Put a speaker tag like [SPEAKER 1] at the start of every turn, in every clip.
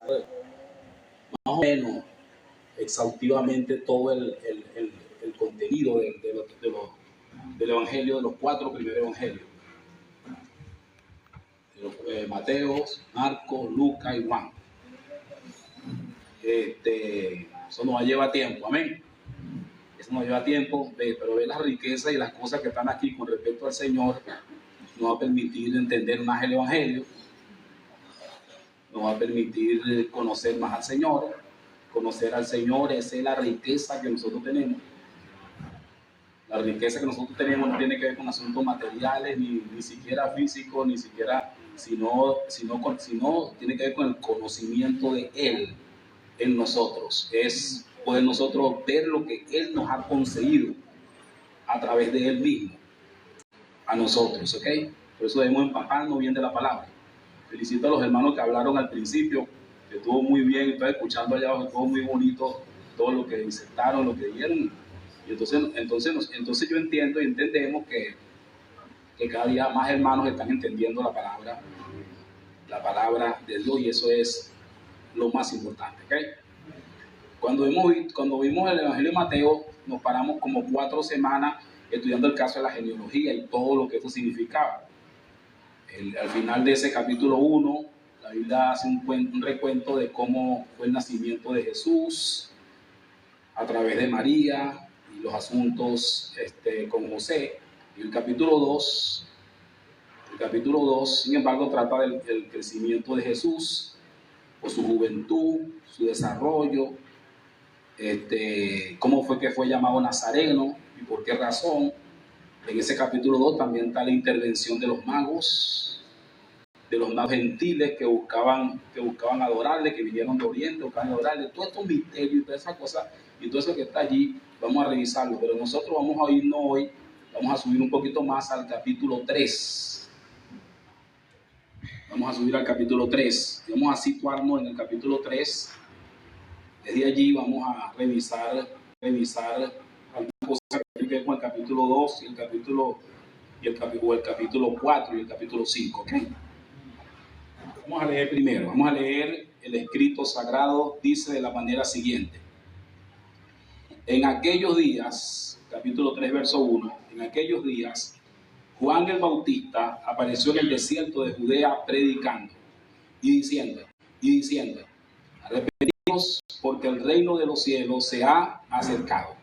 [SPEAKER 1] más o menos exhaustivamente todo el contenido del Evangelio, de los 4 primeros Evangelios. Mateo, Marcos, Lucas y Juan. Eso nos va a llevar tiempo, amén. Eso nos lleva tiempo, pero ver las riquezas y las cosas que están aquí con respecto al Señor nos va a permitir entender más el Evangelio, nos va a permitir conocer más al Señor. Conocer al Señor, esa es la riqueza que nosotros tenemos. La riqueza que nosotros tenemos no tiene que ver con asuntos materiales, ni siquiera físicos, ni siquiera, sino tiene que ver con el conocimiento de Él en nosotros. Es poder nosotros ver lo que Él nos ha concedido a través de Él mismo a nosotros, ¿ok? Por eso debemos empaparnos bien de la palabra. Felicito a los hermanos que hablaron al principio, que estuvo muy bien, estoy escuchando allá abajo, estuvo muy bonito todo lo que disertaron, lo que dieron. Y entonces yo entiendo y entendemos que cada día más hermanos están entendiendo la palabra de Dios, y eso es lo más importante, ¿ok? Cuando vimos el Evangelio de Mateo, nos paramos como 4 semanas estudiando el caso de la genealogía y todo lo que esto significaba. Al final de ese capítulo 1, la Biblia hace un recuento de cómo fue el nacimiento de Jesús a través de María y los asuntos con José. Y el capítulo 2, sin embargo, trata del crecimiento de Jesús, por su juventud, su desarrollo, cómo fue que fue llamado Nazareno y por qué razón. En ese capítulo 2 también está la intervención de los magos gentiles que buscaban adorarle, que vinieron de Oriente, buscaban adorarle, todos estos misterios y todas esas cosas, y todo eso que está allí, vamos a revisarlo. Pero nosotros vamos a irnos hoy, vamos a subir un poquito más al capítulo 3. Vamos a subir al capítulo 3, vamos a situarnos en el capítulo 3. Desde allí vamos a revisar algunas cosas que tienen que ver con el capítulo 2 y el capítulo 4 y el capítulo 5, ¿ok? Vamos a leer primero, vamos a leer el escrito sagrado, dice de la manera siguiente. En aquellos días, capítulo 3, verso 1, en aquellos días, Juan el Bautista apareció en el desierto de Judea predicando y diciendo, arrepentíos porque el reino de los cielos se ha acercado.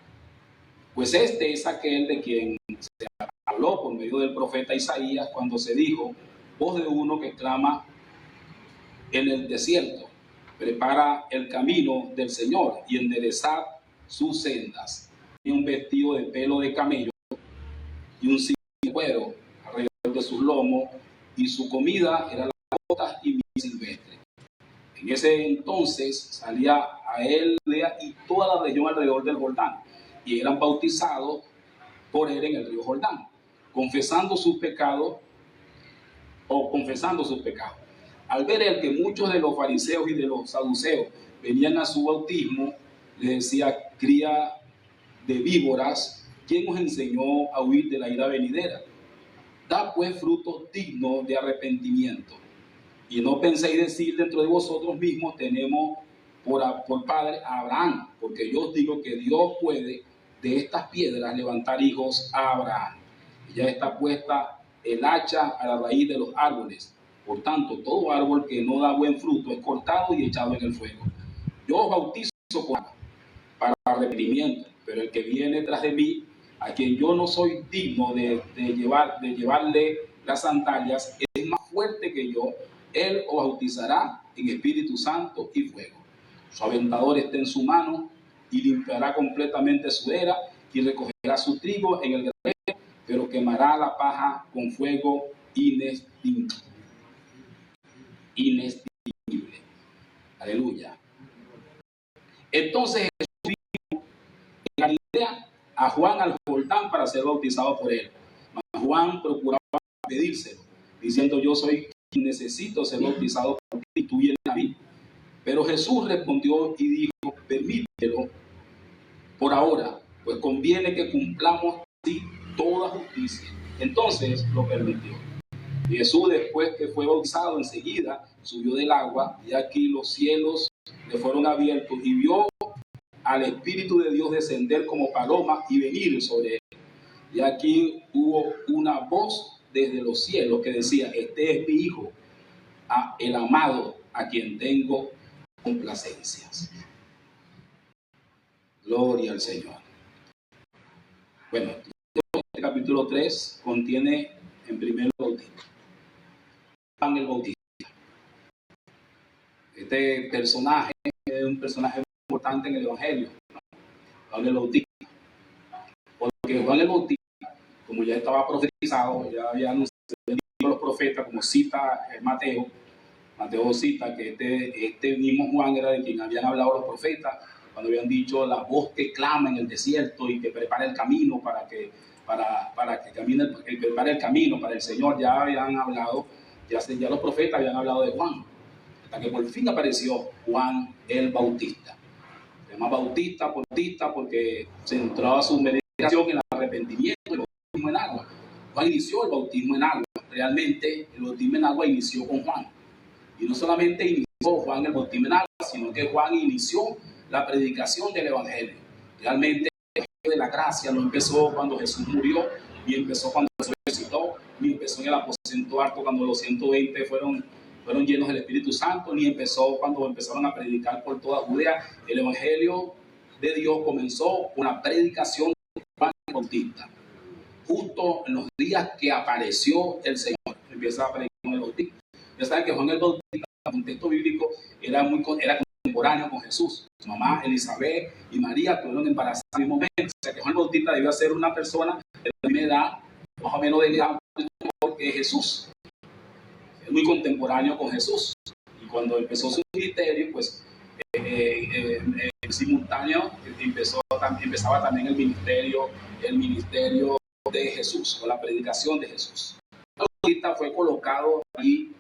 [SPEAKER 1] Pues este es aquel de quien se habló por medio del profeta Isaías cuando se dijo, voz de uno que clama en el desierto, prepara el camino del Señor y enderezad sus sendas. Y un vestido de pelo de camello y un cinto de cuero alrededor de sus lomos, y su comida era las botas y miel silvestre. En ese entonces salía a él y toda la región alrededor del Jordán, y eran bautizados por él en el río Jordán, confesando sus pecados. Al ver él que muchos de los fariseos y de los saduceos venían a su bautismo, les decía, cría de víboras, ¿quién os enseñó a huir de la ira venidera? Da pues frutos dignos de arrepentimiento. Y no penséis decir dentro de vosotros mismos, tenemos por padre a Abraham, porque yo os digo que Dios puede de estas piedras levantar hijos a Abraham. Y ya está puesta el hacha a la raíz de los árboles. Por tanto, todo árbol que no da buen fruto es cortado y echado en el fuego. Yo os bautizo con agua para arrepentimiento, pero el que viene tras de mí, a quien yo no soy digno de llevarle las sandalias, es más fuerte que yo. Él os bautizará en Espíritu Santo y fuego. Su aventador está en su mano y limpiará completamente su era y recogerá su trigo en el granero, pero quemará la paja con fuego inextinguible. Aleluya. Entonces Jesús vino en Galilea a Juan al Jordán para ser bautizado por él. Mas Juan procuraba pedírselo, diciendo, yo soy quien necesito ser bautizado por ti y tú vienes a mí. Pero Jesús respondió y dijo, permítelo por ahora, pues conviene que cumplamos así toda justicia. Entonces lo permitió. Jesús, después que fue bautizado, enseguida subió del agua, y aquí los cielos le fueron abiertos y vio al Espíritu de Dios descender como paloma y venir sobre él. Y aquí hubo una voz desde los cielos que decía: este es mi Hijo, el amado, a quien tengo complacencias. Gloria al Señor. Bueno, este capítulo 3 contiene en primer lugar Juan el Bautista. Este personaje es un personaje muy importante en el Evangelio, Juan el Bautista. Porque Juan el Bautista, como ya estaba profetizado, ya había anunciado los profetas, como cita Mateo cita que este mismo Juan era de quien habían hablado los profetas, cuando habían dicho: la voz que clama en el desierto y que prepara el camino para que camine, prepare el camino para el Señor. Ya habían hablado, ya los profetas habían hablado de Juan, hasta que por fin apareció Juan el Bautista. Se llama Bautista porque centraba su meditación en el arrepentimiento y el bautismo en agua. Juan inició el bautismo en agua. Realmente el bautismo en agua inició con Juan. Y no solamente inició Juan el bautismo en agua, sino que Juan inició la predicación del Evangelio. Realmente el Evangelio de la gracia no empezó cuando Jesús murió, ni empezó cuando Jesús resucitó, ni empezó en el aposento alto cuando los 120 fueron llenos del Espíritu Santo, ni empezó cuando empezaron a predicar por toda Judea. El Evangelio de Dios comenzó con la predicación de Juan el Bautista. Justo en los días que apareció el Señor, empieza a predicar Juan el Bautista. Ya saben que Juan el Bautista, en el contexto bíblico, era contemporáneo con Jesús. Su mamá Elizabeth y María tuvieron embarazadas en el mismo momento. O sea que Juan el Bautista debió ser una persona de la misma edad, más o menos de edad que Jesús. Es muy contemporáneo con Jesús. Y cuando empezó su ministerio, pues simultáneo empezaba también el ministerio de Jesús, o la predicación de Jesús. Juan el Bautista fue colocado ahí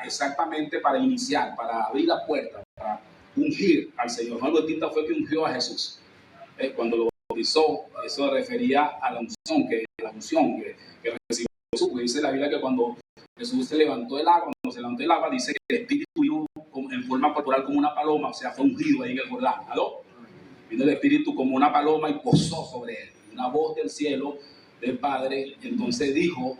[SPEAKER 1] exactamente para iniciar, para abrir la puerta, para ungir al Señor. Juan el Bautista fue que ungió a Jesús. Cuando lo bautizó, eso refería a la unción que recibió Jesús. Porque dice la Biblia que cuando Jesús se levantó del agua, dice que el Espíritu vino en forma corporal como una paloma, o sea, fue ungido ahí en el Jordán. ¿Aló? Vino el Espíritu como una paloma y posó sobre él. Una voz del cielo, del Padre, entonces dijo: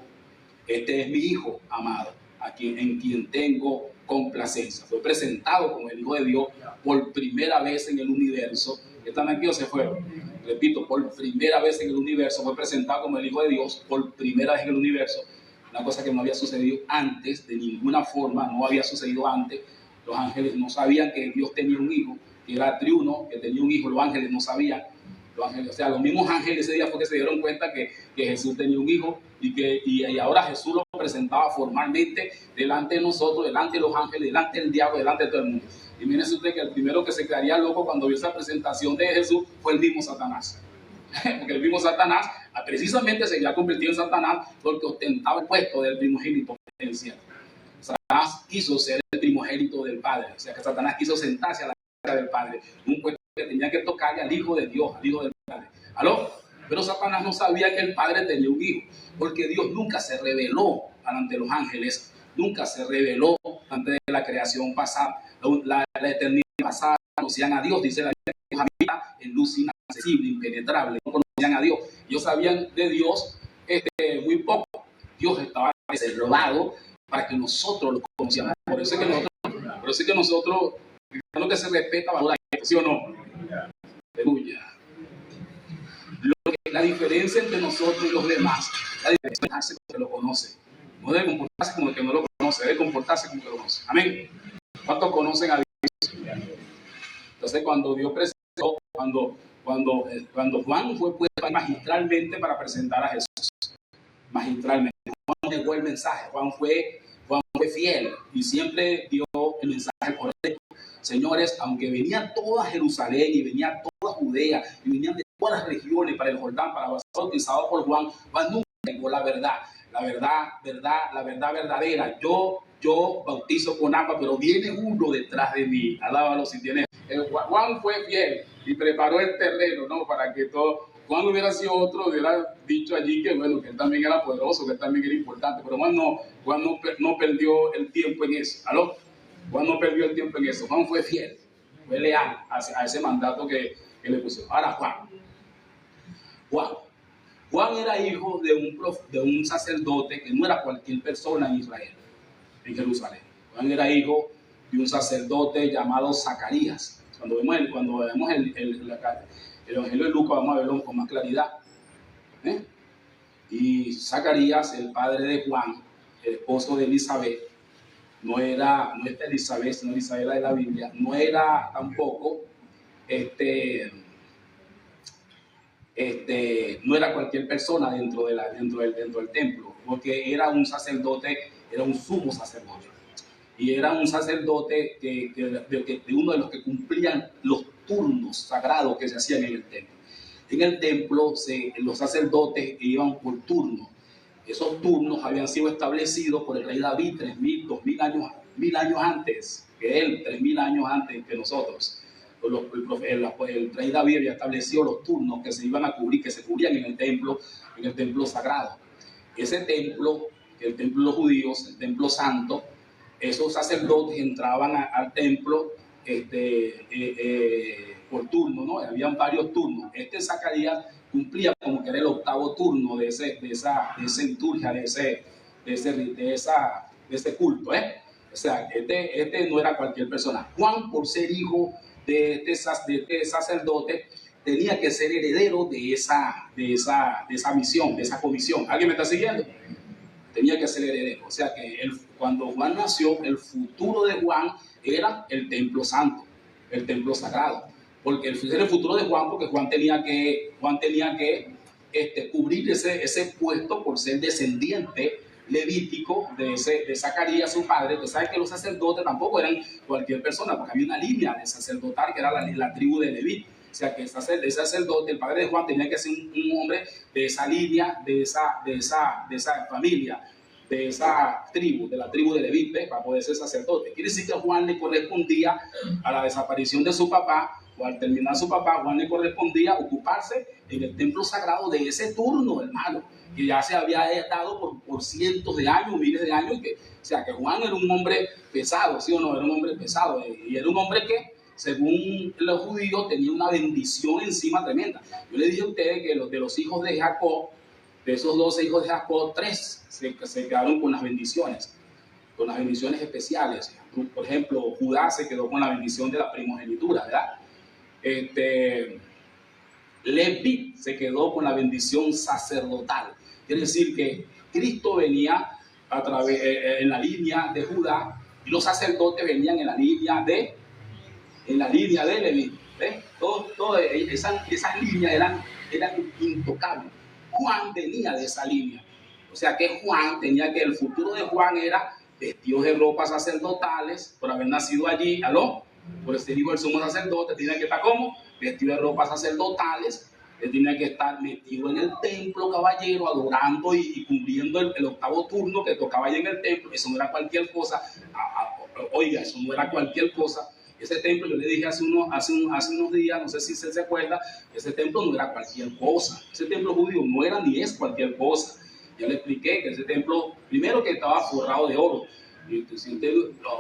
[SPEAKER 1] este es mi Hijo amado, en quien tengo complacencia. Fue presentado como el Hijo de Dios por primera vez en el universo. ¿Están aquí o se fueron? Repito, por primera vez en el universo fue presentado como el Hijo de Dios, por primera vez en el universo. Una cosa que no había sucedido antes, de ninguna forma, no había sucedido antes. Los ángeles no sabían que Dios tenía un hijo, que era triuno, que tenía un hijo. Los ángeles no sabían. Los mismos ángeles ese día fue que se dieron cuenta que Jesús tenía un hijo, y ahora Jesús lo presentaba formalmente delante de nosotros, delante de los ángeles, delante del diablo, delante de todo el mundo. Y miren usted que el primero que se quedaría loco cuando vio esa presentación de Jesús fue el mismo Satanás. Porque el mismo Satanás precisamente se había convertido en Satanás porque ostentaba el puesto del primogénito del cielo. Satanás quiso ser el primogénito del Padre, o sea que Satanás quiso sentarse a la cabeza del Padre, un puesto que tenía que tocarle al Hijo de Dios, al Hijo del Padre. ¿Aló? Pero Satanás no sabía que el Padre tenía un hijo, porque Dios nunca se reveló ante los ángeles, nunca se reveló antes de la creación pasada, la eternidad pasada. Conocían a Dios, dice la Biblia, que Dios habita en luz inaccesible, impenetrable. No conocían a Dios. Ellos sabían de Dios muy poco. Dios estaba reservado para que nosotros lo conociéramos. Por eso es que nosotros, lo que se respeta, valora, ¿sí o no? Aleluya. La diferencia entre nosotros y los demás, la diferencia es comportarse como que lo conoce. No debe comportarse como que no lo conoce, debe comportarse como que lo conoce. Amén. ¿Cuántos conocen a Dios? Entonces, cuando Dios presentó, cuando Juan fue puesto magistralmente para presentar a Jesús, magistralmente, Juan dejó el mensaje. Juan fue fiel y siempre dio el mensaje correcto. Señores, aunque venía toda Jerusalén y venía toda Judea y venían de todas las regiones para el Jordán, para ser bautizado por Juan nunca negó la verdad verdadera. Yo bautizo con agua, pero viene uno detrás de mí. Alábalo si tienes. Juan fue fiel y preparó el terreno, ¿no? Para que todo Juan hubiera sido otro, hubiera dicho allí que, bueno, que él también era poderoso, que él también era importante, pero Juan no perdió el tiempo en eso. ¿Aló? Juan no perdió el tiempo en eso. Juan fue fiel, fue leal a ese mandato que le pusieron. Ahora, Juan era hijo de un sacerdote que no era cualquier persona en Israel, en Jerusalén. Juan era hijo de un sacerdote llamado Zacarías. Cuando vemos el Evangelio de Lucas, vamos a verlo con más claridad. Y Zacarías, el padre de Juan, el esposo de Elizabeth, no esta Elizabeth, sino Elizabeth de la Biblia, no era tampoco no era cualquier persona dentro del templo, porque era un sacerdote, era un sumo sacerdote, y era un sacerdote de uno de los que cumplían los turnos sagrados que se hacían en el templo. En el templo los sacerdotes iban por turno. Esos turnos habían sido establecidos por el rey David 2000 años antes que él, 3000 años antes que nosotros. El rey David había establecido los turnos que se iban a cubrir, que se cubrían en el templo sagrado. Ese templo, el templo de los judíos, el templo santo, esos sacerdotes entraban al templo por turno, ¿no? Habían varios turnos. Zacarías cumplía como que era el octavo turno de esa liturgia, de ese culto, O sea, no era cualquier persona. Juan, por ser hijo de este sacerdote, tenía que ser heredero de esa misión, de esa comisión. ¿Alguien me está siguiendo? Tenía que ser heredero. O sea que cuando Juan nació, el futuro de Juan era el templo santo, el templo sagrado. Porque era el futuro de Juan, porque Juan tenía que cubrir ese puesto por ser descendiente levítico de Zacarías, su padre. Entonces, sabes que los sacerdotes tampoco eran cualquier persona, porque había una línea de sacerdotal que era la tribu de Leví. O sea que el sacerdote, el padre de Juan, tenía que ser un hombre de esa línea, de esa familia, de esa tribu, de la tribu de Leví, para poder ser sacerdote. Quiere decir que a Juan le correspondía, a la desaparición de su papá, o al terminar su papá, Juan le correspondía ocuparse en el templo sagrado de ese turno, hermano, que ya se había dado por cientos de años, miles de años. O sea que Juan era un hombre pesado, ¿sí o no? Era un hombre pesado, y era un hombre que, según los judíos, tenía una bendición encima tremenda. Yo le dije a ustedes que de los hijos de Jacob, de esos 12 hijos de Jacob, 3 se quedaron con las bendiciones especiales. Por ejemplo, Judá se quedó con la bendición de la primogenitura, ¿verdad? Leví se quedó con la bendición sacerdotal. Quiere decir que Cristo venía en la línea de Judá, y los sacerdotes venían en la línea de Leví. Todas esas líneas eran intocables. Juan venía de esa línea. O sea que el futuro de Juan era vestido de ropas sacerdotales, por haber nacido allí, por ser hijo del sumo sacerdote, tenía que estar como vestido de ropas sacerdotales. Él tenía que estar metido en el templo, caballero, adorando y cumpliendo el octavo turno que tocaba allí en el templo. Eso no era cualquier cosa. Oiga, eso no era cualquier cosa. Ese templo, yo le dije hace unos días, no sé si se acuerda, ese templo no era cualquier cosa. Ese templo judío no era ni es cualquier cosa. Ya le expliqué que ese templo, primero que estaba forrado de oro. Y te sientes,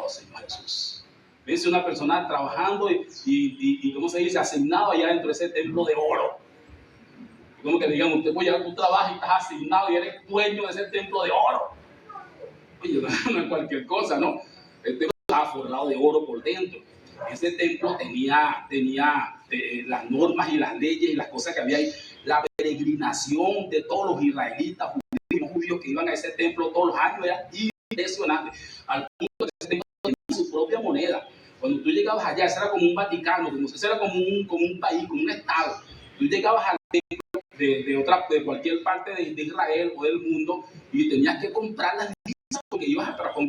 [SPEAKER 1] Señor Jesús. Ves una persona trabajando y ¿cómo se dice? Asignado allá dentro de ese templo de oro. Como que digan, usted, oye, tú trabajas y estás asignado y eres dueño de ese templo de oro. Oye, no es cualquier cosa, ¿no? El templo estaba forrado de oro por dentro. Ese templo tenía las normas y las leyes y las cosas que había ahí. La peregrinación de todos los israelitas, judíos que iban a ese templo todos los años era impresionante. Al punto que ese templo tenía su propia moneda. Cuando tú llegabas allá, eso era como un Vaticano, eso era como un país, como un estado. Tú llegabas al templo de cualquier parte de Israel o del mundo y tenías que comprar las divisas con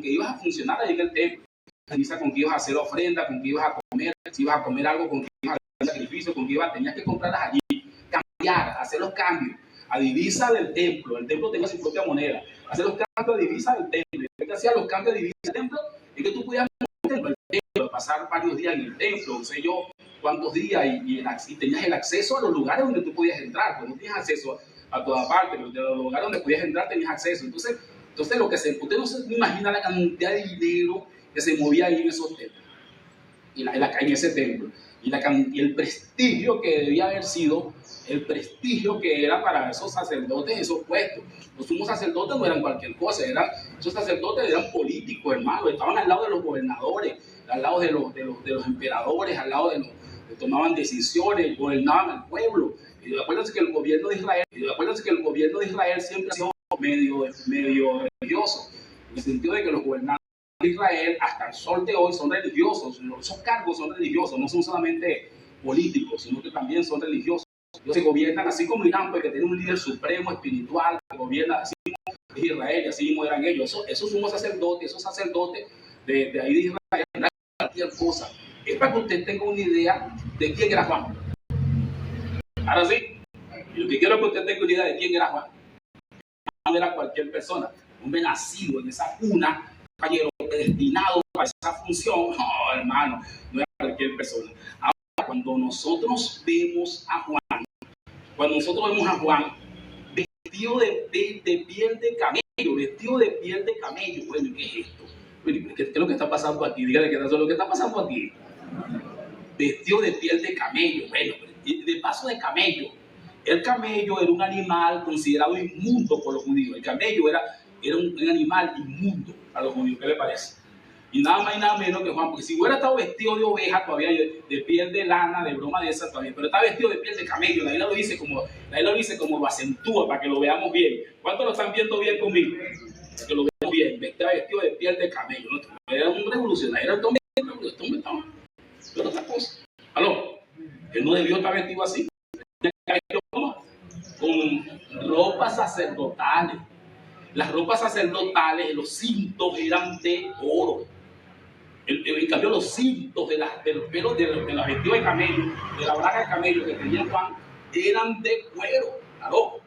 [SPEAKER 1] que ibas a funcionar ahí en el templo. La divisa con que ibas a hacer ofrenda, con que ibas a comer, si ibas a comer algo, con que ibas a hacer sacrificio, con que tenías que comprarlas allí, cambiar, hacer los cambios a divisa del templo. El templo tenía su propia moneda, hacer los cambios de divisa del templo. ¿Qué que hacía los cambios de divisa del templo? Y que tú podías pasar varios días en el templo, no sé yo, cuántos días y tenías el acceso a los lugares donde tú podías entrar, pues no tenías acceso a toda parte, pero de los lugares donde podías entrar tenías acceso. Entonces usted no se imagina la cantidad de dinero que se movía ahí en esos templos, en ese templo, y el prestigio que debía haber sido, el prestigio que era para esos sacerdotes, esos puestos. Los sumos sacerdotes no eran cualquier cosa, esos sacerdotes eran políticos, hermano, estaban al lado de los gobernadores, al lado de los emperadores, al lado de los que tomaban decisiones, gobernaban al pueblo. Y acuérdense que el gobierno de Israel siempre ha sido medio religioso, en el sentido de que los gobernantes de Israel hasta el sol de hoy son religiosos. Esos cargos son religiosos, no son solamente políticos, sino que también son religiosos. Ellos se gobiernan así como Irán, porque tiene un líder supremo espiritual que gobierna así como Israel, y así mismo eran ellos. Esos sumos sacerdotes, esos sacerdotes de ahí de Israel, no era cualquier cosa. Es para que usted tenga una idea de quién era Juan. Ahora sí, yo quiero que usted tenga una idea de quién era Juan. No era cualquier persona, un hombre nacido en esa cuna, compañero destinado para esa función. No, hermano, no era cualquier persona. Ahora, cuando nosotros vemos a Juan, vestido de piel de camello, bueno, ¿qué es esto? Bueno, ¿qué es lo que está pasando aquí? Dígale qué es lo que está pasando aquí. Vestido de piel de camello, bueno, de paso de camello. El camello era un animal considerado inmundo por los judíos. El camello era un animal inmundo a los judíos. ¿Qué le parece? Y nada más y nada menos que Juan, porque si hubiera estado vestido de oveja todavía, de piel de lana, de broma de esa todavía, pero está vestido de piel de camello. La Biblia lo dice como lo acentúa para que lo veamos bien. ¿Cuántos lo están viendo bien conmigo? Para que lo veamos bien. Está vestido de piel de camello. ¿No? Era un revolucionario, era pero otra cosa. ¿Aló? Él no debió estar vestido así. Con ropas sacerdotales. Las ropas sacerdotales, los cintos eran de oro. En cambio, los cintos de los pelos de la vestida de camello, de la braga de camello que tenía Juan, eran de cuero. Claro.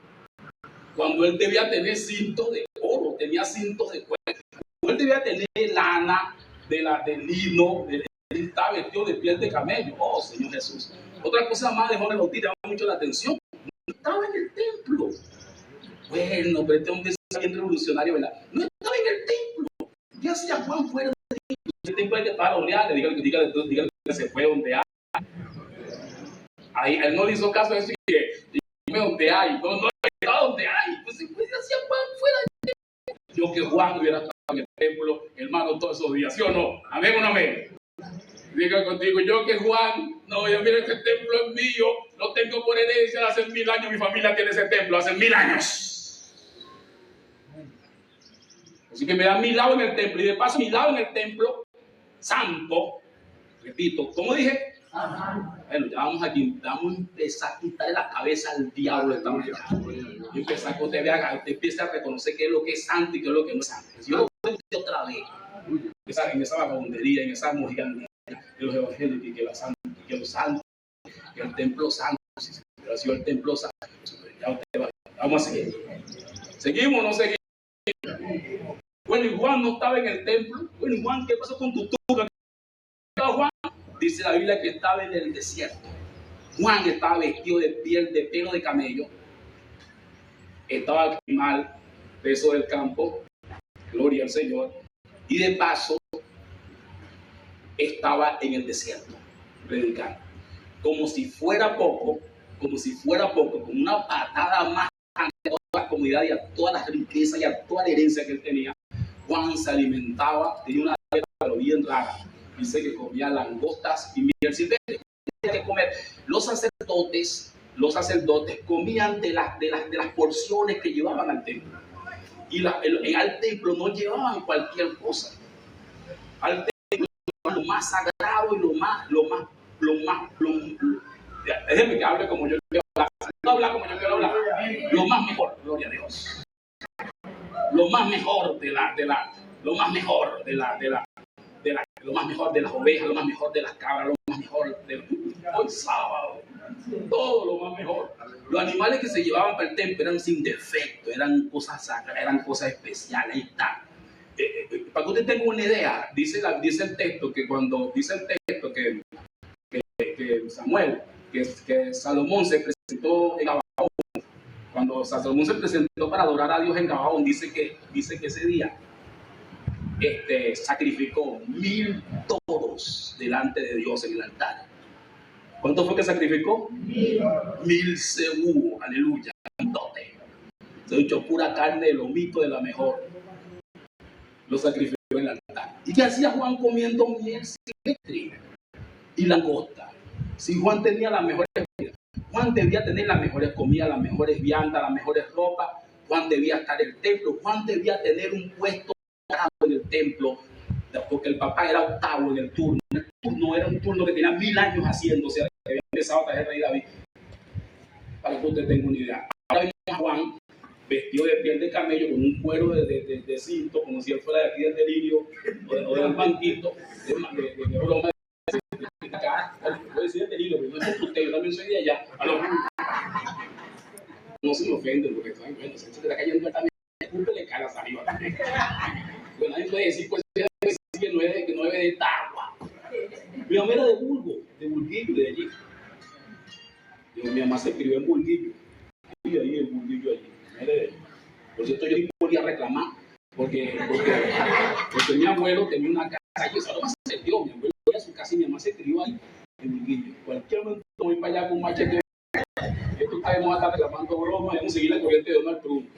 [SPEAKER 1] Cuando él debía tener cintos de oro, tenía cintos de cuero. Cuando él debía tener lana de lino, él estaba vestido de piel de camello. Oh, Señor Jesús. Otra cosa más de Juan el Bautista llama mucho la atención. No estaba en el templo. Bueno, pero este hombre es bien revolucionario, ¿verdad? No estaba en el templo. ¿Qué hacía Juan fuera del templo? El templo hay que estar oleado, dígale que se fue donde hay. Ahí, él no le hizo caso a eso y que dime donde hay. No está donde hay. Pues hacía Juan fuera del templo. Yo que Juan hubiera estado en el templo, hermano, todos esos días, ¿sí o no? Amén o no amén. Diga contigo, yo que Juan, no, yo mira, este templo es mío, lo tengo por herencia, hace 1000 años mi familia tiene ese templo, hace 1000 años. Así que me dan 1000 lados en el templo, y de paso 1000 lados en el templo santo, repito, ¿cómo dije? Bueno, ya vamos a empezar a quitarle la cabeza al diablo esta mañana. Y empezar que usted empiece a reconocer qué es lo que es santo y qué es lo que no es santo. Si yo lo veo otra vez, en esa vagabundería, en esa mojiganía de los evangélicos, y que los santos, que el templo santo, si hubiera sido el templo santo, ya usted va. Vamos a seguir. ¿Seguimos o no seguimos? Bueno, y Juan no estaba en el templo. Bueno, y Juan, ¿qué pasó con tu turno? Juan, dice la Biblia que estaba en el desierto. Juan estaba vestido de pelo de camello. Estaba animal, peso del campo, gloria al Señor. Y de paso, estaba en el desierto, predicando. Como si fuera poco, con una patada más a toda la comunidad y a todas las riquezas y a toda la herencia que él tenía. Juan se alimentaba, tenía una dieta pero bien rara. Dice que comía langostas y miel silvestre. Tenía que comer. Los sacerdotes comían de las porciones que llevaban al templo. Y al templo no llevaban cualquier cosa. Al templo llevaban lo más sagrado y déjenme que hable como yo quiero hablar. No hablar como yo quiero hablar. Lo más mejor, gloria a Dios. Lo más mejor lo más mejor de las ovejas, lo más mejor de las cabras, lo más mejor hoy sábado, todo lo más mejor. Los animales que se llevaban para el templo eran sin defecto, eran cosas sagradas, eran cosas especiales. Ahí está. Para que usted tenga una idea, dice el texto que Samuel, que Salomón se presentó en Gabaón. Cuando Salomón se presentó para adorar a Dios en Gabaón, dice que ese día sacrificó 1000 toros delante de Dios en el altar. ¿Cuánto fue que sacrificó? 1000 cebú, aleluya, se ha dicho pura carne de lomito de la mejor. Lo sacrificó en el altar. ¿Y qué hacía Juan comiendo miel silvestre y langosta? Si Juan tenía las mejores comidas, Juan debía tener las mejores comidas, las mejores viandas, las mejores ropas. Juan debía estar en el templo. Juan debía tener un puesto en el templo, porque el papá era octavo en el turno. El turno era un turno que tenía 1000 años haciéndose, que había empezado a traer el rey David. Para que usted tenga una idea. Ahora vemos a Juan vestido de piel de camello, con un cuero de cinto, como si él fuera de aquí del delirio, o del banquito, de broma. Puede decir el delirio, pero no es por usted, yo también soy de allá. No se me ofenden, porque bueno, se está cayendo también, le cae la saliva también. Bueno, nadie puede decir, pues, que no es de Tagua. Mi mamá era de Bulgo, de Bulguillo, de allí. Mi mamá se crió en Bulguillo. Y ahí el Bulguillo allí. Por cierto, yo podía reclamar, porque mi abuelo tenía una casa, y eso no me aceptó. Mi abuelo tenía su casa y mi mamá se crió ahí en Bulguillo. Cualquier momento voy para allá con un machete. Esto está de moda, está reclamando broma, y vamos a seguir la corriente de Donald Trump.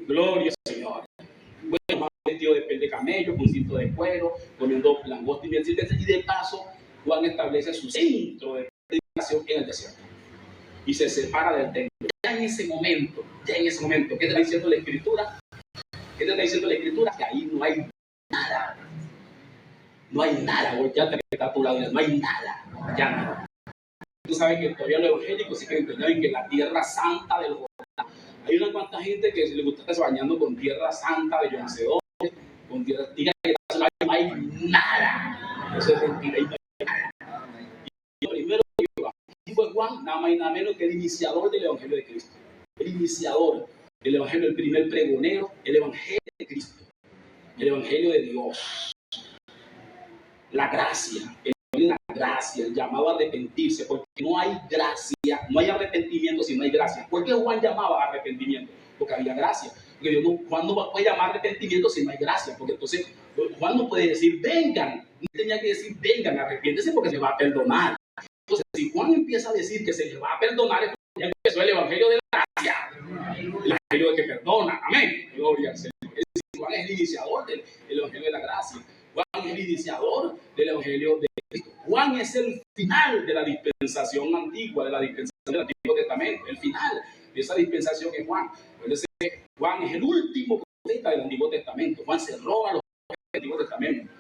[SPEAKER 1] Gloria al Señor. Bueno, más vestido de piel de camello, con cinto de cuero, comiendo langosta y miel silvestre, y de paso Juan establece su centro de predicación en el desierto y se separa del templo. Ya en ese momento, ¿qué te está diciendo la Escritura? ¿Qué te está diciendo la Escritura? Que ahí no hay nada. No hay nada, volteate que está a tu lado, no hay nada. Ya no. Tú sabes que todavía los evangélicos sí que entendieron que la tierra santa del Jordán, hay una cuanta gente que le gusta estar bañando con tierra santa de yo no sé dónde, con tierra, diga que no hay nada. Eso es mentira, no hay nada. Y primero que fue Juan, nada más y nada menos que el iniciador del Evangelio de Cristo. El iniciador del Evangelio, el primer pregonero, el Evangelio de Cristo, el Evangelio de Dios. La gracia, el llamado a arrepentirse, porque no hay gracia, no hay arrepentimiento si no hay gracia. ¿Por qué Juan llamaba a arrepentimiento? Porque había gracia. Porque Juan no puede llamar arrepentimiento si no hay gracia, porque entonces Juan no puede decir vengan, no tenía que decir vengan, arrepiéntese porque se va a perdonar. Entonces, si Juan empieza a decir que se le va a perdonar, ya empezó el Evangelio de la gracia, el Evangelio de que perdona, amén, gloria al Señor. Es decir, Juan es el iniciador del Evangelio de la gracia. Juan es el iniciador del Evangelio de Cristo. Juan es el final de la dispensación antigua, de la dispensación del Antiguo Testamento. El final de esa dispensación es Juan. Entonces, Juan es el último profeta del Antiguo Testamento. Juan cerró a los profetas del Antiguo Testamento.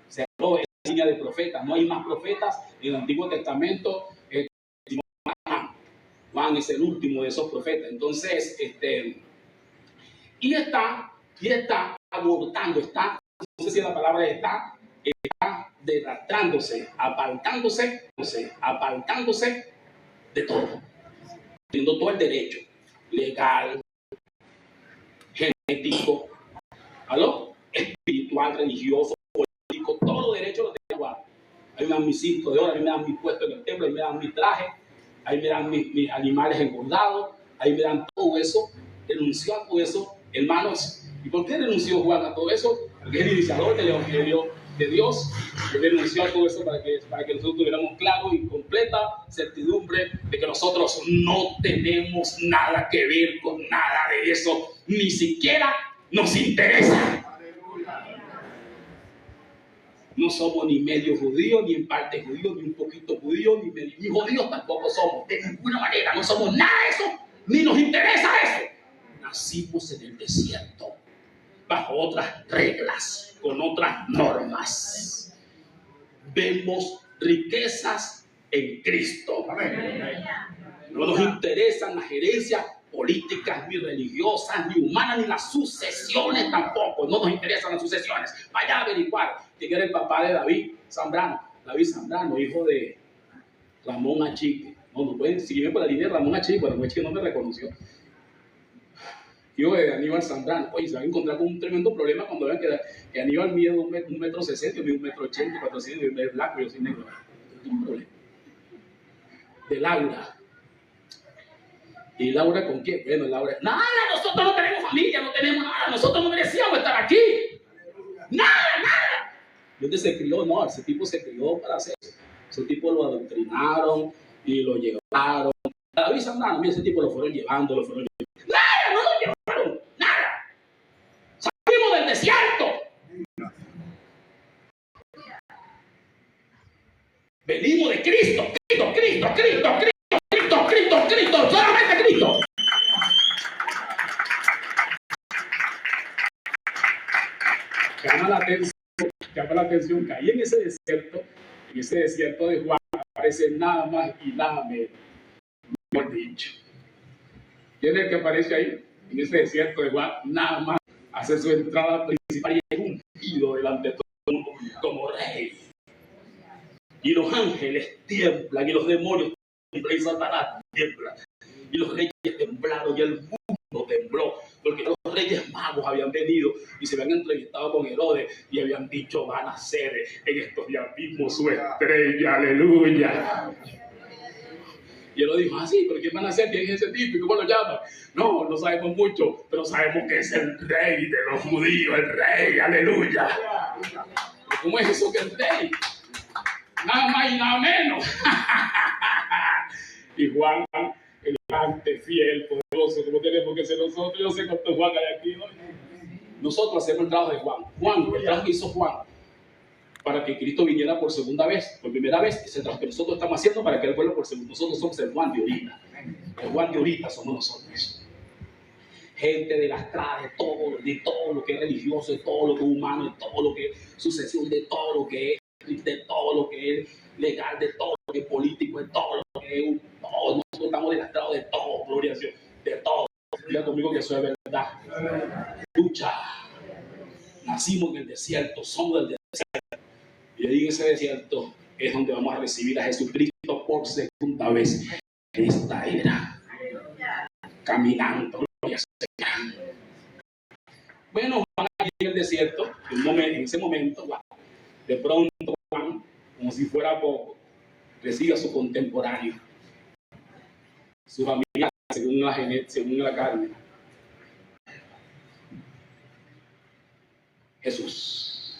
[SPEAKER 1] Cerró esa línea de profetas. No hay más profetas en el Antiguo Testamento. Juan es el último de esos profetas. Entonces, y está abortando, no sé si la palabra está detractándose, apartándose de todo, teniendo todo el derecho legal, genético, espiritual, religioso, político, todo derecho lo tiene igual. A mí me dan mis cintos de oro, a mí me dan mi puesto en el templo, a mí me dan mi traje, a mí me dan mis animales engordados, a mí me dan todo eso. Renunció a todo eso, hermanos. ¿Y por qué renunció Juan a todo eso? Porque es el iniciador del Evangelio de Dios. Él renunció a todo eso para que nosotros tuviéramos claro y completa certidumbre de que nosotros no tenemos nada que ver con nada de eso, ni siquiera nos interesa. No somos ni medio judíos, ni en parte judíos, ni un poquito judíos, ni judíos tampoco somos. De ninguna manera, no somos nada de eso, ni nos interesa eso. Nacimos en el desierto, bajo otras reglas, con otras normas. Vemos riquezas en Cristo. No nos interesan las herencias políticas, ni religiosas, ni humanas, ni las sucesiones tampoco. No nos interesan las sucesiones. Vaya a averiguar quién era el papá de David Zambrano. David Zambrano, hijo de Ramón Achique. No pueden seguirme por la línea de Ramón Achique, pero Ramón Achique no me reconoció. Hijo de Aníbal Zambrano. Oye, se van a encontrar con un tremendo problema cuando vean que Aníbal mide 1,60 m, mide 1,80 m, 400 m, es blanco, yo soy negro. Es un problema. De Laura. ¿Y Laura con quién? Bueno, Laura, nada, nosotros no tenemos familia, no tenemos nada, nosotros no merecíamos estar aquí. Nada. ¿Dónde se crió? No, ese tipo se crió para hacer eso. Ese tipo lo adoctrinaron y lo llevaron. A David Zambrano, ese tipo lo fueron llevando. Nada, no lo llevaron, nada. Salimos del desierto. Venimos de Cristo, solamente Cristo. Llama la atención que ahí en ese desierto de Juan, aparece nada más y nada menos. Mejor dicho. ¿Quién es el que aparece ahí? En ese desierto de Juan, nada más hace su entrada principal y es ungido delante de todo el mundo como rey. Y los ángeles tiemblan, y los demonios tiemblan, y Satanás tiembla. Y los reyes temblaron, y el mundo tembló, porque los reyes magos habían venido y se habían entrevistado con Herodes y habían dicho: van a ser en estos días mismos su estrella, aleluya. Y él lo dijo: sí, pero ¿quién van a ser? ¿Quién es ese tipo? ¿Y cómo lo llaman? No sabemos mucho, pero sabemos que es el rey de los judíos, el rey, aleluya. ¿Pero cómo es eso que el rey? Nada más y nada menos. Y Juan, elegante, fiel, poderoso, como tenemos que ser nosotros. Yo sé cuántos Juan hay aquí, ¿no? Nosotros hacemos el trabajo de Juan. El trabajo que hizo Juan para que Cristo viniera por segunda vez, por primera vez, es el trabajo que nosotros estamos haciendo para que Él vuelva por segunda. Nosotros somos el Juan de ahorita. El Juan de ahorita somos nosotros. Gente de la estrada, de todo lo que es religioso, de todo lo que es humano, de todo lo que es sucesión, de todo lo que es legal, de todo lo que es político, de todo lo que es todo. Nosotros estamos delastrados de todo, gloria a Dios, de todo. Diga conmigo que eso es verdad. Lucha. Nacimos en el desierto, somos del desierto. Y ahí en ese desierto es donde vamos a recibir a Jesucristo por segunda vez en esta era. Caminando, gloria a Dios. Bueno, Juan aquí en el desierto, en ese momento, de pronto Juan, como si fuera poco, recibe a su contemporáneo, su familia, según la carne. Jesús.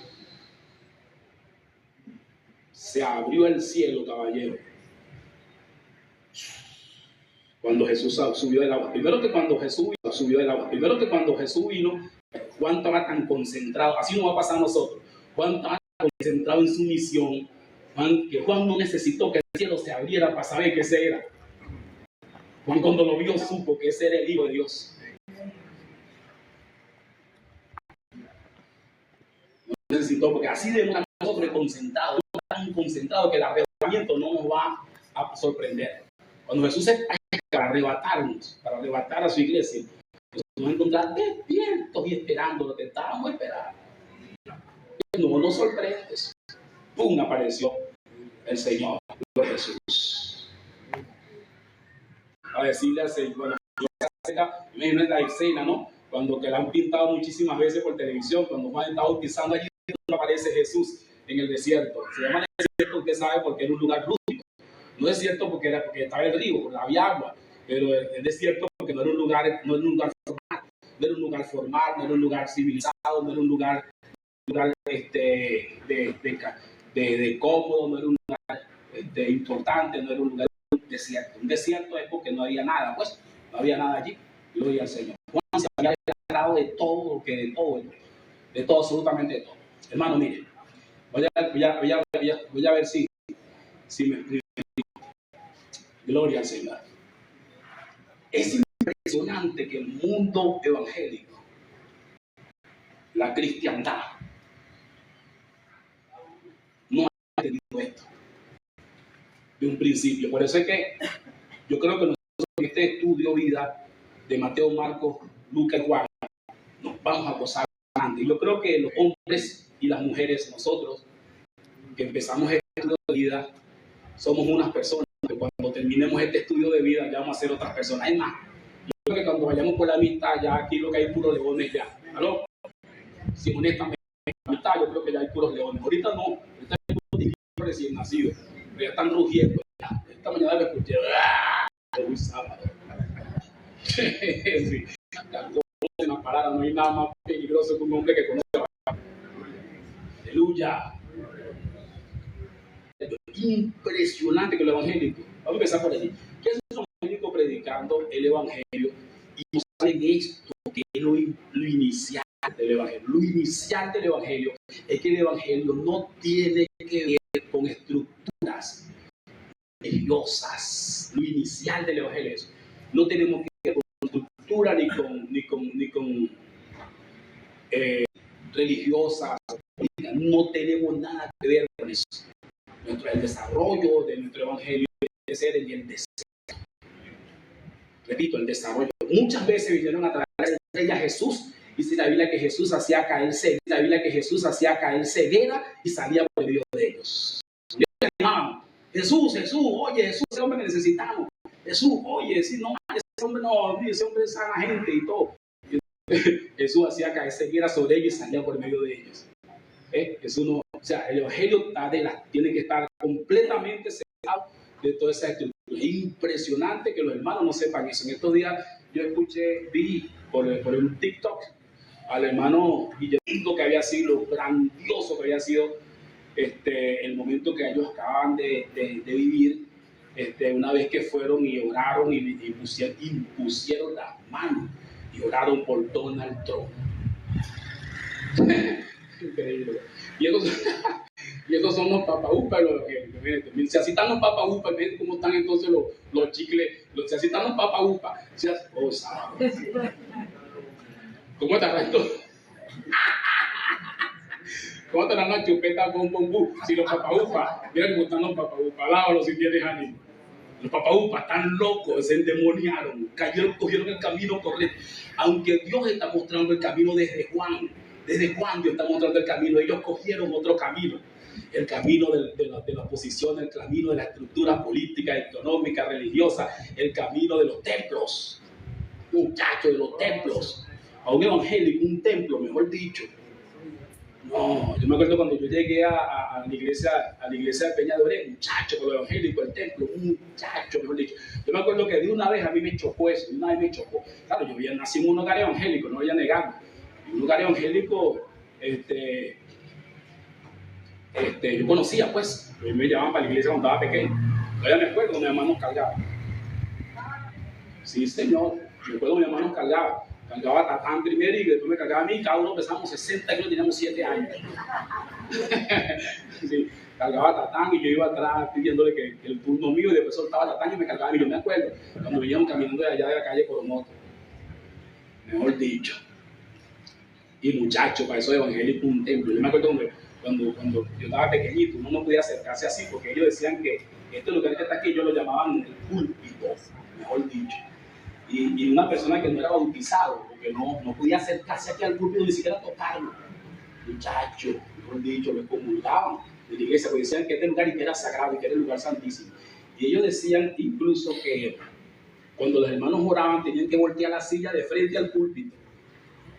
[SPEAKER 1] Se abrió el cielo, caballero, cuando Jesús subió del agua. Primero que cuando Jesús vino, Juan estaba tan concentrado, así no va a pasar a nosotros. Juan estaba concentrado en su misión, que Juan no necesitó que el cielo se abriera para saber que ese era. Juan, cuando lo vio, supo que ese era el Hijo de Dios. No necesitó, porque así de nosotros concentrados, tan concentrados que el arrebatamiento no nos va a sorprender. Cuando Jesús se para arrebatar a su iglesia, nos vamos a encontrar despiertos y esperando lo que estábamos esperando. No nos sorprendes. ¡Pum! Apareció el Señor Jesús. A decirle al Señor, bueno, imagínense la escena, ¿no? Cuando que la han pintado muchísimas veces por televisión, cuando Juan está bautizando allí, aparece Jesús en el desierto. Se llama desierto, usted sabe, porque era un lugar rústico. No es cierto porque estaba el río, porque había agua, pero es desierto porque no era un lugar formal, no era un lugar civilizado, no era un lugar de cómodo, no era un lugar importante, no era un lugar desierto. Un desierto es porque no había nada, pues, no había nada allí. Gloria al Señor. Juan se había declarado de todo, absolutamente de todo. Hermano, mire, voy a ver si me... Gloria al Señor. Es impresionante que el mundo evangélico, la cristiandad, no ha entendido esto de un principio. Por eso es que yo creo que nosotros en este estudio vida de Mateo, Marcos, Lucas y Juan nos vamos a gozar bastante. Y yo creo que los hombres y las mujeres, nosotros que empezamos este estudio de vida, somos unas personas que cuando terminemos este estudio de vida ya vamos a ser otras personas. Es más, yo creo que cuando vayamos por la mitad, ya aquí lo que hay puros leones ya. ¿Aló? Si honestamente, la mitad yo creo que ya hay puros leones. Ahorita no, ahorita hay puros tigres recién nacidos, pero ya están rugiendo. Ya. Esta mañana me escuché, hoy sábado. Sí. En la palabra no hay nada más peligroso que un hombre que conoce la palabra. Aleluya. Impresionante que el evangélico. Vamos a empezar por allí. ¿Qué es un evangélico predicando el evangelio? Y no saben esto, que es lo inicial del evangelio. Lo inicial del evangelio es que el evangelio no tiene que ver con estructuras religiosas. Lo inicial del evangelio es: no tenemos que ver con estructura ni con religiosas. No tenemos nada que ver con eso. El desarrollo de nuestro evangelio debe ser en el deseo. Repito, el desarrollo. Muchas veces vinieron a traer a Jesús, y dice la Biblia que Jesús hacía caer ceguera, la Biblia que Jesús hacía caer ceguera y salía por medio de ellos. Jesús, oye, Jesús, ese hombre que necesitamos. Jesús, oye, si no, ese hombre es sana gente y todo. Jesús hacía caer ceguera sobre ellos y salía por medio de ellos. Jesús no, o sea, el evangelio tiene que estar completamente cerrado de toda esa estructura. Es impresionante que los hermanos no sepan eso. En estos días yo vi por un TikTok al hermano Guillermo, que había sido lo grandioso que había sido el momento que ellos acaban de vivir, una vez que fueron y oraron y impusieron las manos y oraron por Donald Trump. Increíble. Y esos son los papaupas. Si así están los papaupas, ¿cómo están entonces los chicles? Si así están los papaupas, ¿cómo estarán estos? ¿Cómo estarán las chupetas bom? Si los papaupas, mira cómo están los papaupas, lávalos si tienes ánimo. Los papaupas están locos, se endemoniaron, cogieron el camino correcto. Aunque Dios está mostrando el camino desde Juan Dios está mostrando el camino, ellos cogieron otro camino. El camino de la oposición, el camino de la estructura política, económica, religiosa, el camino de los templos. Muchachos, de los templos. A un evangélico, un templo, mejor dicho. No, yo me acuerdo cuando yo llegué a la iglesia de Peña de Oré, muchacho, con el evangélico, el templo, muchacho, mejor dicho. Yo me acuerdo que de una vez a mí me chocó eso, Claro, yo había nacido en un hogar evangélico, no voy a negarlo. En un lugar evangélico, yo conocía, pues, a mí me llevaban para la iglesia cuando estaba pequeño. Todavía me acuerdo donde mi mamá nos cargaba. Sí, señor, me acuerdo donde mi mamá nos cargaba. Cargaba a Tatán primero y después me cargaba a mí. Cada uno pesamos 60 kilos, teníamos 7 años. Sí, cargaba a Tatán y yo iba atrás pidiéndole que el turno mío, y después soltaba a Tatán y me cargaba a mí. Yo me acuerdo cuando veníamos caminando de allá de la calle Coromoto. Mejor dicho. Y muchacho, para eso de evangélico un templo. Yo me acuerdo cuando yo estaba pequeñito, uno no podía acercarse así, porque ellos decían que este lugar que está aquí, ellos lo llamaban el púlpito, mejor dicho. Y una persona que no era bautizado, porque no podía acercarse aquí al púlpito, ni siquiera tocarlo. Muchacho, mejor dicho, lo excomulgaban de la iglesia, porque decían que este lugar era sagrado y que era el lugar santísimo. Y ellos decían incluso que cuando los hermanos oraban, tenían que voltear la silla de frente al púlpito.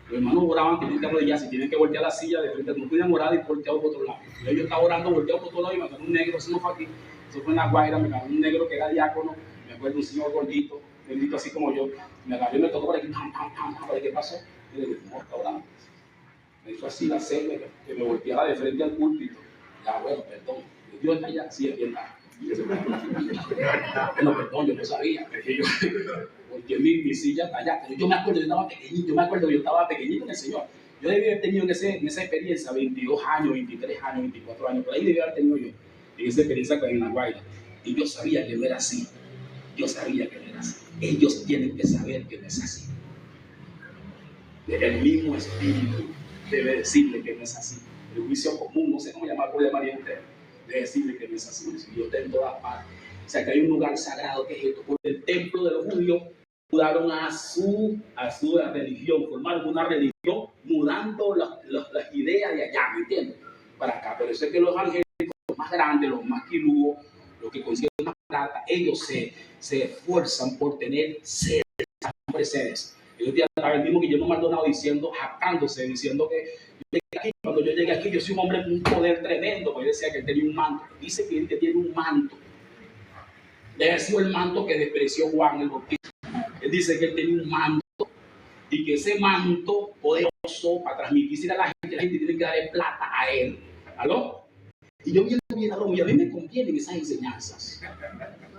[SPEAKER 1] Los hermanos oraban, tenían que arrodillarse, tenían que voltear la silla de frente, no podían orar y voltear por otro lado. Yo estaba orando, volteado por otro lado y me ganó un negro, eso no fue aquí, eso fue en La Guaira, me ganó un negro que era diácono, me acuerdo un señor gordito así como yo, me agarró y me tocó por aquí, ¿qué pasó? Y le dije, no, está orando. Me hizo así la selva, que me volteara de frente al púlpito. Ya, bueno, perdón, Dios está allá, sí, aquí está. No, perdón, yo no sabía, porque mi silla está allá. Pero yo me acuerdo, yo estaba pequeñito en el Señor. Yo debía haber tenido en esa experiencia 22 años, 23 años, 24 años, por ahí debía haber tenido yo en esa experiencia con La Guaira. Y yo sabía que no era así. Ellos tienen que saber que no es así. El mismo espíritu debe decirle que no es así. El juicio común, no sé cómo puede llamar usted, debe decirle que no es así. Dios está en todas partes. O sea que hay un lugar sagrado que es esto. Porque el templo de los judíos mudaron a su religión, formaron una religión mudando las ideas de allá, ¿me entiendes? Para acá. Pero eso es que los angélicos, los más grandes, los más quilúos, los que consiguen más plata, ellos se esfuerzan por tener sed, Mercedes. El día estaba el mismo Guillermo Maldonado diciendo, jactándose, diciendo que cuando yo llegué aquí, yo soy un hombre con un poder tremendo, porque él decía que él tenía un manto. Dice que él tiene un manto. Debe haber sido el manto que despreció Juan el Bautista. Él dice que él tenía un manto y que ese manto poderoso para transmitirse a la gente tiene que darle plata a él. ¿Aló? Y yo viendo bien a y a mí me convienen esas enseñanzas.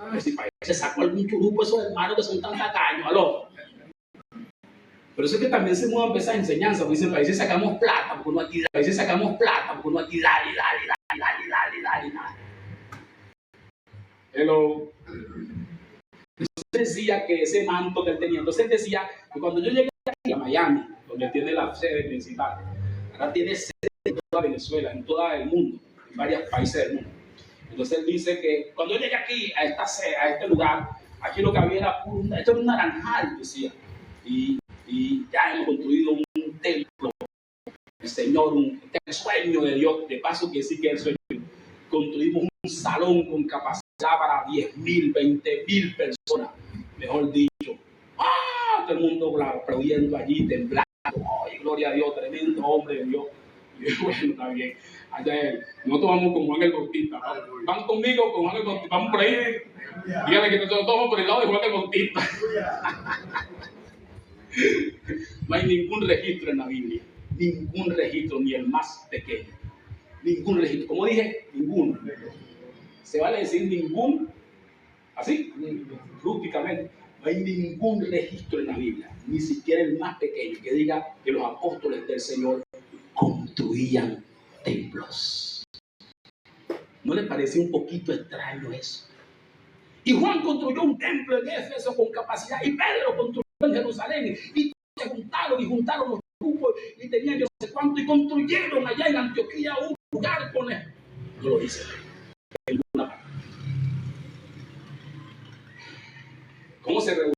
[SPEAKER 1] A ver si se sacó algún churupo esos hermanos que son tan tacaños. ¿Aló? Pero eso es que también se muevan esas enseñanzas, porque dicen, a veces sacamos plata, porque uno aquí, a veces sacamos plata, porque uno aquí, dale. Hello. Entonces decía que ese manto que él tenía, entonces él decía que cuando yo llegué aquí a Miami, donde tiene la sede principal, ahora tiene sede en toda Venezuela, en todo el mundo, en varios países del mundo. Entonces él dice que cuando yo llegué aquí a este lugar, aquí lo que había era esto era un naranjal, decía, y ya hemos construido un templo, el Señor, un sueño de Dios, de paso que sí que es el sueño. Construimos un salón con capacidad para 10,000, 20,000 personas, mejor dicho. ¡Ah! Todo el mundo aplaudiendo allí, temblando. ¡Ay, gloria a Dios! Tremendo hombre de Dios. Y bueno, está bien. Nosotros vamos con Juan el Bautista. Van conmigo con Juan el Bautista. Vamos por ahí. Díganle que nosotros vamos por el lado de Juan el Bautista. No hay ningún registro en la Biblia. Ningún registro, ni el más pequeño. Ningún registro. Como dije, ninguno. Se vale decir ningún, así, rústicamente. No hay ningún registro en la Biblia, ni siquiera el más pequeño, que diga que los apóstoles del Señor construían templos. ¿No les parece un poquito extraño eso? Y Juan construyó un templo en Éfeso con capacidad, y Pedro construyó en Jerusalén, y se juntaron los grupos, y tenían yo no sé cuánto, y construyeron allá en Antioquía un lugar con él. No lo dice en ninguna parte. ¿Cómo se reunían?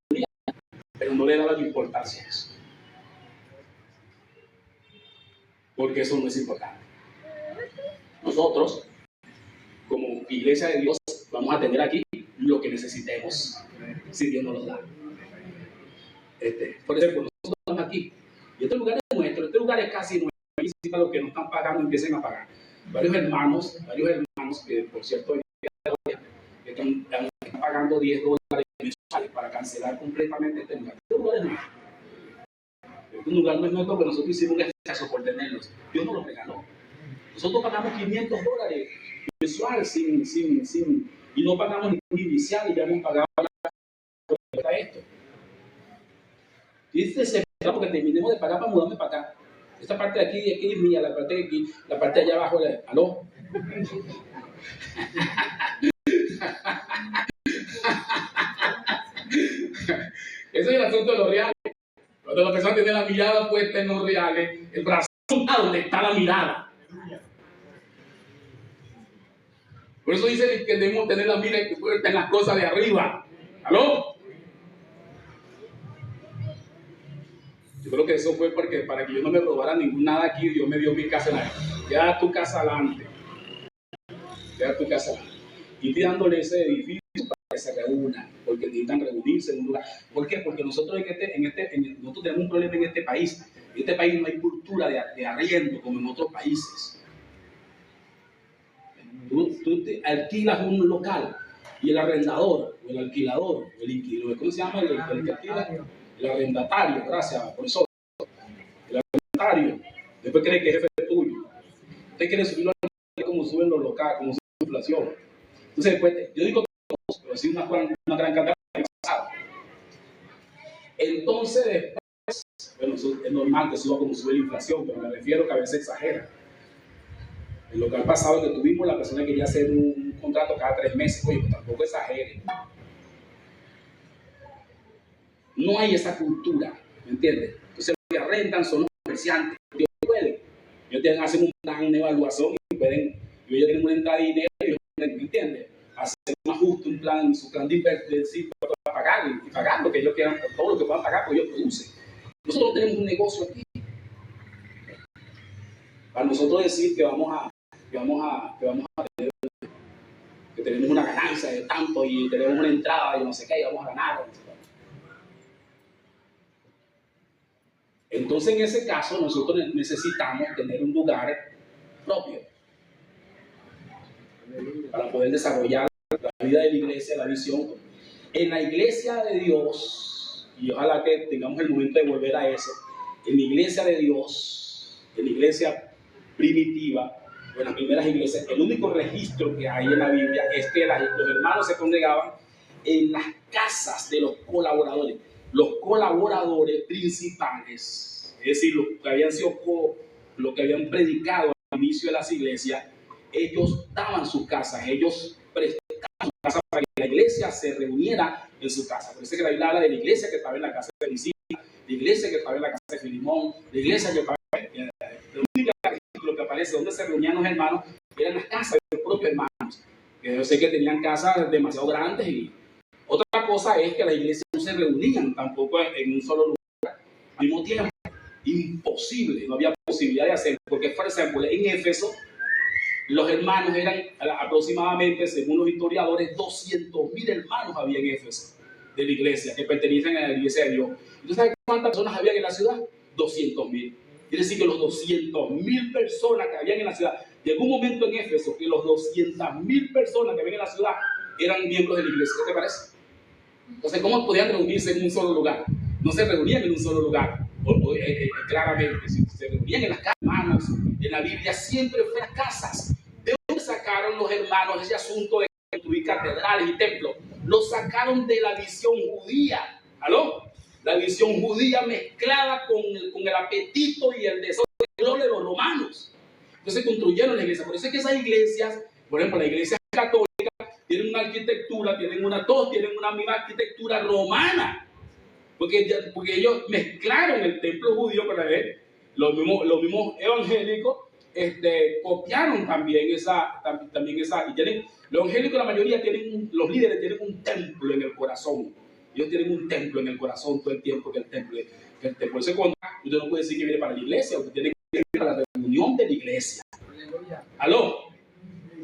[SPEAKER 1] Pero no le daban importancia a eso. Porque eso no es importante. Nosotros, como iglesia de Dios, vamos a tener aquí lo que necesitemos, si Dios nos lo da. Por ejemplo, nosotros estamos aquí, y este lugar es nuestro, este lugar es casi nuestro, y para los que no están pagando empiecen a pagar. Varios hermanos que por cierto están pagando $10 mensuales para cancelar completamente este lugar. Este lugar es nuestro. Este lugar no es nuestro, pero nosotros hicimos un esfuerzo por tenerlos. Dios nos lo regaló. Nosotros pagamos $500 mensual y no pagamos ningún inicial y ya hemos pagado esto. Y este se porque terminemos de pagar para mudarme para acá. Esta parte de aquí es mía, la parte de aquí, la parte de allá abajo, ¿aló? Ese es el asunto de los reales. Cuando la persona tiene la mirada puesta en los reales, el brazo a donde está la mirada. Por eso dice que debemos tener la mira puesta en las cosas de arriba. ¿Aló? Yo creo que eso fue porque para que yo no me robara nada aquí, Dios me dio mi casa adelante. Ya tu casa adelante. Ya tu casa adelante. Y estoy dándole ese edificio para que se reúnan, porque necesitan reunirse en un lugar. ¿Por qué? Porque nosotros nosotros tenemos un problema en este país. En este país no hay cultura de arriendo como en otros países. Tú te alquilas un local y el arrendador, o el alquilador, o el inquilino, ¿cómo se llama? El que alquila, el arrendatario, gracias, profesor. El arrendatario, después cree que es jefe tuyo. Usted quiere subirlo como suben los locales, como sube la inflación. Entonces, después, yo digo todos, pero sí una gran cantidad de pasado. Entonces, después, bueno, es normal que suba como sube la inflación, pero me refiero que a veces exagera. El local pasado que tuvimos, la persona quería hacer un contrato cada 3 meses. Oye, pues tampoco exagere. No hay esa cultura, ¿me entiendes? Entonces, los que arrendan son los comerciantes. Ellos pueden. Ellos hacen un plan de evaluación y ellos tienen una entrada de dinero y ¿me entiendes? Hacer un ajuste, un plan, su plan de inversión para pagar y pagar lo que ellos quieran, todo lo que puedan pagar, pues ellos producen. Nosotros tenemos un negocio aquí. Para nosotros decir que vamos a tener, que tenemos una ganancia de tanto y tenemos una entrada y no sé qué, y vamos a ganar. Entonces, en ese caso, nosotros necesitamos tener un lugar propio para poder desarrollar la vida de la iglesia, la visión. En la iglesia de Dios, y ojalá que tengamos el momento de volver a eso, en la iglesia de Dios, en la iglesia primitiva, en las primeras iglesias, el único registro que hay en la Biblia es que los hermanos se congregaban en las casas de los colaboradores principales, es decir, los que habían sido los que habían predicado al inicio de las iglesias. Ellos daban sus casas, ellos prestaban sus casas para que la iglesia se reuniera en su casa. Por eso que la Biblia habla de la iglesia que estaba en la casa de Eliseo, la iglesia que estaba en la casa de Filimón, la iglesia que estaba en la única registro que aparece donde se reunían los hermanos eran las casas de los propios hermanos. Que yo sé que tenían casas demasiado grandes. Y otra cosa es que las iglesias no se reunían tampoco en un solo lugar al mismo tiempo. Imposible, no había posibilidad de hacerlo, porque por ejemplo en Éfeso los hermanos eran aproximadamente, según los historiadores, 200,000 hermanos había en Éfeso de la iglesia, que pertenecen a la iglesia de Dios. ¿Tú sabes cuántas personas había en la ciudad? 200,000. Quiere decir que los 200,000 personas que habían en la ciudad, llegó un momento en Éfeso que los 200,000 personas que habían en la ciudad eran miembros de la iglesia. ¿Qué te parece? Entonces, ¿cómo podían reunirse en un solo lugar? No se reunían en un solo lugar. Claramente, se reunían en las casas, hermanos. En la Biblia siempre fue las casas. ¿De dónde sacaron los hermanos ese asunto de construir catedrales y templos? Lo sacaron de la visión judía. ¿Aló? La visión judía mezclada con el apetito y el deseo de gloria de los romanos. Entonces construyeron la iglesia. Por eso es que esas iglesias, por ejemplo, la iglesia católica, tienen una arquitectura, todos tienen una misma arquitectura romana. Porque ellos mezclaron el templo judío para ver, los mismos evangélicos copiaron también esa, y tienen, los evangélicos la mayoría los líderes tienen un templo en el corazón. Ellos tienen un templo en el corazón todo el tiempo, que el templo. Por eso cuando usted no puede decir que viene para la iglesia, usted tiene que ir para la reunión de la iglesia. ¿Aló?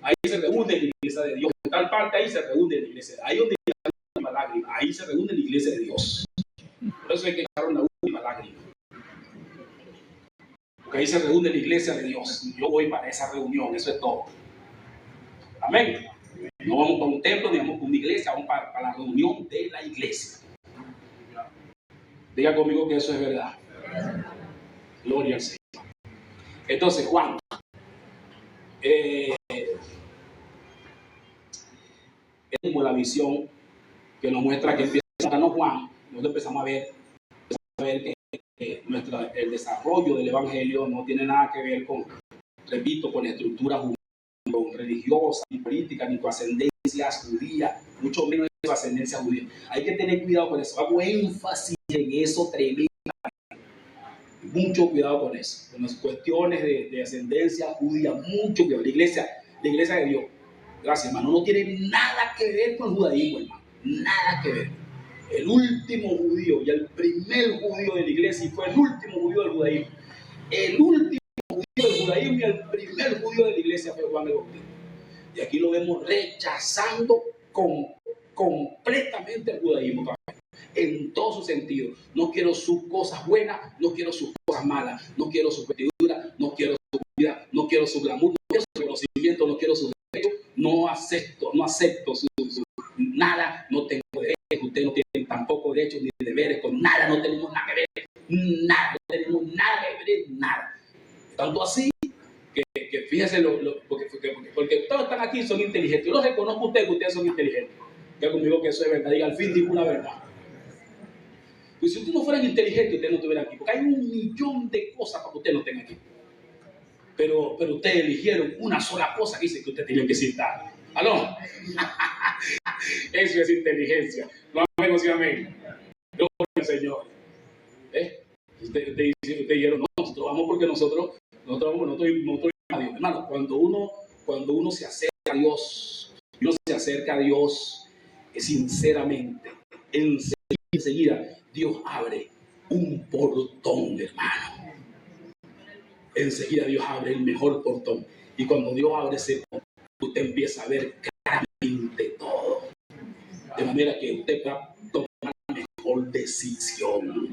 [SPEAKER 1] Ahí se reúne la iglesia de Dios. En tal parte ahí se reúne la iglesia. Ahí donde hay la última lágrima, ahí se reúne la iglesia de Dios. Por eso hay que echar una última lágrima. Porque ahí se reúne la iglesia de Dios. Yo voy para esa reunión, eso es todo. Amén. No vamos para un templo, ni vamos para una iglesia, vamos para la reunión de la iglesia. Diga conmigo que eso es verdad. Gloria al Señor. Entonces, Juan. Es como la visión que nos muestra que empieza a darnos Juan. Nosotros empezamos a ver que el desarrollo del evangelio no tiene nada que ver con la estructura religiosa, ni política, ni con ascendencias judías, mucho menos con ascendencia judía. Hay que tener cuidado con eso. Hago énfasis en eso tremendo. Mucho cuidado con eso. Con las cuestiones de ascendencia judía, mucho cuidado. La iglesia de Dios, gracias hermano, no tiene nada que ver con el judaísmo, hermano. Nada que ver. El último judío y el primer judío de la iglesia, y fue el último judío del judaísmo. El último judío del judaísmo y el primer judío de la iglesia fue Juan el Bautista. Y aquí lo vemos rechazando completamente el judaísmo también, en todo su sentido. No quiero sus cosas buenas, no quiero sus cosas malas, no quiero su vestidura, no quiero su vida, no quiero su glamour, no quiero su conocimiento, no quiero sus derechos, no acepto su nada, no tengo derechos, usted no tiene tampoco derechos ni deberes, con nada no tenemos nada que ver, nada, no tenemos nada que ver, nada. Tanto así que fíjense, porque todos están aquí, son inteligentes. Yo los reconozco a ustedes que ustedes son inteligentes. Ya conmigo que eso es verdad, diga al fin digo una verdad. Pues si ustedes no fueran inteligentes, ustedes no estuvieran aquí, porque hay 1,000,000 de cosas para que ustedes no estén aquí. Pero ustedes eligieron una sola cosa que dice que ustedes tenían que citar. ¿Aló? Eso es inteligencia. No amén, sí, amén. Gloria al Señor. Ustedes dijeron, no, nosotros vamos porque nosotros vamos, no a Dios. Hermano, cuando uno se acerca a Dios, sinceramente, enseguida, Dios abre un portón, hermano. Enseguida Dios abre el mejor portón. Y cuando Dios abre ese portón, usted empieza a ver claramente todo. De manera que usted va a tomar la mejor decisión.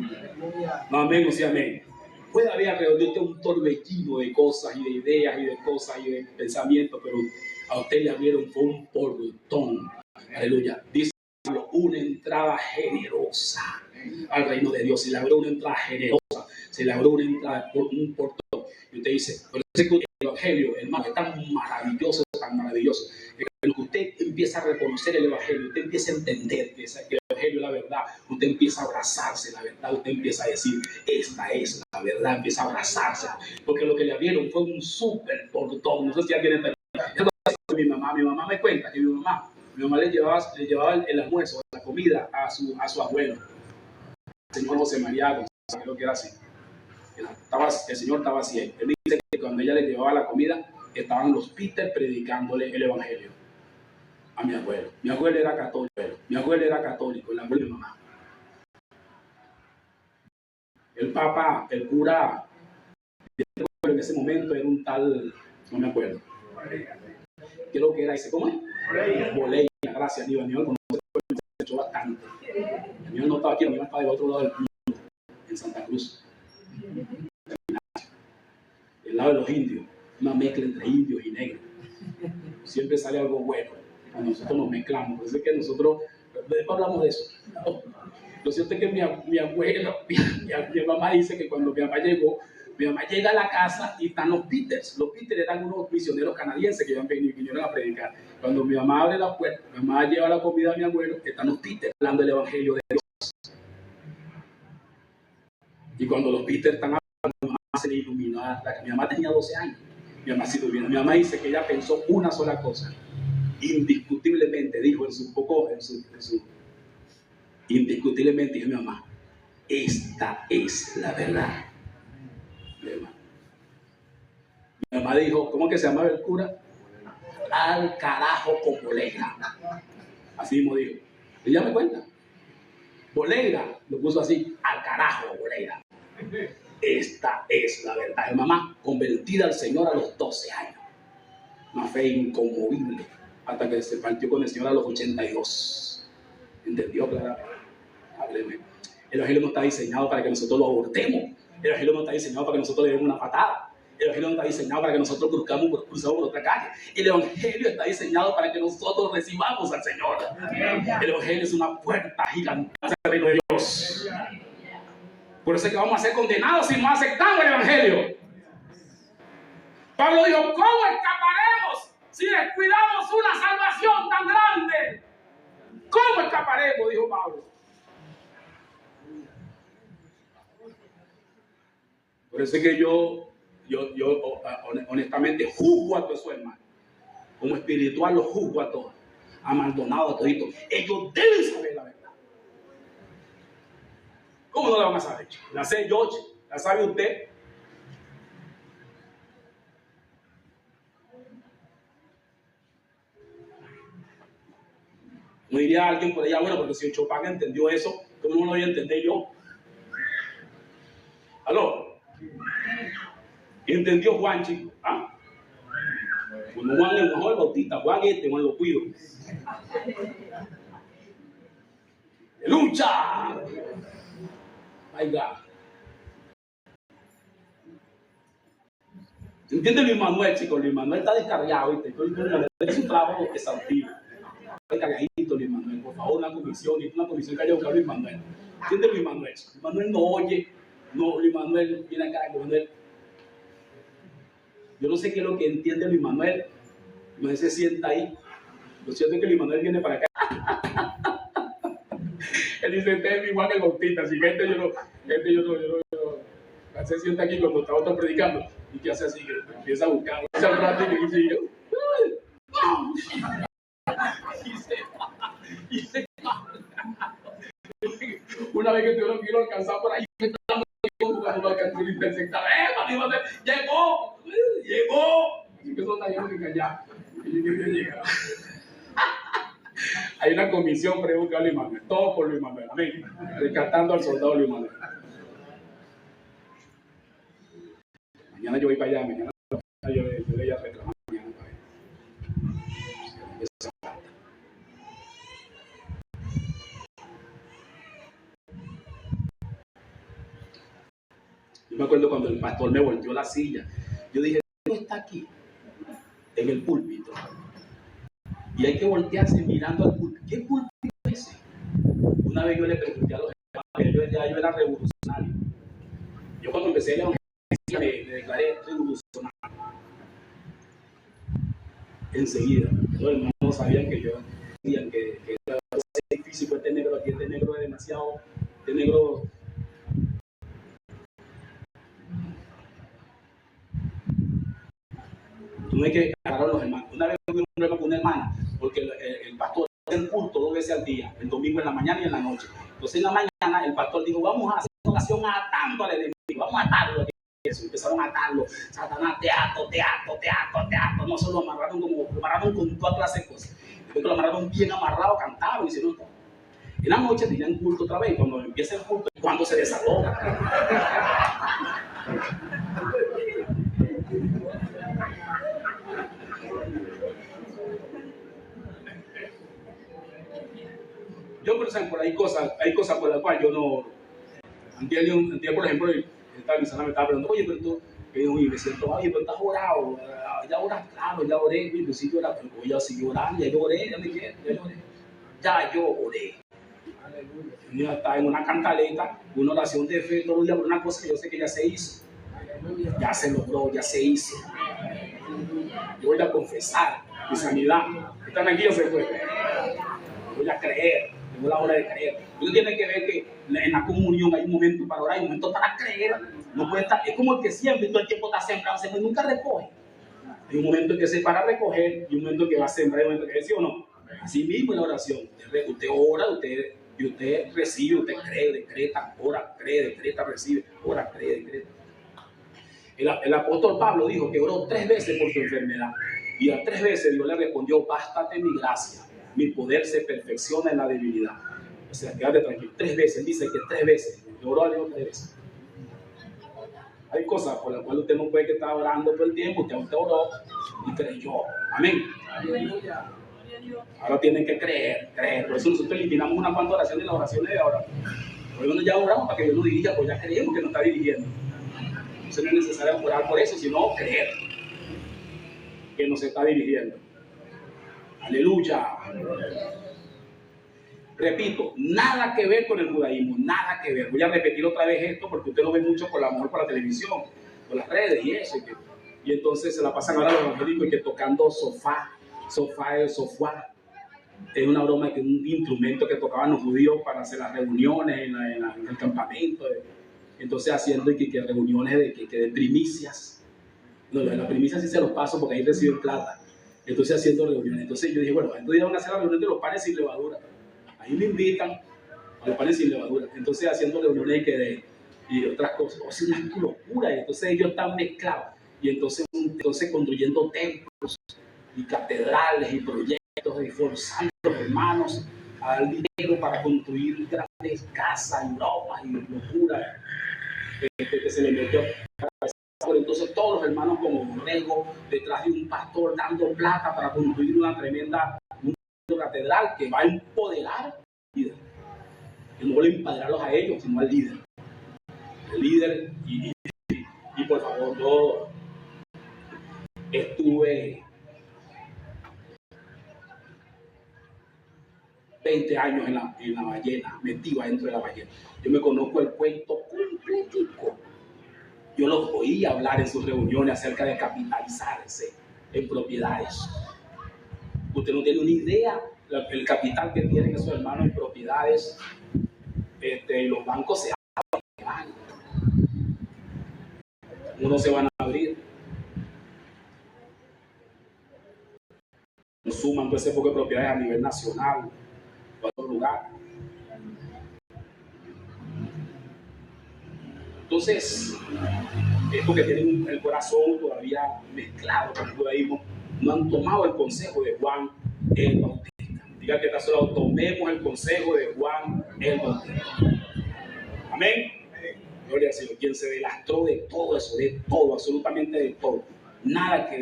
[SPEAKER 1] No, amén, o sea, amén. Puede haber alrededor de usted un torbellino de cosas y de ideas y de cosas y de pensamientos, pero a usted le abrieron fue un portón. Aleluya. Dice una entrada generosa al reino de Dios. Se le abrió una entrada generosa. Se le abrió una entrada por un portón. Y usted dice, pero es que el evangelio, hermano, es tan maravilloso, que cuando usted empieza a reconocer el evangelio, usted empieza a entender que el evangelio es la verdad, usted empieza a abrazarse la verdad, usted empieza a decir, esta es la verdad, empieza a abrazarse, porque lo que le abrieron fue un súper portón. No sé si alguien está mi mamá me cuenta que mi mamá le llevaba el almuerzo, la comida a su abuelo, el señor José María González, creo que era así. El señor estaba así. Él me dice que cuando ella le llevaba la comida, estaban los Peter predicándole el evangelio a mi abuelo. Mi abuelo era católico, el abuelo de mi mamá. El papa, el cura, en ese momento era un tal, no me acuerdo. Creo que era ese, ¿cómo es? Boleya, gracias, Aníbal. Aníbal conoce bastante. Aníbal no estaba aquí, Aníbal estaba del otro lado del mundo, en Santa Cruz. Del lado de los indios, una mezcla entre indios y negros. Siempre sale algo bueno cuando nosotros nos mezclamos. Por eso es que nosotros, después hablamos de eso. Lo cierto es que mi abuelo, mi mamá dice que cuando mi mamá llega a la casa y están los Peters. Los Peters eran unos misioneros canadienses que vinieron a predicar. Cuando mi mamá abre la puerta, mi mamá lleva la comida a mi abuelo, están los Peters hablando del evangelio de Dios. Y cuando los Peters están hablando, mi mamá se le iluminó. Mi mamá tenía 12 años. Mi mamá se iluminó. Mi mamá dice que ella pensó una sola cosa. Indiscutiblemente, dijo indiscutiblemente, dijo mi mamá, esta es la verdad. Mi mamá dijo, ¿cómo que se llamaba el cura? Al carajo con Boleira. Así mismo dijo. Ella me cuenta. Boleira lo puso así, al carajo Boleira. Esta es la verdad. Mi mamá, convertida al Señor a los 12 años. Una fe inconmovible. Hasta que se partió con el Señor a los 82. ¿Entendió claramente? Hábleme. El evangelio no está diseñado para que nosotros lo abortemos. El evangelio no está diseñado para que nosotros le demos una patada. El evangelio no está diseñado para que nosotros cruzamos por otra calle. El evangelio está diseñado para que nosotros recibamos al Señor. El evangelio es una puerta gigante al reino de Dios. Por eso es que vamos a ser condenados si no aceptamos el evangelio. Pablo dijo, ¿cómo escaparemos si descuidamos una salvación tan grande? ¿Cómo escaparemos? Dijo Pablo. Por eso es que yo honestamente juzgo a todos esos hermanos. Como espiritual los juzgo a todos. Abandonados a toditos. Ellos deben saber la verdad. ¿Cómo no la van a saber? La sé yo, la sabe usted. No diría alguien por allá, bueno, porque si Chopin entendió eso, ¿cómo no lo voy a entender yo? ¿Aló? ¿Entendió Juan, chico? ¿Ah? Bueno, Juan es mejor Bautista, Juan Juan lo cuido. ¡Lucha! My God. ¿Entiende Luis Manuel, chicos? Luis Manuel está descargado, ¿viste? Es un trabajo exhaustivo. Está descargadito Luis Manuel, por favor, una comisión que haya buscado Luis Manuel. ¿Entiende Luis Manuel? Luis Manuel no oye, no, Luis Manuel, viene acá, Luis Manuel. Yo no sé qué es lo que entiende Luis Manuel. No se sienta ahí. Lo cierto es que Luis Manuel viene para acá. Él dice, este es igual que el Bautista, así que este yo no. Se sienta aquí cuando está otro predicando y que hace así, que empieza a buscar, empieza a rato y sigue. Y se una vez que yo lo quiero alcanzar por ahí, cuando lo alcanzó el intersector, llegó. Así que eso está lleno de callar. Hay una comisión para buscar a Luis Manuel, todo por Luis Manuel, amén. Rescatando al soldado Luis Manuel. Mañana yo voy para allá, mañana yo le voy a reclamar mañana para él. me acuerdo cuando el pastor me volteó la silla. Yo dije, ¿no está aquí? En el púlpito. Y hay que voltearse mirando al púlpito. ¿Qué púlpito es ese? Una vez yo le pregunté a los hermanos, yo era revolucionario. Yo cuando empecé a leer, me declaré revolucionario. Enseguida, los hermanos sabían que yo decían que era difícil, pues este negro aquí, este negro es demasiado, este negro. No hay que agarrar a los hermanos. Una vez tuve un problema con una hermana, porque el pastor hace el culto 2 veces al día, el domingo en la mañana y en la noche. Entonces en la mañana el pastor dijo, vamos a hacer una oración atando al enemigo, vamos a atarlo. Eso, empezaron a atarlo, Satanás, teatro, no solo lo amarraron con toda clase de cosas. Después que lo amarraron bien amarrado, cantaban y hicieron todo. En la noche tenían culto otra vez, cuando empieza el culto, cuando se desató. Yo, por ejemplo, hay cosas por las cuales yo no. Antier, por ejemplo, esta misana me estaba preguntando, oye, pero tú, me siento, oye, pero estás orado, ya oras, claro, ya oré, pues sí, ya sigo orando, ya yo oré, ya yo oré. Yo estaba en una cantaleta, una oración de fe todo el día por una cosa que yo sé que ya se hizo, ya se logró, ya se hizo. Yo voy a confesar mi sanidad. ¿Están aquí o se fue? Voy a creer. Llegó la hora de creer. Uno tiene que ver que en la comunión hay un momento para orar y un momento para creer. No puede estar, es como el que siempre todo el tiempo está sembrando y nunca recoge. Hay un momento en que se para recoger y un momento en que va a sembrar y un momento en que sí o no. Así mismo en la oración. Usted ora, usted recibe, usted cree, decreta, ora, cree, decreta, recibe, ora, cree, decreta. El apóstol Pablo dijo que oró 3 veces por su enfermedad y a 3 veces Dios le respondió, bástate mi gracia, mi poder se perfecciona en la debilidad. O sea, quédate tranquilo, 3 veces, él dice que 3 veces, oró a Dios 3 veces. Hay cosas por las cuales usted no puede que estar orando todo el tiempo, usted oró y creyó, amén. Ahora tienen que creer, por eso nosotros eliminamos unas cuantas oraciones de las oraciones de ahora. Por eso ya oramos para que Dios nos dirija, pues ya creemos que nos está dirigiendo. Entonces no es necesario orar por eso, sino creer que nos está dirigiendo. Aleluya. Repito, nada que ver con el judaísmo, nada que ver. Voy a repetir otra vez esto porque usted lo ve mucho por la televisión, por las redes y eso. Y entonces se la pasan ahora los evangélicos y que tocando sofá. Es una broma, que es un instrumento que tocaban los judíos para hacer las reuniones en el campamento. Entonces haciendo que reuniones de primicias. No, las primicias sí se los paso porque ahí reciben plata. Entonces haciendo reuniones. Entonces yo dije, bueno, estos días van a hacer la reunión de los panes sin levadura. Ahí me invitan a los panes sin levadura. Entonces haciendo reuniones y otras cosas. O sea, una locura. Y entonces ellos están mezclados. Y entonces construyendo templos y catedrales y proyectos y forzando a los hermanos a dar dinero para construir grandes casas y bromas y locuras que se le metió. Entonces todos los hermanos como borrego detrás de un pastor dando plata para construir una tremenda catedral que va a empoderar al líder. Que no vuelve a empoderarlos a ellos, sino al líder. El líder, y por favor, yo estuve 20 años en la ballena, metido adentro de la ballena. Yo me conozco el cuento completico. Yo los oí hablar en sus reuniones acerca de capitalizarse en propiedades. Usted no tiene una idea del capital que tienen esos hermanos en propiedades. Los bancos se abren. Uno se van a abrir. Nos suman todo ese poco de propiedades a nivel nacional o a otro lugar. Entonces, es porque tienen el corazón todavía mezclado con el judaísmo, no han tomado el consejo de Juan el Bautista. Diga que solo tomemos el consejo de Juan el Bautista. Amén. Gloria al Señor, quien se delastró de todo eso, de todo, absolutamente de todo. Nada que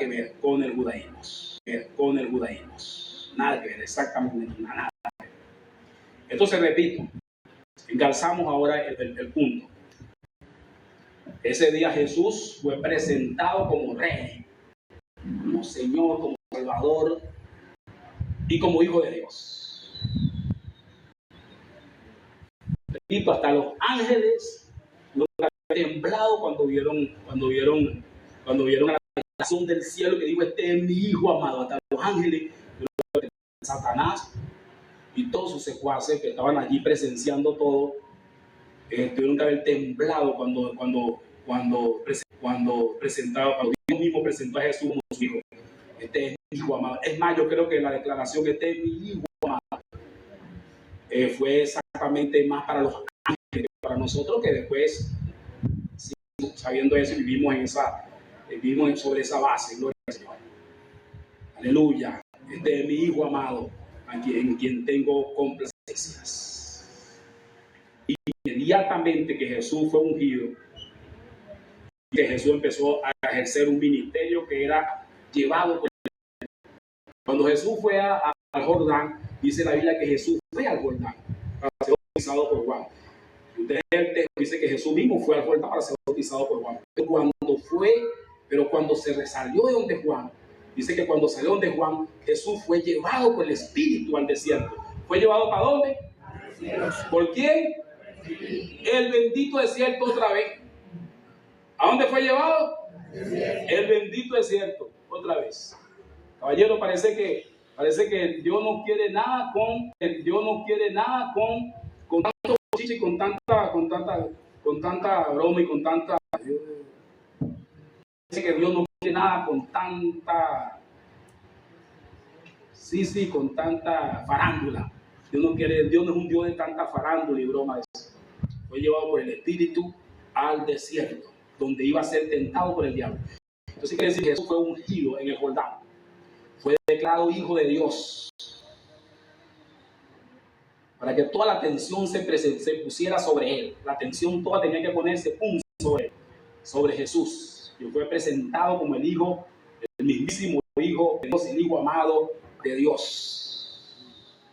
[SPEAKER 1] ver con el judaísmo. Nada que ver, exactamente nada. Entonces, repito, engalzamos ahora el punto. Ese día Jesús fue presentado como rey, como Señor, como Salvador y como Hijo de Dios. Repito, hasta los ángeles no han temblado cuando vieron a la razón del cielo que dijo: este es mi Hijo amado. Hasta los ángeles, Satanás y todos sus secuaces que estaban allí presenciando todo, tuvieron que haber temblado cuando Dios mismo presentó a Jesús como su Hijo. Este es mi Hijo amado. Es más, yo creo que la declaración "este es mi Hijo amado" fue exactamente más para los ángeles que para nosotros, que después, sabiendo eso, vivimos sobre esa base. Gloria al Señor. Aleluya. Este es mi Hijo amado, en quien tengo complacencias. Y inmediatamente que Jesús fue ungido, que Jesús empezó a ejercer un ministerio que era llevado por él. Cuando Jesús fue al Jordán, dice la Biblia que Jesús fue al Jordán para ser bautizado por Juan. Y usted el texto dice que Jesús mismo fue al Jordán para ser bautizado por Juan. Pero cuando se salió de donde Juan, dice que cuando salió donde Juan, Jesús fue llevado por el Espíritu al desierto. ¿Fue llevado para dónde? ¿Por quién? El bendito desierto otra vez. ¿A dónde fue llevado? El bendito desierto otra vez. Caballero, parece que Dios no quiere nada con tanto chiche y con tanta broma y con tanta. Parece que Dios no quiere nada con tanta. Con tanta farándula. Dios no es un Dios de tanta farándula y broma. Fue llevado por el Espíritu al desierto, donde iba a ser tentado por el diablo. Entonces quiere decir que Jesús fue ungido en el Jordán. Fue declarado Hijo de Dios. Para que toda la atención se pusiera sobre él. La atención toda tenía que ponerse sobre Jesús. Y fue presentado como el mismísimo Hijo de Dios, el Hijo amado de Dios.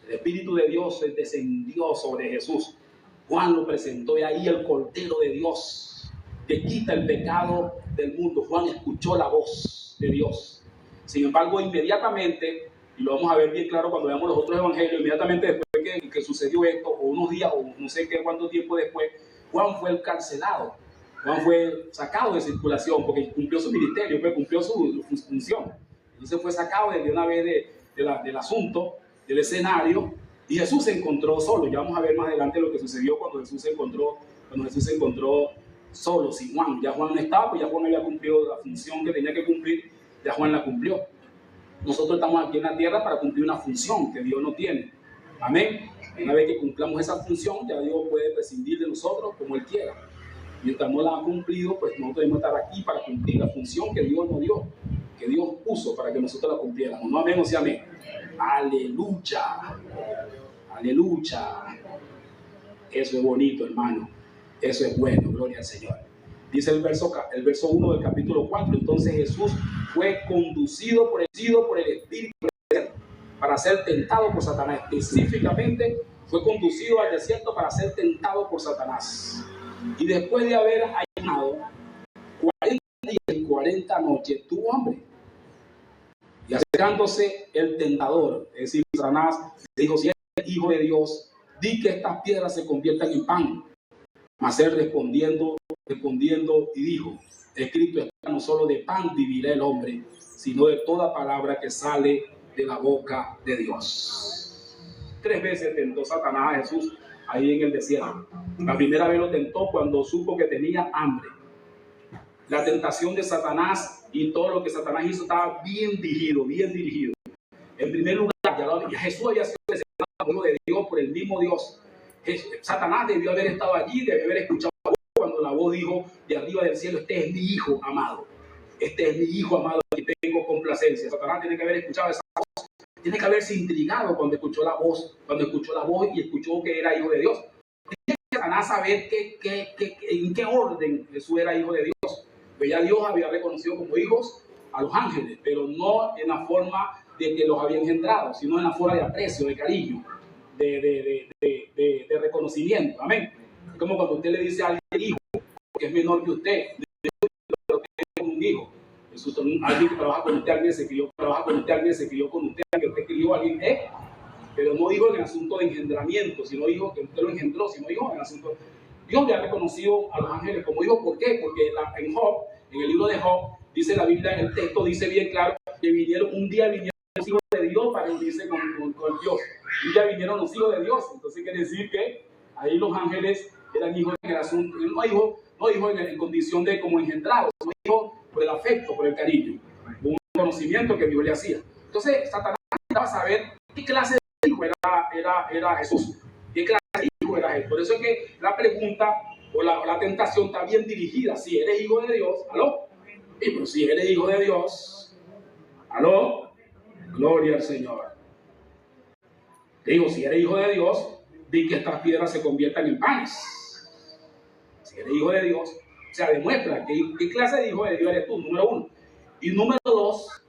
[SPEAKER 1] El Espíritu de Dios descendió sobre Jesús. Juan lo presentó, y ahí el Cordero de Dios que quita el pecado del mundo. Juan escuchó la voz de Dios. Sin embargo, inmediatamente, y lo vamos a ver bien claro cuando veamos los otros evangelios, inmediatamente después que sucedió esto, o unos días, o no sé qué cuánto tiempo después, Juan fue encarcelado. Juan fue sacado de circulación porque cumplió su ministerio, cumplió su función. Entonces fue sacado de una vez del asunto, del escenario, y Jesús se encontró solo. Ya vamos a ver más adelante lo que sucedió cuando Jesús se encontró solo, sin Juan. Ya Juan no estaba, pues ya Juan había cumplido la función que tenía que cumplir, ya Juan la cumplió. Nosotros estamos aquí en la tierra para cumplir una función que Dios no tiene. Amén. Una vez que cumplamos esa función, ya Dios puede prescindir de nosotros como Él quiera. Mientras no la ha cumplido, pues nosotros debemos estar aquí para cumplir la función que Dios nos dio, que Dios puso para que nosotros la cumpliéramos. No amén, o sea amén. Aleluya. Aleluya. Eso es bonito, hermano. Eso es bueno, gloria al Señor. Dice el verso 1 del capítulo 4. Entonces Jesús fue conducido por el Espíritu para ser tentado por Satanás. Específicamente fue conducido al desierto para ser tentado por Satanás. Y después de haber ayunado 40 días y 40 noches, tuvo hambre. Y acercándose el tentador, es decir, Satanás, le dijo: si eres Hijo de Dios, di que estas piedras se conviertan en pan. Mas él respondiendo y dijo: escrito está, no solo de pan vivirá el hombre, sino de toda palabra que sale de la boca de Dios. 3 veces tentó Satanás a Jesús ahí en el desierto. La primera vez lo tentó cuando supo que tenía hambre. La tentación de Satanás y todo lo que Satanás hizo estaba bien dirigido. En primer lugar, ya Jesús había sido presentado como de Dios por el mismo Dios. Satanás debió haber estado allí, debió haber escuchado la voz cuando la voz dijo de arriba del cielo: este es mi Hijo amado. Este es mi Hijo amado, que tengo complacencia. Satanás tiene que haber escuchado esa voz. Tiene que haberse intrigado cuando escuchó la voz y escuchó que era Hijo de Dios. Tiene que Satanás saber en qué orden Jesús era Hijo de Dios. Pues ya Dios había reconocido como hijos a los ángeles, pero no en la forma de que los había engendrado, sino en la forma de aprecio, de cariño, de reconocimiento. Amén. Es como cuando usted le dice a alguien hijo, que es menor que usted. Pero que es como un hijo. Eso es alguien que trabaja con usted, alguien que se crió, se crió con usted, que usted crió a alguien, pero no hijo en el asunto de engendramiento, sino hijo que usted lo engendró, sino hijo en el asunto. Dios ya ha reconocido a los ángeles como hijos. ¿Por qué? Porque en Job, en el libro de Job, dice la Biblia, el texto dice bien claro que un día vinieron los hijos de Dios para unirse con Dios. Un día vinieron los hijos de Dios. Entonces quiere decir que ahí los ángeles eran hijos en el asunto, no hijos en condición de como engendrados, sino hijos por el afecto, por el cariño, un conocimiento que Dios le hacía. Entonces Satanás necesitaba saber qué clase de hijo era Jesús. ¿Qué clase de hijo era él? Por eso es que la pregunta o la tentación está bien dirigida. Si eres hijo de Dios, ¿aló? Y pero si eres hijo de Dios, ¿aló? Gloria al Señor. Te digo, si eres hijo de Dios, di que estas piedras se conviertan en panes. Si eres hijo de Dios, o sea, demuestra qué clase de hijo de Dios eres tú, número uno. Y número dos,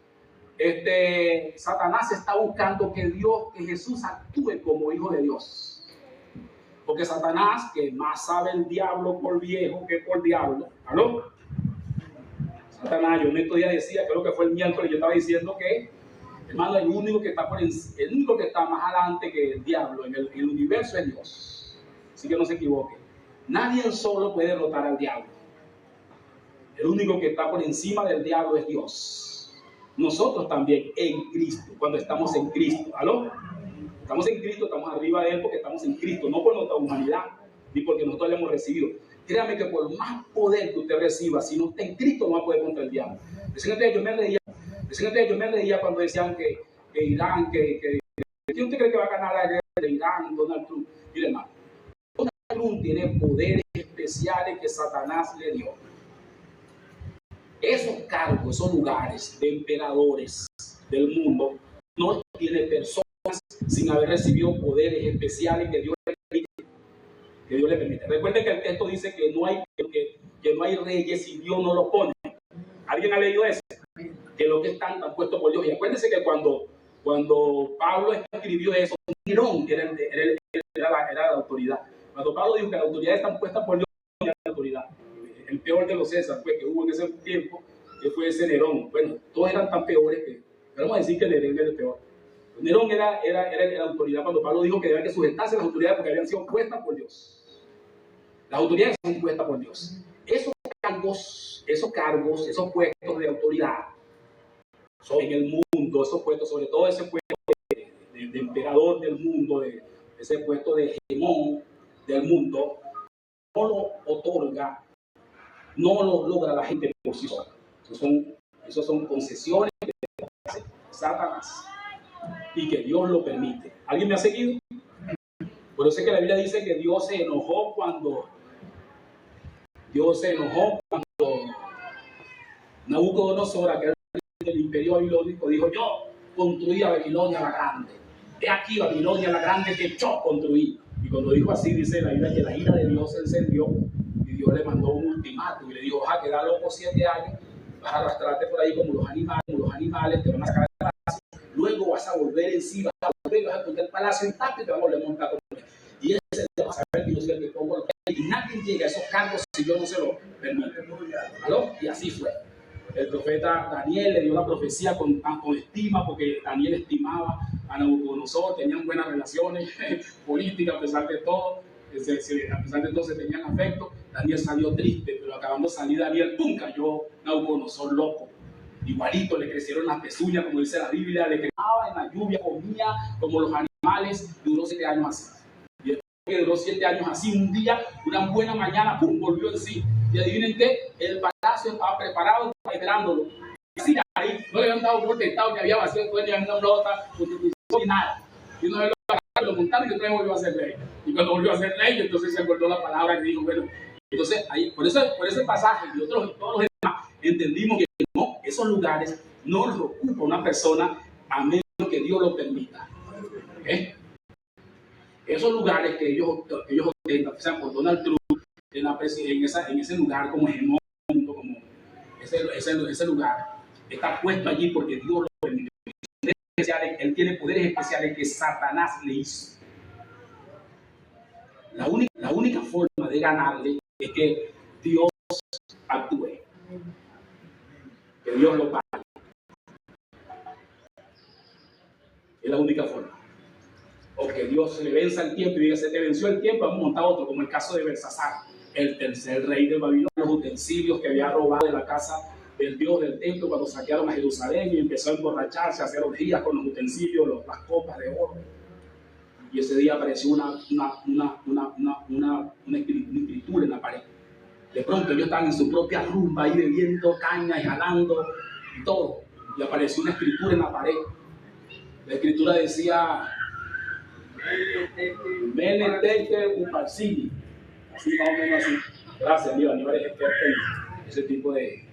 [SPEAKER 1] Satanás está buscando que Jesús actúe como hijo de Dios. Porque Satanás, que más sabe el diablo por viejo que por diablo, ¿aló? Satanás, yo en estos días decía, creo que fue el miércoles, yo estaba diciendo que, hermano, el único que está más adelante que el diablo en el universo es Dios. Así que no se equivoque. Nadie solo puede derrotar al diablo. El único que está por encima del diablo es Dios. Nosotros también en Cristo, cuando estamos en Cristo, ¿aló? Estamos en Cristo, estamos arriba de Él porque estamos en Cristo, no por nuestra humanidad, ni porque nosotros le hemos recibido. Créame que por más poder que usted reciba, si no está en Cristo, no va a poder contra el diablo. Recientemente yo me reía cuando decían que Irán, ¿quién usted cree que va a ganar la guerra de Irán, Donald Trump? Mire, hermano, Donald Trump tiene poderes especiales que Satanás le dio. Esos cargos, esos lugares de emperadores del mundo, no tiene personas sin haber recibido poderes especiales que Dios le permite. Recuerden que el texto dice que no hay reyes si Dios no los pone. ¿Alguien ha leído eso? Que los que están puestos por Dios. Y acuérdense que cuando Pablo escribió eso, Nerón era la autoridad. Cuando Pablo dijo que las autoridades están puestas por Dios, era la autoridad. El peor de los César que hubo en ese tiempo, que fue ese Nerón. Bueno, todos eran tan peores que vamos a decir que Nerón era el peor. Nerón era la autoridad cuando Pablo dijo que debían que sujetarse a las autoridades porque habían sido puestas por Dios. Las autoridades son puestas por Dios. Esos cargos, esos puestos de autoridad son en el mundo, esos puestos, sobre todo ese puesto de emperador del mundo, ese puesto de hegemón del mundo, no lo otorga, no lo logra la gente por sí sola. Esos son concesiones de Satanás y que Dios lo permite. ¿Alguien me ha seguido? Por eso es que la Biblia dice que Dios se enojó cuando Nabucodonosor, que era el imperio babilónico, dijo: yo construí a Babilonia la grande. He aquí Babilonia la grande que yo construí. Y cuando dijo así, dice la Biblia que la ira de Dios se encendió y Dios le mandó un ultimátum y le dijo: vas a quedar loco 7 años, vas a arrastrarte por ahí como los animales, te van a sacar de la palacio, luego vas a volver en sí, vas a poner el palacio intacto y te vas a volver a montar con él. Y ese te vas a saber que yo soy el que pongo los y nadie llega a esos cargos si yo no se lo permito. ¿Aló? Y así fue. El profeta Daniel le dio la profecía con estima, porque Daniel estimaba a Nabucodonosor, tenían buenas relaciones políticas a pesar de todo, a pesar de todo se tenían afecto. Daniel salió triste, pero acabando de salir Daniel, ¡pum!, cayó Nabucodonosor loco. Igualito, le crecieron las pezuñas, como dice la Biblia, le quemaba en la lluvia, comía como los animales, duró 7 años así. Y después que duró 7 años así, un día, una buena mañana, ¡pum!, volvió en sí. Y adivinen qué, el palacio estaba preparado, estaba esperándolo. Así ahí, no le habían dado protestado que había vacío, después le habían dado otra constitución y nada. Y no lo montaron y después volvió a ser rey. Y cuando volvió a ser rey, entonces se acordó la palabra que dijo, bueno, entonces ahí, por ese pasaje y todos los demás, entendimos que no, esos lugares no los ocupa una persona a menos que Dios lo permita. ¿Okay? Esos lugares que ellos ostentan, o sea, por Donald Trump, en ese lugar como hegemón, como ese lugar, está puesto allí porque Dios lo permite. Él tiene poderes especiales que Satanás le hizo. La única forma de ganarle es que Dios actúe. Que Dios lo pague. Es la única forma. O que Dios se le venza el tiempo y diga, se te venció el tiempo, vamos a montar otro, como el caso de Belsasar, el tercer rey de Babilonia, los utensilios que había robado de la casa del Dios del templo cuando saquearon a Jerusalén, y empezó a emborracharse, a hacer orgías con los utensilios, las copas de oro. Y ese día apareció una escritura en la pared. De pronto ellos estaban en su propia rumba, ahí bebiendo caña y jalando y todo. Y apareció una escritura en la pared. La escritura decía, Meneteke Uparsini. Así más o menos así. Gracias, Aníbal es experto en ese tipo de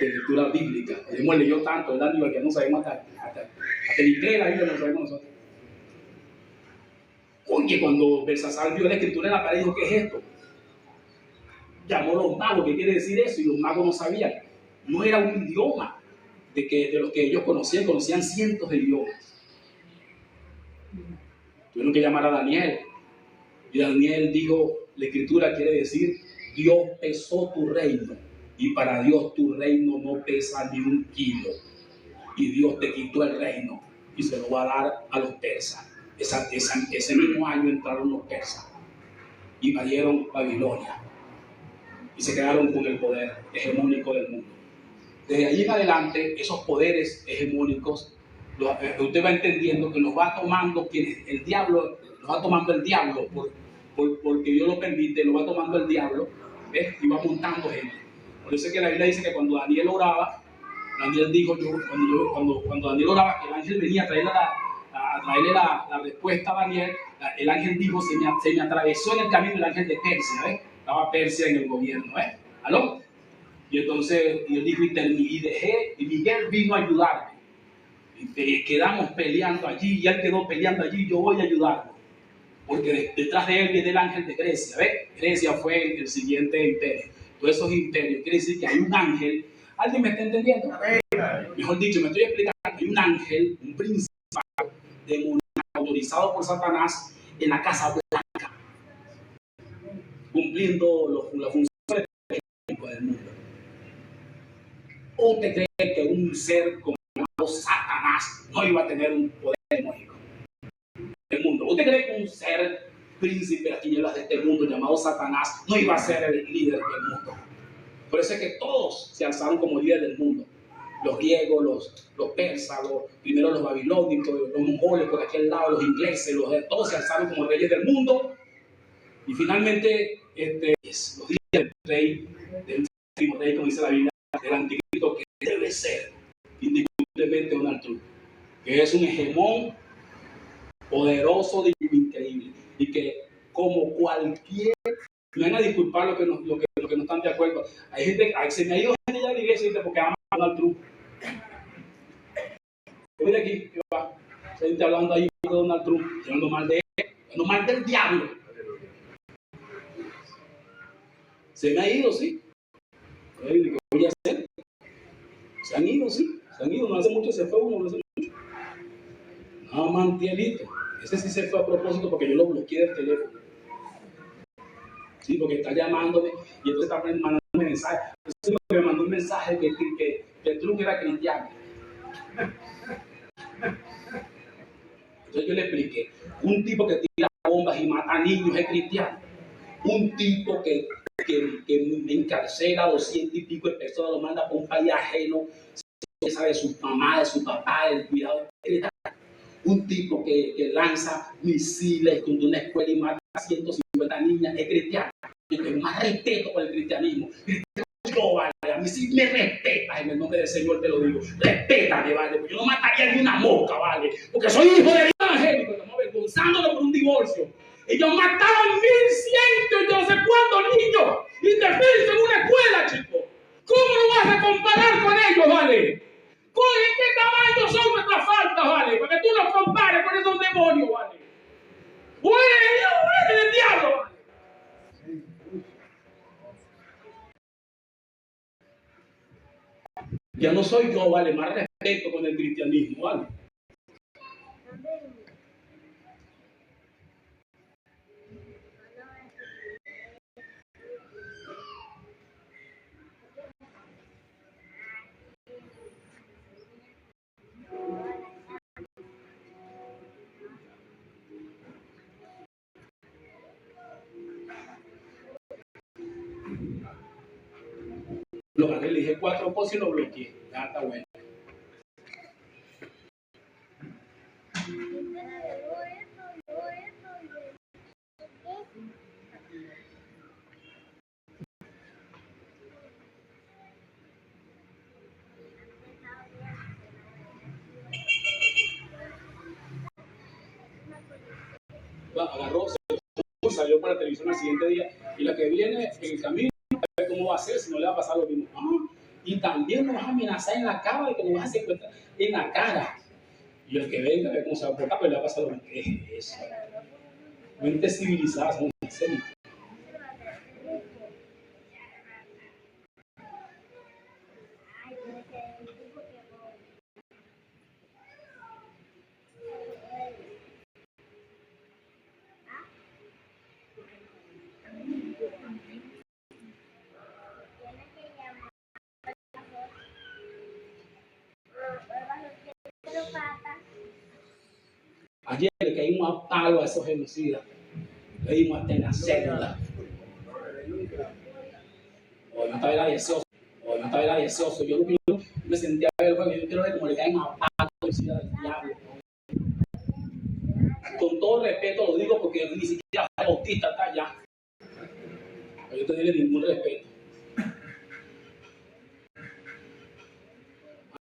[SPEAKER 1] lectura bíblica. Hemos leído tanto, el Aníbal, que no sabemos hasta ni cree la Biblia, no sabemos nosotros. Oye, cuando Belsasar vio la escritura en la pared, dijo, ¿qué es esto? Llamó a los magos, ¿qué quiere decir eso? Y los magos no sabían. No era un idioma de los que ellos conocían cientos de idiomas. Tuvieron que llamar a Daniel. Y Daniel dijo, la escritura quiere decir, Dios pesó tu reino. Y para Dios tu reino no pesa ni un kilo. Y Dios te quitó el reino y se lo va a dar a los persas. Ese mismo año entraron los persas. Invadieron Babilonia. Y se quedaron con el poder hegemónico del mundo. Desde ahí en adelante, esos poderes hegemónicos, usted va entendiendo que los va tomando el diablo, los va tomando el diablo, porque Dios lo permite, lo va tomando el diablo, ¿ves? Y va montando gente. Por eso es que la Biblia dice que cuando Daniel oraba, Daniel dijo, cuando Daniel oraba, que el ángel venía a traerle la respuesta a Daniel, el ángel dijo, se me atravesó en el camino el ángel de Persia, ¿ves? Estaba Persia en el gobierno, ¿ves? ¿Aló? Y entonces él dijo, y Miguel vino a ayudarme. Y quedamos peleando allí, y él quedó peleando allí, yo voy a ayudarlo. Porque detrás de él viene el ángel de Grecia, ¿ves? Grecia fue el siguiente imperio. Todos esos imperios, quiere decir que hay un ángel. ¿Alguien me está entendiendo? Mejor dicho, me estoy explicando. Hay un ángel, un príncipe demoníaco autorizado por Satanás en la Casa Blanca, cumpliendo las funciones del mundo. ¿O te crees que un ser como Satanás no iba a tener un poder demoníaco en el mundo? ¿Usted cree que un ser príncipe de las tinieblas de este mundo llamado Satanás no iba a ser el líder del mundo? Por eso es que todos se alzaron como líder del mundo. Los griegos, los persas, primero los babilónicos, los mongoles por aquel lado, los ingleses, todos se alzaron como reyes del mundo. Y finalmente, los días del rey, del último rey, como dice la Biblia, del anticristo, que debe ser indiscutiblemente Donald Trump, que es un hegemón poderoso, increíble, y que como cualquier, me van a disculpar los que no están de acuerdo, hay gente, se me ha ido gente ya de la iglesia porque ama a Donald Trump. Mira aquí, gente hablando ahí de Donald Trump, hablando mal de él, hablando mal del diablo. Se me ha ido, sí. ¿Qué voy a hacer? Se han ido, sí. Se han ido, no hace mucho se fue uno, no hace mucho. No, Mantielito. Ese sí se fue a propósito porque yo lo bloqueé del teléfono. Sí, porque está llamándome y entonces está mandando un mensaje. Entonces me mandó un mensaje que Trump era cristiano. Entonces yo le expliqué. Un tipo que tira bombas y mata niños es cristiano. Un tipo que encarcela a 200 y pico de personas, lo manda para un país ajeno, sabe de su mamá, de su papá, del cuidado. Un tipo que lanza misiles contra una escuela y mata a 150 niñas es cristiano. Yo tengo más respeto por el cristianismo. Yo, vale, a mí sí me respetas, en el nombre del Señor te lo digo. Respétame, vale, porque yo no mataría ni una mosca, vale, porque soy hijo de Dios evangélico, estamos avergonzándolo por un divorcio. Ellos mataron 1.100 y no sé cuántos niños indefensos en una escuela, chicos. ¿Cómo lo vas a comparar con ellos, vale? ¿En qué tamaño son nuestras faltas, vale? Para que tú los compares con esos demonios, vale. O eres Dios o eres el diablo, vale. Ya no soy yo, vale, más respeto con el cristianismo, vale. Lo agarré, le dije 4 cosas y lo bloqueé. Ya está bueno. Agarró, salió para la televisión al siguiente día, y la que viene en el camino, a ver cómo va a ser, si no le va a pasar lo mismo. Y también nos vas a amenazar en la cara de que nos vas a secuestrar en la cara. Y el que venga, a ver cómo se va a portar, pues le va a pasar lo mismo. ¿Qué es eso? Mentes civilizadas, no sé. Ayer le caímos a palo a esos genocidas. Le dimos hasta en la célula. Hoy no estaba deseoso. Hoy no estaba deseoso. Yo me sentía a ver el juego. Yo quiero ver cómo le caen a palo a los genocidas del diablo. Con todo respeto lo digo porque ni siquiera el autista está allá. Yo no tengo ningún respeto.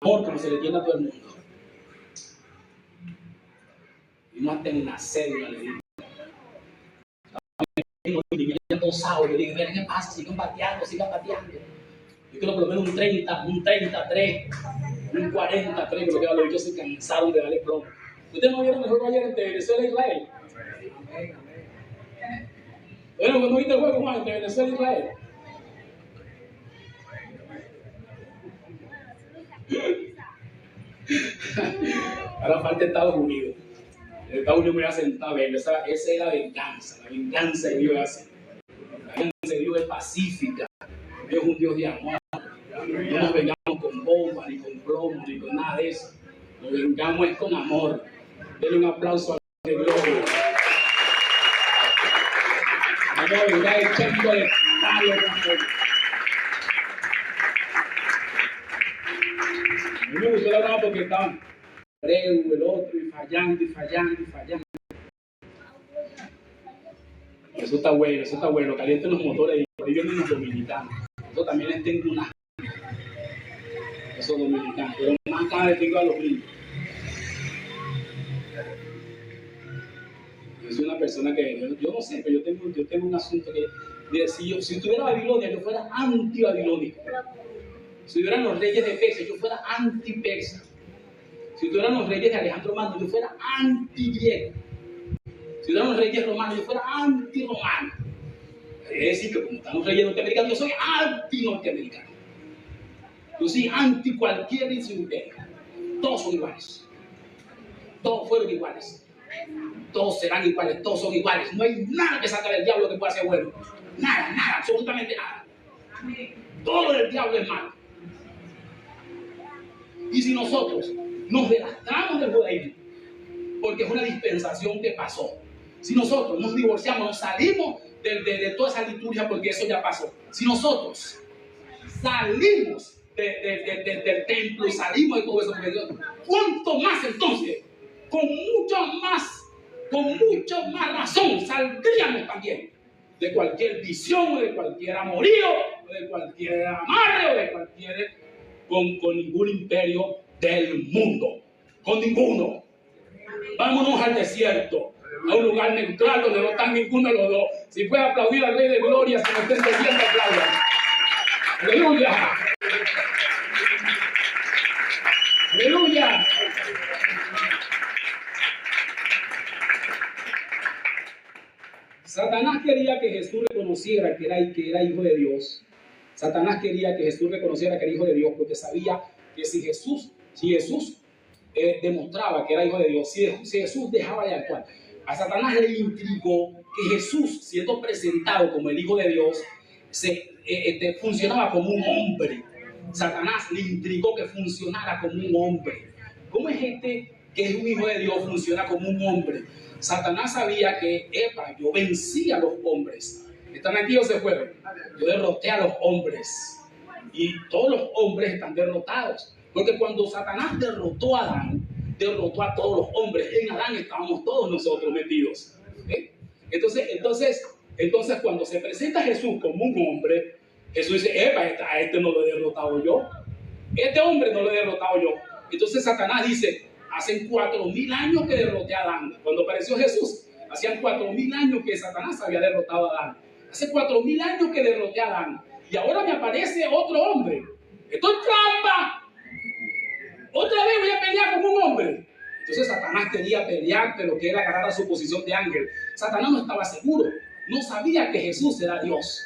[SPEAKER 1] Amor como se le tiene a todo el mundo. Y no hasta en la célula le digo. Ya tosado, le digo, ¿qué pasa? Sigan pateando. Yo quiero por lo menos un 30, un 33, un 43, porque los bichos se cansaron de darle plomo. ¿Ustedes no vieron el juego ayer entre Venezuela e Israel? Bueno, ¿no viste el juego más entre Venezuela e Israel? Ahora falta Estados Unidos. Estados Unidos me va a sentar a ver, esa es la venganza de Dios hace. La venganza de Dios es pacífica, Dios es un Dios de amor. No nos vengamos con bombas, ni con plomo, ni con nada de eso. Nos vengamos es con amor. Denle un aplauso a la de gloria. Vamos a vengar echándole palo con amor. A mí me gustó la broma porque estaban el otro, y fallando. Eso está bueno, calienten los motores y por ahí vienen los dominicanos. Eso también les tengo una. Esos dominicanos, pero más cada vez tengo a los gringos. Yo soy una persona que, yo no sé, pero yo tengo un asunto que, mire, si tuviera Babilonia, yo fuera anti-babilónico. Si hubieran los reyes de Persia, yo fuera anti-persa. Si tuvieran los reyes de Alejandro Magno, yo fuera anti-griego. Si tuvieran los reyes romanos, yo fuera anti-romano. Es decir, que como están los reyes norteamericanos, yo soy anti-norteamericano. Yo soy anti cualquier imperio. Todos son iguales. Todos fueron iguales. Todos serán iguales, todos son iguales. No hay nada que saque del diablo que pueda ser bueno. Nada, absolutamente nada. Todo del diablo es malo. Y si nosotros nos delastramos del judaísmo, porque es una dispensación que pasó, si nosotros nos divorciamos, nos salimos de toda esa liturgia, porque eso ya pasó, si nosotros salimos del templo y salimos de todo eso, ¿cuánto más entonces? Con mucho más razón saldríamos también de cualquier visión, o de cualquier amorío, o de cualquier amarre, o de cualquier con ningún imperio del mundo, con ninguno. Vámonos al desierto, a un lugar neutral donde no están ninguno de los dos. Si puede aplaudir al Rey de Gloria, si me está entendiendo, aplaudan. ¡Aleluya! ¡Aleluya! Satanás quería que Jesús reconociera que era hijo de Dios. Satanás quería que Jesús reconociera que era hijo de Dios, porque sabía que si Jesús demostraba que era hijo de Dios, si Jesús dejaba de actuar, a Satanás le intrigó que Jesús, siendo presentado como el hijo de Dios, funcionaba como un hombre. Satanás le intrigó que funcionara como un hombre. ¿Cómo es que es un hijo de Dios funciona como un hombre? Satanás sabía que, yo vencía a los hombres. ¿Están aquí o se fueron? Yo derroté a los hombres. Y todos los hombres están derrotados. Porque cuando Satanás derrotó a Adán, derrotó a todos los hombres. En Adán estábamos todos nosotros metidos. ¿Eh? Entonces, cuando se presenta Jesús como un hombre, Jesús dice, a este no lo he derrotado yo. Este hombre no lo he derrotado yo. Entonces Satanás dice, hace 4,000 años que derroté a Adán. Cuando apareció Jesús, hacían 4,000 años que Satanás había derrotado a Adán. Hace 4,000 años que derroté a Adán. Y ahora me aparece otro hombre. Esto es trampa. Otra vez voy a pelear como un hombre. Entonces Satanás quería pelear, pero que él agarrara su posición de ángel. Satanás no estaba seguro. No sabía que Jesús era Dios.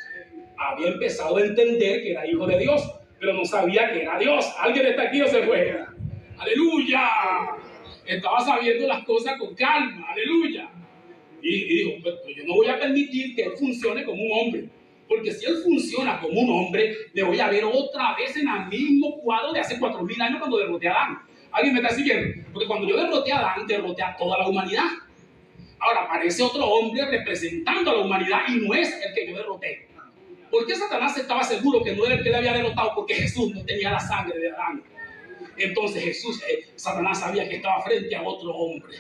[SPEAKER 1] Había empezado a entender que era hijo de Dios, pero no sabía que era Dios. ¿Alguien está aquí o se fue? ¡Aleluya! Estaba sabiendo las cosas con calma. ¡Aleluya! Y dijo, pues yo no voy a permitir que él funcione como un hombre. Porque si él funciona como un hombre, me voy a ver otra vez en el mismo cuadro de hace 4,000 años cuando derroté a Adán. ¿Alguien me está siguiendo? Porque cuando yo derroté a Adán, derroté a toda la humanidad. Ahora aparece otro hombre representando a la humanidad y no es el que yo derroté. ¿Por qué Satanás estaba seguro que no era el que le había derrotado? Porque Jesús no tenía la sangre de Adán. Entonces Satanás sabía que estaba frente a otro hombre.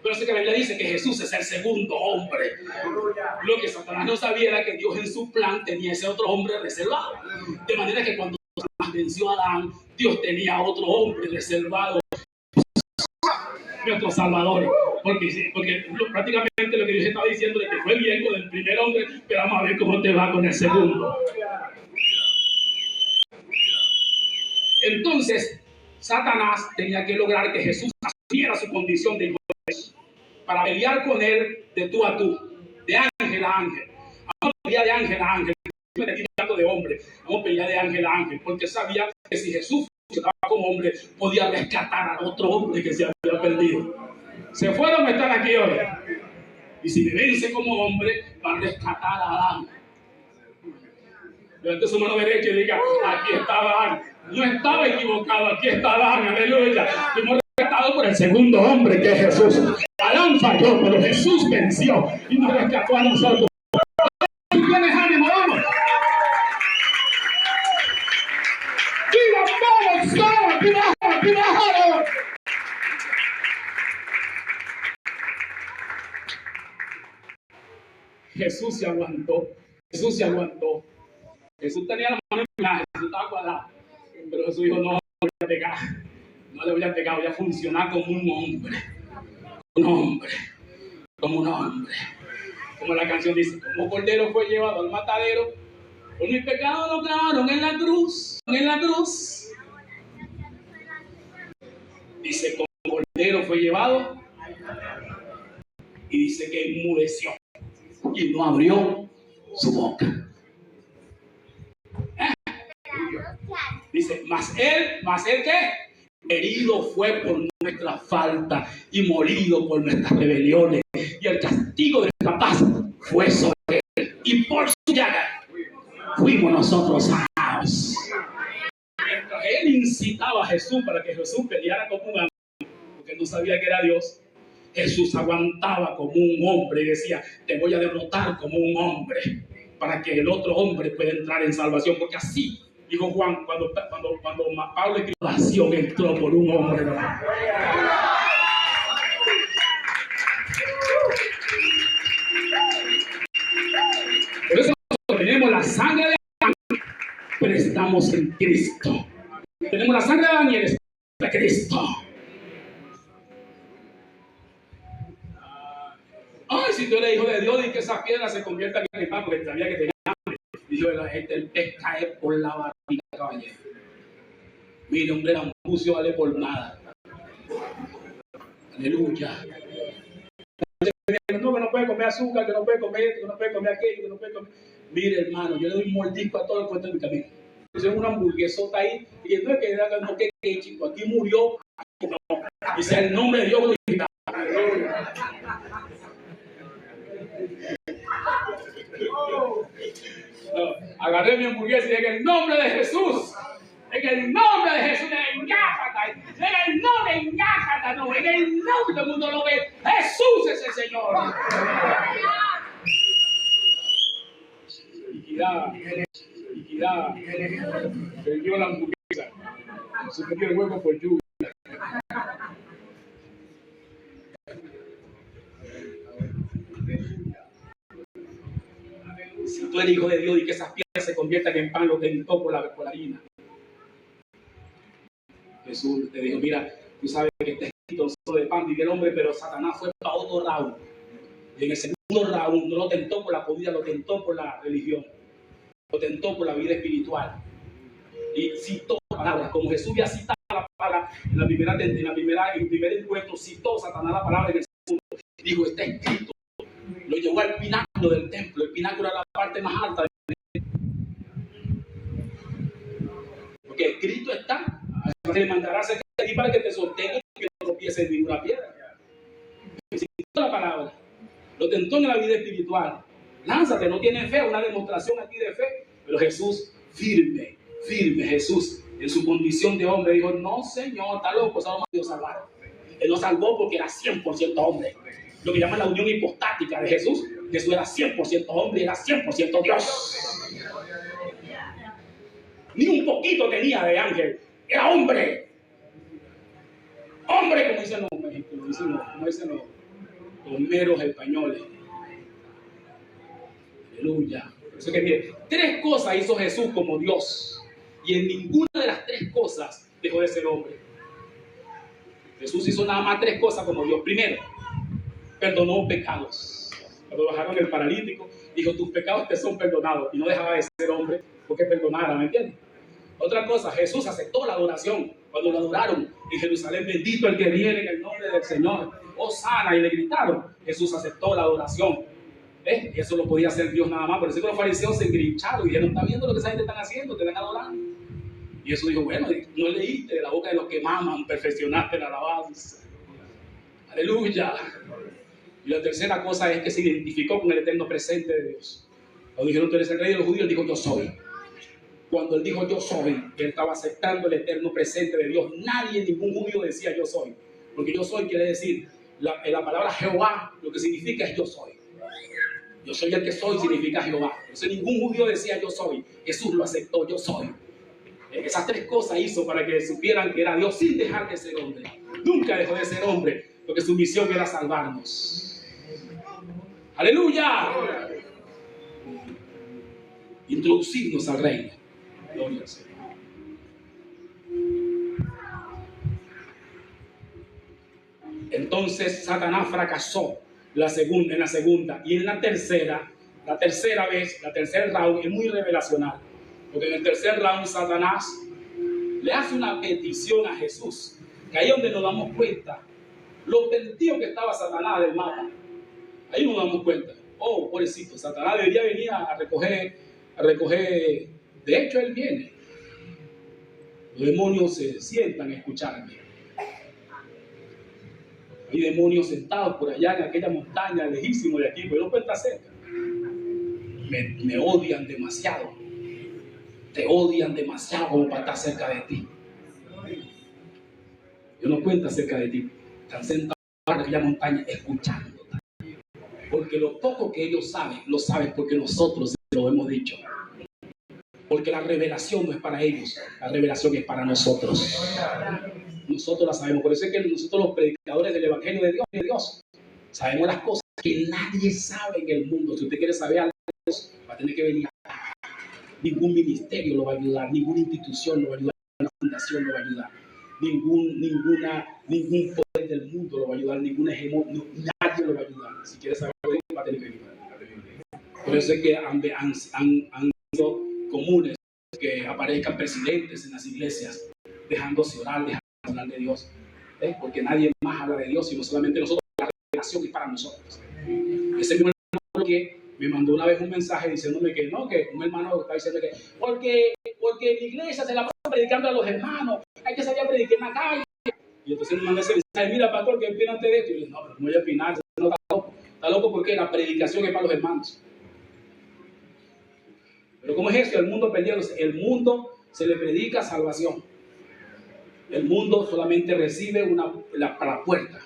[SPEAKER 1] Pero sé que la Biblia dice que Jesús es el segundo hombre. Lo que Satanás no sabía era que Dios en su plan tenía ese otro hombre reservado. De manera que cuando Satanás venció a Adán, Dios tenía otro hombre reservado. Nuestro Salvador. Porque prácticamente lo que Dios estaba diciendo es que fue bien con el primer hombre, pero vamos a ver cómo te va con el segundo. Entonces, Satanás tenía que lograr que Jesús asumiera su condición de hijo de Dios para pelear con él de tú a tú, de ángel a ángel. Vamos a pelear de ángel a ángel. Me estoy hablando de hombre. Vamos a pelear de ángel a ángel, porque sabía que si Jesús funcionaba como hombre, podía rescatar a otro hombre que se había perdido. ¿Se fueron a estar aquí hoy? Y si me vence como hombre, va a rescatar a Adán. Levante su mano derecha y diga, aquí está Adán. No estaba equivocado, aquí está Adán, aleluya. Fuimos rescatados por el segundo hombre que es Jesús. Adán falló, pero Jesús venció y nos rescató a nosotros. ¿Tú tienes ánimo? Vamos. Jesús se aguantó. Jesús se aguantó. Jesús tenía la mano en la, Jesús estaba cuadrado. Pero Jesús dijo, no le voy a pegar. No le voy a pegar, voy a funcionar como un hombre. Un hombre. Como un hombre. Como la canción dice, como cordero fue llevado al matadero. Por mi pecado lo clavaron en la cruz. En la cruz. Dice, como cordero fue llevado. Y dice que enmudeció. Y no abrió su boca. Dice, mas él ¿qué? Herido fue por nuestra falta y molido por nuestras rebeliones. Y el castigo de nuestra paz fue sobre él. Y por su llaga fuimos nosotros sanados. Él incitaba a Jesús para que Jesús peleara como un ángel, porque no sabía que era Dios. Jesús aguantaba como un hombre y decía, te voy a derrotar como un hombre para que el otro hombre pueda entrar en salvación, porque así dijo Juan cuando Pablo escribió, salvación entró por un hombre. Por eso nosotros tenemos la sangre de Adán, pero estamos en Cristo. Tenemos la sangre de Adán y el Espíritu de Cristo. Ay, si tú eres hijo de Dios, y que esa piedra se convierta en pan, porque sabía que tenía hambre. Dijo la gente, el pez cae por la barriga, caballero. Mire, hombre, la ambucio vale por nada. Aleluya. No, que no puede comer azúcar, que no puede comer esto, que no puede comer aquello, que no puede comer. Mire, hermano, yo le doy un mordisco a todo el cuento de mi camino. Yo una hamburguesota ahí, y entonces que era no, que chico, aquí murió. No, dice el nombre de Dios glorificado. No, agarré mi hamburguesa y dije, en el nombre de Jesús, en el nombre de Jesús, en el nombre de Ñácata, no, en el nombre del mundo lo ve, Jesús es el Señor. Liquidad, Ya perdió la hamburguesa. Se perdió el huevo por lluvia. Si tú eres hijo de Dios y que esas piedras se conviertan en pan, lo tentó por la harina. Jesús te dijo, mira, tú sabes que está escrito solo de pan vive el hombre, pero Satanás fue para otro round. Y en el segundo round no lo tentó por la comida, lo tentó por la religión. Lo tentó por la vida espiritual. Y citó palabras, como Jesús ya citaba la palabra en el primer encuentro, citó Satanás la palabra en el segundo. Dijo, está escrito. Lo llevó al pináculo del templo. El pináculo era la parte más alta. Porque escrito está. Te mandará cerca de ti para que te sostenga y que no tropieces en ninguna piedra. Citó la palabra. Lo tentó en la vida espiritual. Lánzate, no tiene fe, una demostración aquí de fe. Pero Jesús, firme, Jesús, en su condición de hombre, dijo, no señor, está loco, solo me dio salvar. Él lo salvó porque era 100% hombre. Lo que llaman la unión hipostática de Jesús. Jesús era 100% hombre y era 100% Dios. Ni un poquito tenía de ángel. Era hombre. Hombre, como dicen los mexicanos, como dicen los meros españoles. Aleluya. Eso que mire, 3 cosas hizo Jesús como Dios. Y en ninguna de las 3 cosas dejó de ser hombre. Jesús hizo nada más 3 cosas como Dios. Primero, perdonó pecados. Cuando bajaron el paralítico, dijo, tus pecados te son perdonados. Y no dejaba de ser hombre porque perdonara, ¿me entiendes? Otra cosa, Jesús aceptó la adoración. Cuando lo adoraron en Jerusalén, bendito el que viene en el nombre del Señor. Hosana, y le gritaron. Jesús aceptó la adoración. Y eso lo podía hacer Dios nada más. Por eso los fariseos se engrincharon y dijeron, ¿está viendo lo que esa gente están haciendo? Te están adorando. Y Jesús dijo, bueno, no leíste de la boca de los que maman, perfeccionaste la alabanza. Aleluya. Y la tercera cosa es que se identificó con el eterno presente de Dios. Cuando dijeron, tú eres el rey de los judíos, él dijo, yo soy. Cuando él dijo, yo soy, él estaba aceptando el eterno presente de Dios. Nadie, ningún judío decía, yo soy. Porque yo soy quiere decir, la palabra Jehová, lo que significa es yo soy. Yo soy el que soy, significa Jehová. Entonces ningún judío decía, yo soy. Jesús lo aceptó, yo soy. Esas 3 cosas hizo para que supieran que era Dios sin dejar de ser hombre. Nunca dejó de ser hombre, porque su misión era salvarnos. ¡Aleluya! Introducirnos al reino. Gloria al Señor. Entonces Satanás fracasó en la segunda. Y en la tercera vez, la tercer round es muy revelacional. Porque en el tercer round Satanás le hace una petición a Jesús. Que ahí es donde nos damos cuenta lo perdido que estaba Satanás del mapa. Ahí nos damos cuenta. Oh, pobrecito, Satanás debería venir a recoger. De hecho, él viene. Los demonios se sientan a escucharme. Hay demonios sentados por allá en aquella montaña, lejísimo de aquí, pero no pueden estar cerca. Me odian demasiado. Te odian demasiado como para estar cerca de ti. Yo no cuento cerca de ti. Están sentados en aquella montaña escuchando. Porque lo poco que ellos saben, lo saben porque nosotros lo hemos dicho. Porque la revelación no es para ellos, la revelación es para nosotros. Nosotros la sabemos. Por eso es que nosotros los predicadores del Evangelio de Dios, sabemos las cosas que nadie sabe en el mundo. Si usted quiere saber algo de Dios, va a tener que venir. Ningún ministerio lo va a ayudar, ninguna institución lo va a ayudar, ninguna fundación lo va a ayudar, ningún poder del mundo lo va a ayudar, nadie lo va a ayudar. Si quiere saber algo de Dios, va a tener que venir. Por eso es que han sido comunes que aparezcan presidentes en las iglesias, dejándose orar, hablar de Dios, porque nadie más habla de Dios, sino solamente nosotros. La revelación es para nosotros. Ese mismo hermano que me mandó una vez un mensaje diciéndome que no, que un hermano está diciendo que porque en la iglesia se la pasa predicando a los hermanos, hay que salir a predicar en la calle. Y entonces me mandó ese mensaje, mira pastor, ¿qué opina usted de esto? Y yo le dije, no, pero no voy a opinar, no, está loco porque la predicación es para los hermanos. Pero ¿cómo es eso? El mundo perdiéndose. El mundo se le predica salvación. El mundo solamente recibe para la puerta.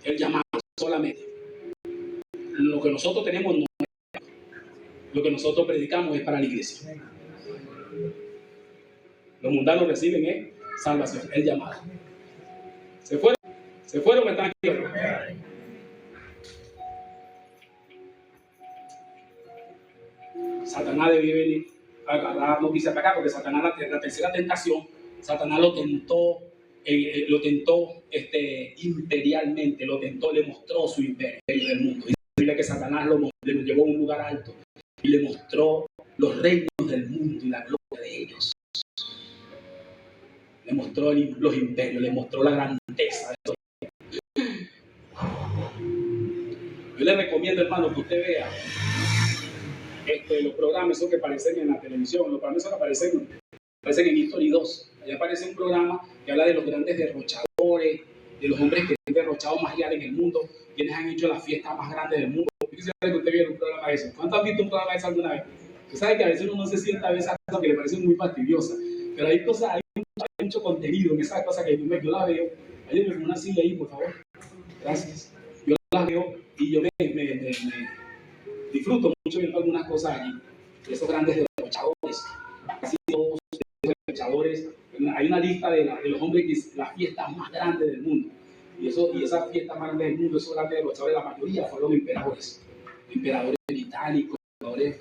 [SPEAKER 1] El llamado solamente. Lo que nosotros tenemos no es. Lo que nosotros predicamos es para la iglesia. Los mundanos reciben salvación, el llamado. ¿Se fueron? ¿Se fueron o están aquí? Satanás debe venir a agarrarnos y atacar, porque Satanás, la tercera tentación, Satanás lo tentó imperialmente, lo tentó, le mostró su imperio del mundo. Dice que Satanás le llevó a un lugar alto y le mostró los reinos del mundo y la gloria de ellos. Le mostró los imperios, le mostró la grandeza de esos. Yo le recomiendo, hermano, que usted vea los programas esos que aparecen en la televisión, los programas esos que aparecen en History 2. Allá aparece un programa que habla de los grandes derrochadores, de los hombres que han derrochado más allá en el mundo, quienes han hecho la fiesta más grande del mundo. Yo quisiera que usted viera un programa de eso. ¿Cuántos han visto un programa de eso alguna vez? Usted sabe que a veces uno no se sienta a ver esas cosas que le parecen muy fastidiosas, pero hay mucho contenido en esas cosas que yo la veo. Ayúdenme con una silla ahí, por favor. Gracias. Yo las veo y yo me disfruto mucho viendo algunas cosas allí. Esos grandes derrochadores, casi todos los derrochadores. Hay una lista de los hombres que es la fiesta más grande del mundo. Y esa fiesta más grande del mundo, esos grandes derrochadores, la mayoría fueron emperadores. Emperadores británicos, emperadores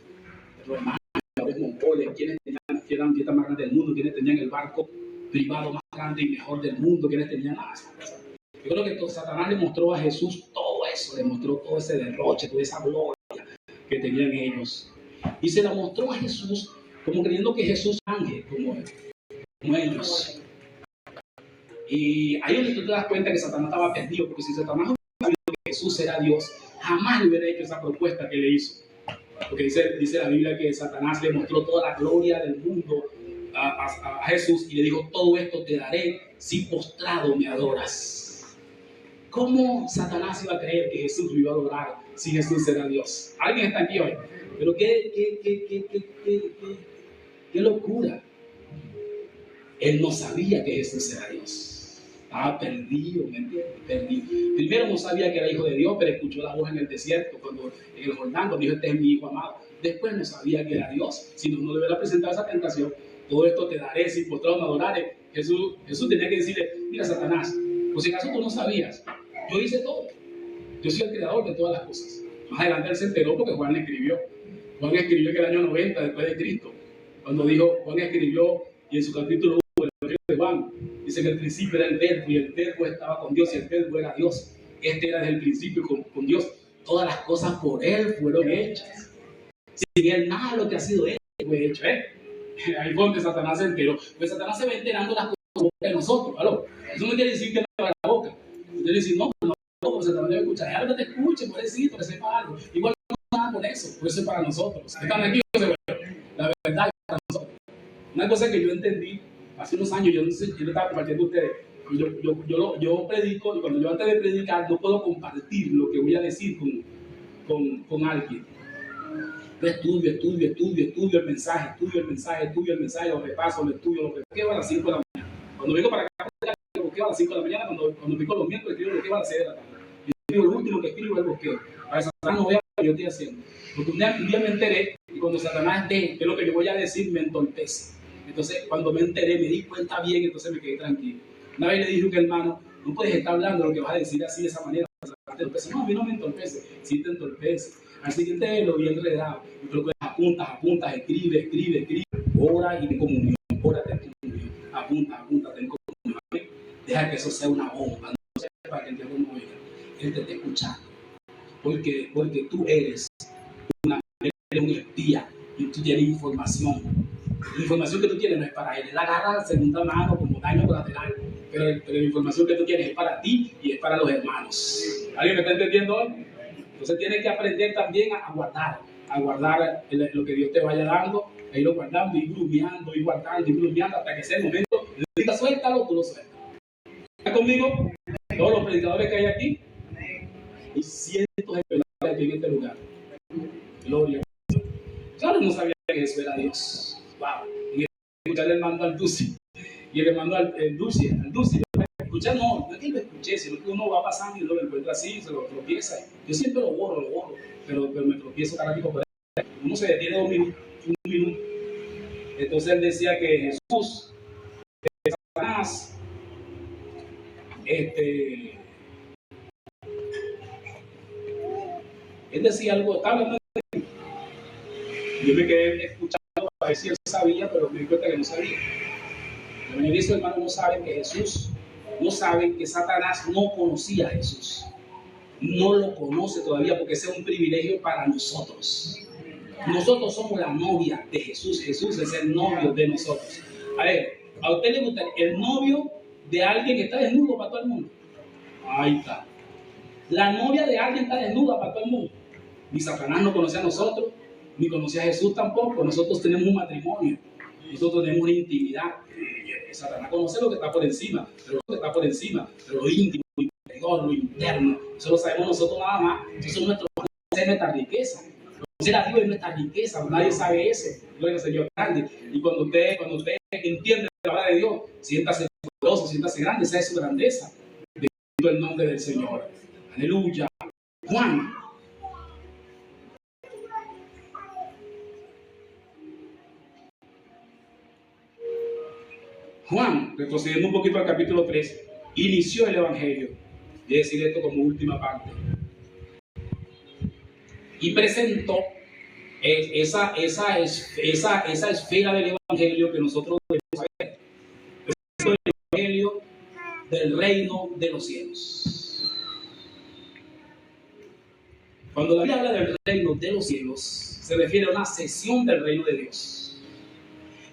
[SPEAKER 1] romanos, emperadores mongoles, quienes tenían la fiesta más grande del mundo, quienes tenían el barco privado más grande y mejor del mundo, quienes tenían yo creo que Satanás le mostró a Jesús todo eso, le mostró todo ese derroche, toda esa gloria que tenían ellos. Y se la mostró a Jesús como creyendo que Jesús es ángel, como ellos. Y ahí es donde tú te das cuenta que Satanás estaba perdido, porque si Satanás hubiera sabido que Jesús era Dios, jamás le hubiera hecho esa propuesta que le hizo. Porque dice la Biblia que Satanás le mostró toda la gloria del mundo a Jesús y le dijo: todo esto te daré si postrado me adoras. ¿Cómo Satanás iba a creer que Jesús lo iba a adorar si Jesús era Dios? ¿Alguien está aquí hoy? Pero qué locura. Él no sabía que Jesús era Dios. Estaba perdido, ¿me entiendes? Perdido. Primero no sabía que era hijo de Dios, pero escuchó la voz en el desierto, en el Jordán, cuando dijo: este es mi hijo amado. Después no sabía que era Dios. Si no le hubiera presentado esa tentación: todo esto te daré si postrado me adorares. Jesús tenía que decirle: mira, Satanás, por si acaso tú no sabías, yo hice todo. Yo soy el creador de todas las cosas. Más adelante él se enteró porque Juan le escribió. Juan escribió en el año 90 después de Cristo. Juan escribió, y en su capítulo 1, el Evangelio de Juan, dice que el principio era el verbo, y el verbo estaba con Dios, y el verbo era Dios. Este era desde el principio con Dios. Todas las cosas por él fueron hechas. Sin él nada de lo que ha sido hecho fue hecho. Ahí fue donde Satanás se enteró. Pues Satanás se va enterando las cosas de nosotros. ¿Aló? Eso no quiere decir que no abra la boca. Quiere decir: no, Satanás debe escuchar. Es algo que te escuche, pobrecito, que sepa algo. Igual no nada por eso es para nosotros. Están aquí, la verdad es para nosotros. Una cosa que yo entendí hace unos años, yo lo estaba compartiendo a ustedes. Yo predico, y cuando yo antes de predicar no puedo compartir lo que voy a decir con alguien. Yo estudio el mensaje, lo repaso, lo estudio, lo bloqueo a las 5 de la mañana. Cuando vengo para acá, lo bloqueo a las 5 de la mañana. Cuando pico los miércoles, escribo lo bloqueo a las 6 de la tarde. Yo escribo lo último que escribo es el bloqueo. Para que Satanás no vea lo que yo estoy haciendo. Porque un día me enteré, y cuando Satanás ve que lo que yo voy a decir me entorpece. Entonces, cuando me enteré, me di cuenta bien, entonces me quedé tranquilo. Una vez le dije a un hermano: no puedes estar hablando lo que vas a decir así, de esa manera. No, a mí no me entorpece. Sí te entorpece. Al siguiente día lo vi enredado. Y creo que apuntas, escribe. Ora y ten comunión. Ora, ten comunión. Apunta, ten comunión. Deja que eso sea una bomba. No sea para que el diablo no oiga. Él te está escuchando. Porque tú eres un espía y tú tienes información. La información que tú tienes no es para él. Él agarra segunda mano como daño colateral. Pero la información que tú tienes es para ti y es para los hermanos. ¿Alguien me está entendiendo hoy? Entonces tienes que aprender también a guardar lo que Dios te vaya dando, a irlo guardando, ir grumeando, hasta que sea el momento. Diga: suéltalo, tú lo sueltas. ¿Está conmigo? Todos los predicadores que hay aquí, y cientos de predicadores aquí en este lugar. Gloria a Dios. Claro, no sabía que eso era Dios. Wow. Y escuchar el mando al Dusi. Y el mando al Dusi. Escuchar no es que lo escuché, sino que uno va pasando y uno lo encuentra así, se lo tropieza. Yo siempre lo borro, pero me tropiezo cada tipo por ahí. Uno se detiene un minuto. Entonces él decía que Jesús Satanás, él decía algo, estaba hablando de mí. Yo me quedé escuchando a ver si él sabía, pero me di cuenta que no sabía. La mayoría de sus hermanos no saben que Jesús, no saben que Satanás no conocía a Jesús. No lo conoce todavía porque ese es un privilegio para nosotros. Nosotros somos la novia de Jesús. Jesús es el novio de nosotros. A ver, ¿a usted le gusta el novio de alguien que está desnudo para todo el mundo? Ahí está. La novia de alguien está desnuda para todo el mundo. Ni Satanás nos conoce a nosotros, ni conoce a Jesús tampoco. Nosotros tenemos un matrimonio. Nosotros tenemos una intimidad. Satanás conoce lo que está por encima, pero lo que está por encima, pero lo íntimo, lo interior, lo interno, eso lo sabemos nosotros nada más. Eso es nuestra riqueza. Conocer a Dios es nuestra riqueza, nadie sabe eso. Gloria al Señor grande. Y cuando usted entiende la palabra de Dios, siéntase poderoso, siéntase grande, esa es su grandeza. Bendito el nombre del Señor. Aleluya. Juan, retrocediendo un poquito al capítulo 3, inició el Evangelio. Voy a decir esto como última parte. Y presentó esa esfera del Evangelio que nosotros debemos saber. Presentó el Evangelio del reino de los cielos. Cuando la Biblia habla del reino de los cielos, se refiere a una sección del reino de Dios.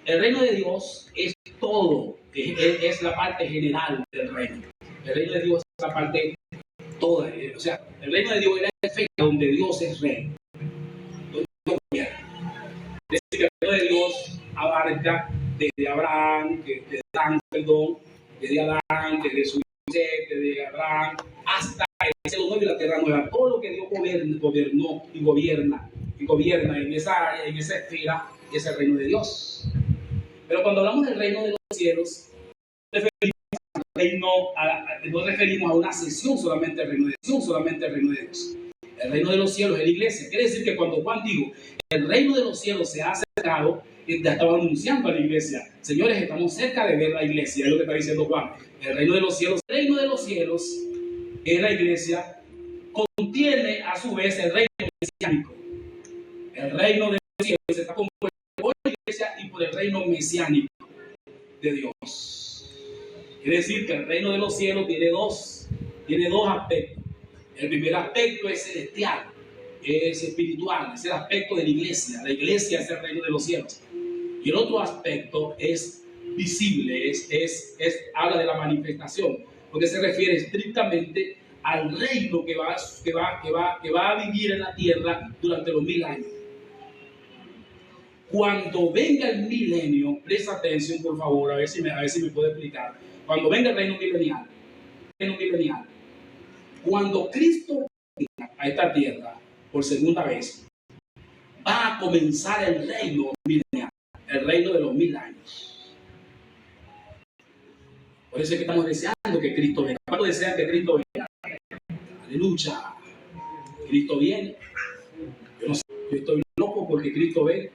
[SPEAKER 1] El reino de Dios es todo, es la parte general del reino. El reino de Dios es la parte toda. O sea, el reino de Dios es la esfera donde Dios es rey. Donde Dios gobierna. Es decir, que el reino de Dios abarca desde Abraham, desde Adán, desde su José, desde Abraham, hasta el cielo nuevo y la tierra nueva. Todo lo que Dios gobernó y gobierna en esa área, en esa esfera, es el reino de Dios. Pero cuando hablamos del reino de los cielos, no referimos a una sección solamente del reino de Dios. El reino de los cielos es la iglesia. Quiere decir que cuando Juan dijo, el reino de los cielos se ha acercado, ya estaba anunciando a la iglesia. Señores, estamos cerca de ver la iglesia, es lo que está diciendo Juan. El reino de los cielos es la iglesia, contiene a su vez el reino mesiánico. El reino de los cielos está compuesto por la iglesia y por el reino mesiánico de Dios. Quiere decir que el reino de los cielos tiene dos aspectos. El primer aspecto es celestial, es espiritual, es el aspecto de la iglesia. La iglesia es el reino de los cielos. Y el otro aspecto es visible, habla de la manifestación, porque se refiere estrictamente al reino que va a vivir en la tierra durante los 1000 años. Cuando venga el milenio, presta atención por favor, a ver si me puede explicar. Cuando venga el reino milenial, cuando Cristo venga a esta tierra por segunda vez, va a comenzar el reino milenial, el reino de los 1000 años. Por eso es que estamos deseando que Cristo venga. ¿Cuántos desean que Cristo venga? Aleluya. Cristo viene. Yo no sé, yo estoy loco porque Cristo venga.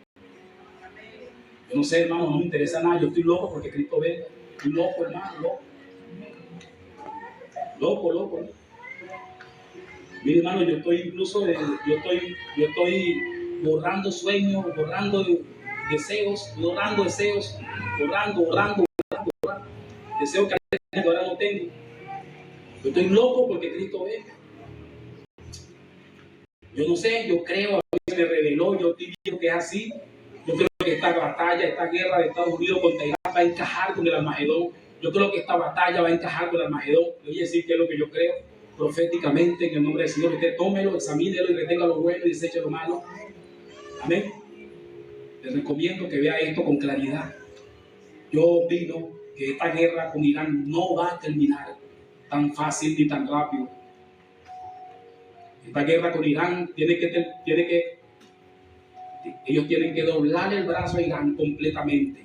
[SPEAKER 1] Yo no sé, hermano, no me interesa nada. Yo estoy loco porque Cristo venga. Estoy loco, hermano, loco. Mire, hermano, yo estoy borrando sueños, borrando deseos, borrando. Deseos que ahora no tengo. Yo estoy loco porque Cristo venga. Yo no sé, yo creo, a mí se me reveló, yo estoy viendo que es así. Yo creo que esta batalla, esta guerra de Estados Unidos contra Irán va a encajar con el Armagedón. Yo creo que esta batalla va a encajar con el Armagedón. Le voy a decir qué es lo que yo creo proféticamente en el nombre del Señor. Usted tómelo, examínelo y retenga lo bueno y deseche lo malo. Amén. Les recomiendo que vea esto con claridad. Yo opino que esta guerra con Irán no va a terminar tan fácil ni tan rápido. Esta guerra con Irán ellos tienen que doblar el brazo a Irán completamente.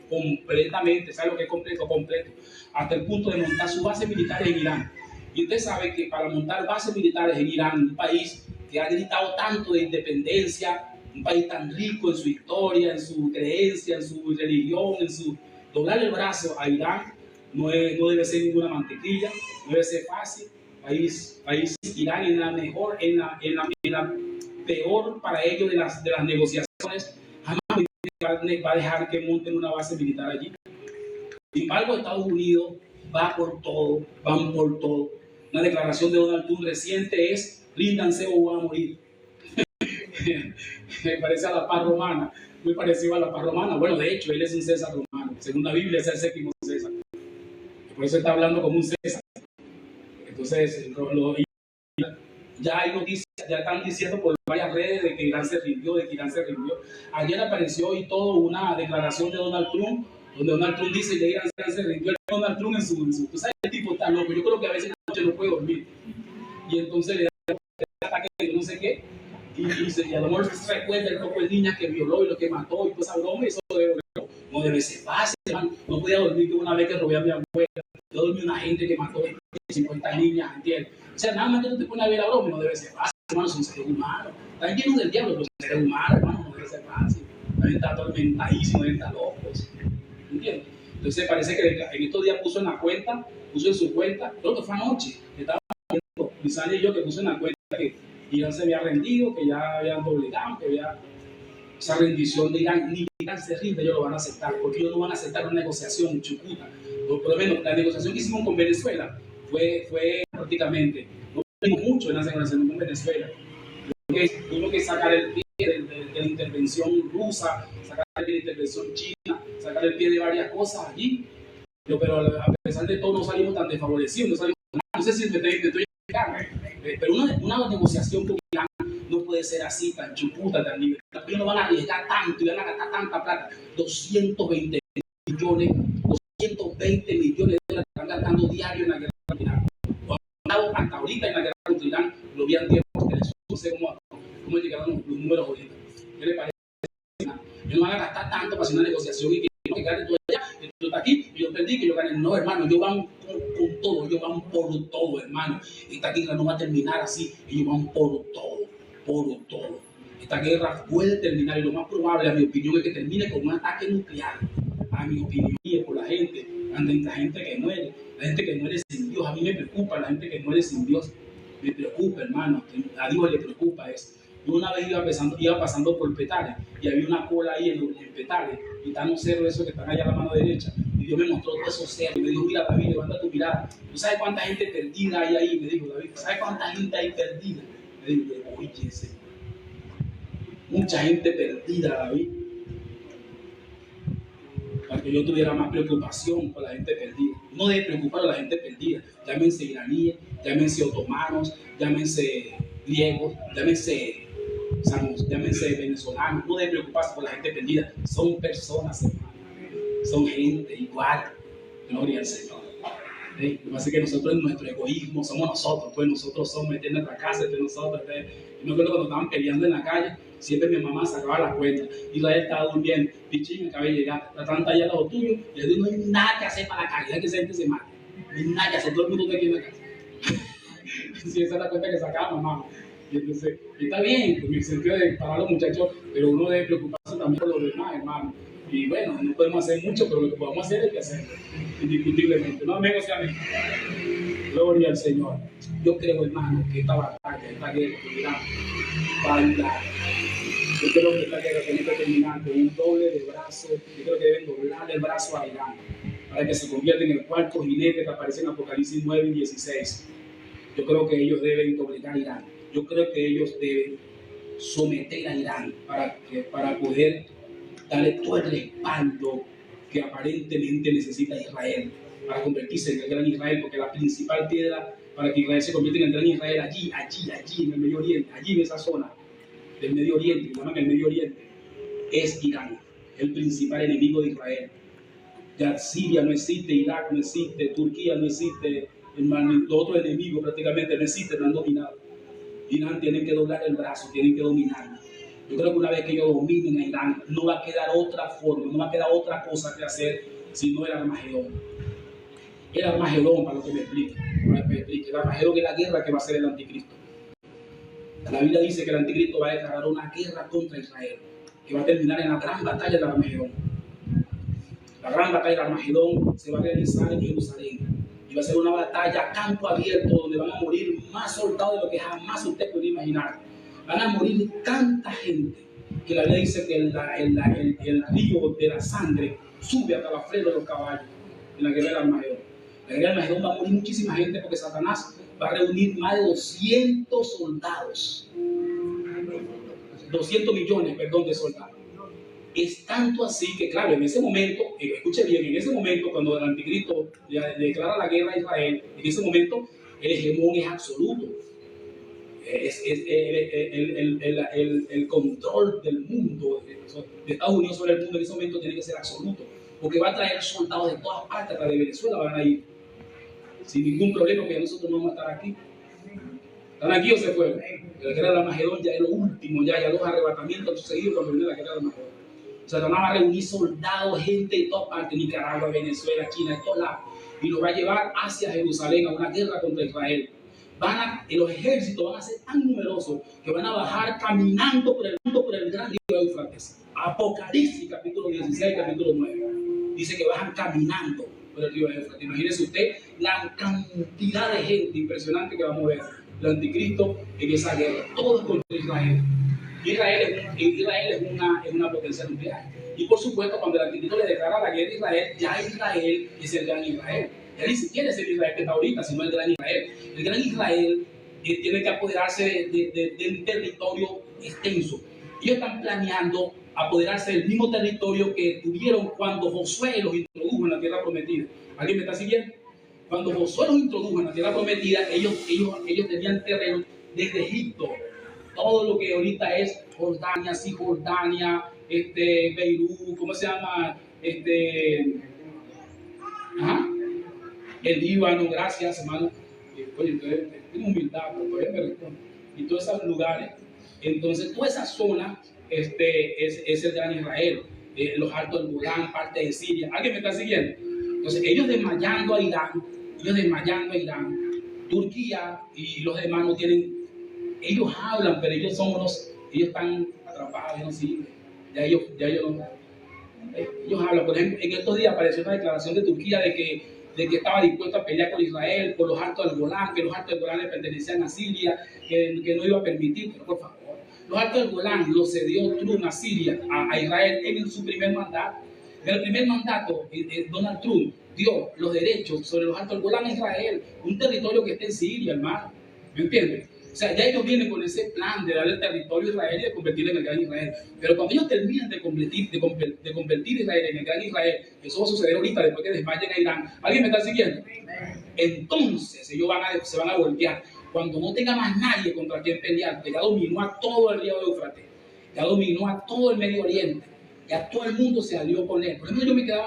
[SPEAKER 1] ¿Sabe lo que es completo? Hasta el punto de montar sus bases militares en Irán. Y usted sabe que para montar bases militares en Irán, un país que ha gritado tanto de independencia, un país tan rico en su historia, en su creencia, en su religión, doblar el brazo a Irán no debe ser ninguna mantequilla, no debe ser fácil. País Irán en la mejor, en la peor para ellos de las negociaciones, jamás va a dejar que monten una base militar allí. Sin embargo, Estados Unidos va por todo, van por todo. Una declaración de Donald Trump reciente es: ríndanse o van a morir. Me parece a la paz romana, muy parecido a la paz romana. Bueno, de hecho, él es un César romano. Según la Biblia, es el séptimo César. Por eso está hablando como un César. Entonces, ya hay noticias, ya están diciendo por varias redes de que Irán se rindió, Ayer apareció y todo una declaración de Donald Trump, donde Donald Trump dice que Irán se rindió. Donald Trump en su tú sabes, el tipo está loco. Yo creo que a veces en la noche no puede dormir. Y entonces le da ataque de no sé qué. Y a lo mejor se recuerda el poco de niñas que violó y lo que mató y toda esa broma. Y eso no debe ser fácil, hermano. No podía dormir que una vez que robé a mi abuela. Yo dormí una gente que mató 50 niñas, ¿entiendes? O sea, nada más que tú te pones a ver la broma, no debe ser fácil, hermano, son seres humanos. Están llenos del diablo, pero son seres humanos, hermano, no debe ser fácil. También está atormentadísimo, también está loco, ¿entiendes? Entonces parece que en estos días puso en su cuenta, creo que fue anoche, estaba viendo Lizania y yo, que puso en la cuenta que Irán se había rendido, que ya habían doblegado, que había esa rendición de Irán, ni Irán se rinde, ellos lo van a aceptar, porque ellos no van a aceptar una negociación chucuta. Por lo menos la negociación que hicimos con Venezuela fue prácticamente, no tuvimos mucho en la negociación con Venezuela. Tuvimos que sacar el pie de la intervención rusa, sacar el pie de la intervención china, sacar el pie de varias cosas allí. Pero a pesar de todo no salimos tan desfavorecidos, no sé si me estoy explicando, pero una negociación con Irán no puede ser así, tan chuputa, tan libre. Ellos no van a arriesgar tanto y van a gastar tanta plata, 220 millones de dólares están gastando diario en la guerra contra Irán. Hasta ahorita en la guerra contra Irán lo vi antes por televisión, no sé cómo llegaron los números ahorita. ¿Qué le parece? Ellos no van a gastar tanto para hacer una negociación y que gane tú allá, que tú estás aquí, y yo perdí, que yo gane. No, hermano, ellos van con todo, ellos van por todo, hermano. Esta guerra no va a terminar así, ellos van por todo. Esta guerra puede terminar y lo más probable, a mi opinión, es que termine con un ataque nuclear. A mi opinión, y por la gente que muere, la gente que muere sin Dios. A mí me preocupa la gente que muere sin Dios, me preocupa, hermano. A Dios le preocupa eso. Yo una vez iba pasando por Petare y había una cola ahí en Petare y están los cerros esos que están allá a la mano derecha, y Dios me mostró todos esos cerros y me dijo: mira, David, levanta tu mirada, ¿tú sabes cuánta gente perdida hay ahí? Me dijo David, ¿sabes cuánta gente hay perdida? Me dijo: oye, Señor, mucha gente perdida, David. Para que yo tuviera más preocupación por la gente perdida. No debe preocupar a la gente perdida. Llámense iraníes, llámense otomanos, llámense griegos, llámense venezolanos. No debe preocuparse por la gente perdida. Son personas, hermano. Son gente igual. Gloria al Señor. Lo que pasa es que nosotros, en nuestro egoísmo, somos nosotros. Pues nosotros somos metiendo en nuestra casa entre nosotros. Yo me acuerdo cuando estaban peleando en la calle, siempre mi mamá sacaba la cuenta. Israel estaba durmiendo, Pichín acaba de llegar, la tanta allá al lado tuyo. Y yo digo: no hay nada que hacer para la calle, hay que esa gente se mate. No hay nada que hacer, todo el mundo está aquí en la casa. Sí, esa es la cuenta que sacaba mamá. Y entonces, está bien, en el sentido de parar a los muchachos, pero uno debe preocuparse también por los demás, hermano. Y bueno, no podemos hacer mucho, pero lo que podemos hacer es que hacer, indiscutiblemente. No, amén, o sea, amén. Gloria al Señor. Yo creo, hermano, que esta batalla, esta guerra, va a durar. Yo creo que esta guerra tiene que terminar con un doble de brazo. Yo creo que deben doblar el brazo a Irán para que se convierta en el cuarto jinete que aparece en Apocalipsis 9 y 16. Yo creo que ellos deben doblegar a Irán. Yo creo que ellos deben someter a Irán para poder darle todo el respaldo que aparentemente necesita Israel para convertirse en el gran Israel, porque la principal piedra para que Israel se convierta en el gran Israel allí en el Medio Oriente, allí en esa zona del Medio Oriente, que llaman el Medio Oriente, es Irán, el principal enemigo de Israel. Ya Siria no existe, Irak no existe, Turquía no existe, los otros enemigos prácticamente no existen, no han dominado. Irán tienen que doblar el brazo, tienen que dominarlo. Yo creo que una vez que ellos dominen a Irán, no va a quedar otra forma, no va a quedar otra cosa que hacer sino el Armagedón. El Armagedón, para lo que me explique. El Armagedón es la guerra que va a hacer el anticristo. La Biblia dice que el anticristo va a declarar una guerra contra Israel, que va a terminar en la gran batalla del Armagedón. La gran batalla de Armagedón se va a realizar en Jerusalén. Y va a ser una batalla a campo abierto donde van a morir más soldados de lo que jamás usted puede imaginar. Van a morir tanta gente que la Biblia dice que el río de la sangre sube hasta la frente de los caballos en la guerra de Armagedón. En la guerra de Armagedón va a morir muchísima gente porque Satanás va a reunir más de 200 soldados. 200 millones, perdón, de soldados. Es tanto así que, claro, en ese momento, escuche bien, en ese momento, cuando el anticristo le declara la guerra a Israel, en ese momento el hegemón es absoluto. El control del mundo, de Estados Unidos sobre el mundo en ese momento tiene que ser absoluto, porque va a traer soldados de todas partes, hasta de Venezuela van a ir, sin ningún problema, porque nosotros no vamos a estar aquí. ¿Están aquí o se fueron? La guerra de Armagedón ya es lo último, ya los arrebatamientos han sucedido cuando viene la guerra de Armagedón. Satanás va a reunir soldados, gente de todas partes, Nicaragua, Venezuela, China, de todos lados, y los va a llevar hacia Jerusalén a una guerra contra Israel. Los ejércitos van a ser tan numerosos que van a bajar caminando por el gran río Éufrates. Apocalipsis, capítulo 16, capítulo 9. Dice que bajan caminando por el río Éufrates. Imagínese usted la cantidad de gente impresionante que va a mover el anticristo en esa guerra. Todo contra Israel. Israel es una potencia nuclear. Y por supuesto, cuando el anticristo le declara la guerra a Israel, ya Israel es el gran Israel. Ya ni siquiera es el Israel que está ahorita, sino el gran Israel. El gran Israel tiene que apoderarse de un territorio extenso. Ellos están planeando apoderarse del mismo territorio que tuvieron cuando Josué los introdujo en la tierra prometida. ¿Alguien me está siguiendo? Cuando Josué los introdujo en la tierra prometida, ellos tenían terreno desde Egipto. Todo lo que ahorita es Jordania, Cisjordania, Beirut, ¿cómo se llama? El Líbano, gracias, hermano. Oye, entonces, tengo humildad, pero todavía me responde. Y todos esos lugares. Entonces, toda esa zona es el gran Israel. Los altos del Golán, parte de Siria. ¿Alguien me está siguiendo? Entonces, ellos desmayando a Irán, Turquía y los demás no tienen. Ellos hablan, pero ellos están atrapados, ellos no sirven. Ya ellos no. Ellos hablan. Por ejemplo, en estos días apareció una declaración de Turquía de que estaba dispuesto a pelear con Israel por los altos del Golán, que los altos del Golán le pertenecían a Siria, que no iba a permitir, pero por favor. Los altos del Golán los cedió Trump a Siria, a Israel en su primer mandato. En el primer mandato, Donald Trump dio los derechos sobre los altos del Golán a Israel, un territorio que está en Siria, hermano. ¿Me entiendes? O sea, ya ellos vienen con ese plan de darle el territorio a Israel y de convertirlo en el gran Israel. Pero cuando ellos terminan de convertir Israel en el gran Israel, eso va a suceder ahorita después que desmayen a Irán. ¿Alguien me está siguiendo? Entonces ellos se van a voltear. Cuando no tenga más nadie contra quien pelear, que ya dominó a todo el río de Éufrates, ya dominó a todo el Medio Oriente, ya todo el mundo se alió con él. Por ejemplo, yo me quedé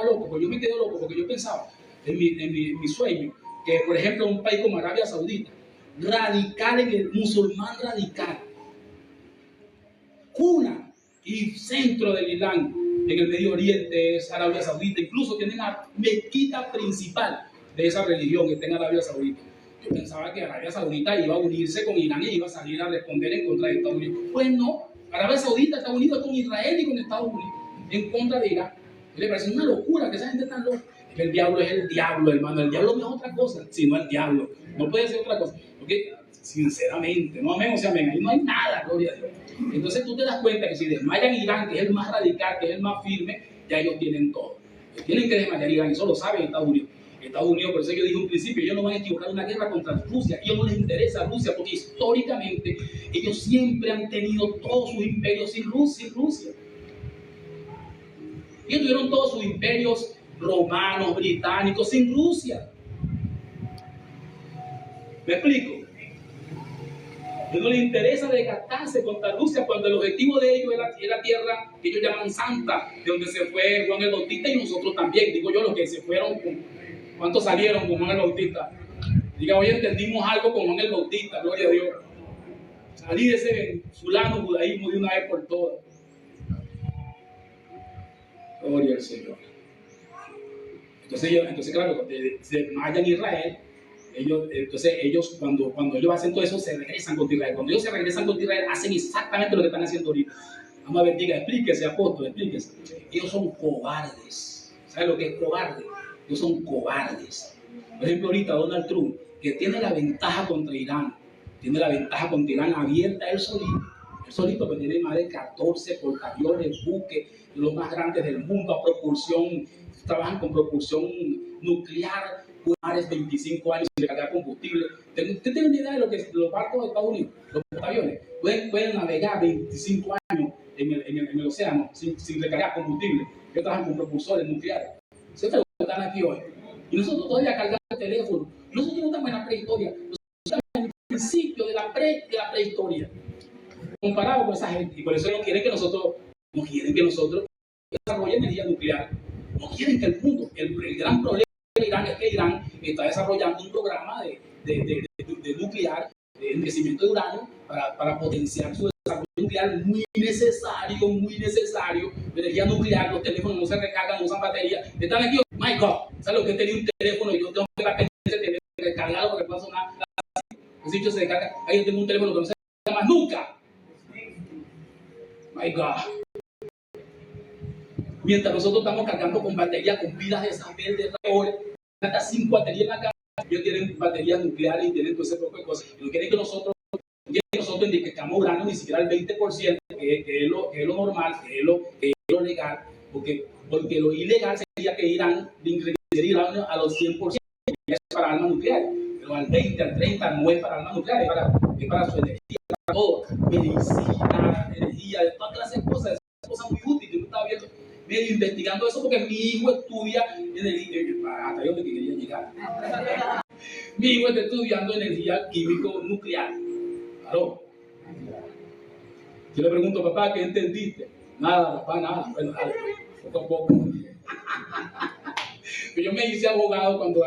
[SPEAKER 1] loco porque yo pensaba en mi sueño que, por ejemplo, un país como Arabia Saudita, radical en el musulmán radical, cuna y centro del Islam en el Medio Oriente es Arabia Saudita. Incluso tienen la mezquita principal de esa religión que está en Arabia Saudita. Yo pensaba que Arabia Saudita iba a unirse con Irán y iba a salir a responder en contra de Estados Unidos. Pues no, Arabia Saudita está unida con Israel y con Estados Unidos en contra de Irán. Le parece una locura que esa gente tan loca. El diablo es el diablo, hermano. El diablo no es otra cosa, sino el diablo. No puede ser otra cosa. Porque, sinceramente, no amén, o sea, amén. Ahí no hay nada, gloria a Dios. Entonces tú te das cuenta que si desmayan Irán, que es el más radical, que es el más firme, ya ellos tienen todo. Ellos tienen que desmayar Irán, eso lo saben Estados Unidos. Estados Unidos, por eso yo dije un principio, ellos no van a equivocar una guerra contra Rusia. A ellos no les interesa Rusia, porque históricamente ellos siempre han tenido todos sus imperios sin Rusia. Ellos tuvieron todos sus imperios romanos, británicos, sin Rusia. ¿Me explico? A ellos no les interesa desgastarse contra Rusia cuando el objetivo de ellos es la tierra que ellos llaman santa, de donde se fue Juan el Bautista y nosotros también. Digo yo, los que se fueron, ¿cuántos salieron con Juan el Bautista? Diga, hoy entendimos algo con Juan el Bautista, gloria a Dios. Salí de ese fulano judaísmo de una vez por todas. Gloria al Señor. Entonces claro, se desmayan Israel. Ellos cuando ellos hacen todo eso, se regresan contra Israel. Cuando ellos se regresan contra Israel, hacen exactamente lo que están haciendo ahorita. Vamos a ver, diga, explíquese, apóstol, explíquese. Ellos son cobardes. ¿Sabe lo que es cobarde? Ellos son cobardes. Por ejemplo, ahorita Donald Trump, que tiene la ventaja contra Irán, tiene la ventaja contra Irán abierta él solito que tiene más de 14 portaaviones, buques, los más grandes del mundo, a propulsión, trabajan con propulsión nuclear, mares 25 años sin recargar combustible. ¿Usted tiene una idea de lo que los barcos de Estados Unidos, los portaaviones, pueden navegar 25 años en el océano sin recargar combustible? Que trabajan con propulsores nucleares. ¿Se que están aquí hoy? Y nosotros todavía cargamos el teléfono. Nosotros no estamos en la prehistoria. Nosotros estamos en el principio de la prehistoria. Comparado con esa gente. Y por eso no quieren que nosotros desarrollemos energía nuclear. No quieren que el mundo, el gran problema de Irán es que Irán está desarrollando un programa de nuclear, de enriquecimiento de uranio, para potenciar su desarrollo nuclear muy necesario. Energía nuclear, los teléfonos no se recargan, no usan batería. Están aquí, my God, ¿sabes lo que tenía un teléfono? Yo tengo que la tener recargado porque puede sonar. El sitio se descarga. Ahí yo tengo un teléfono que no se recarga más nunca. My God. Mientras nosotros estamos cargando con baterías, con pilas de esas verdes, hasta 5 baterías en la casa, ellos tienen baterías nucleares y tienen todo ese poco de cosas. No quieren que nosotros enriquezcamos uranio ni siquiera el 20%, que es lo normal, que es lo legal, porque lo ilegal sería que Irán enriquecería uranio a los 100% para armas nucleares, pero al 20, al 30 no es para armas nucleares, es para su energía, para todo, medicina, energía, de todas clases de cosas muy útiles. Yo estaba medio investigando eso porque mi hijo estudia hasta donde quería llegar. Mi hijo está estudiando energía químico nuclear. Claro. Yo le pregunto, papá, ¿qué entendiste? Nada, papá, nada. Bueno, dale, poco a poco. Yo me hice abogado cuando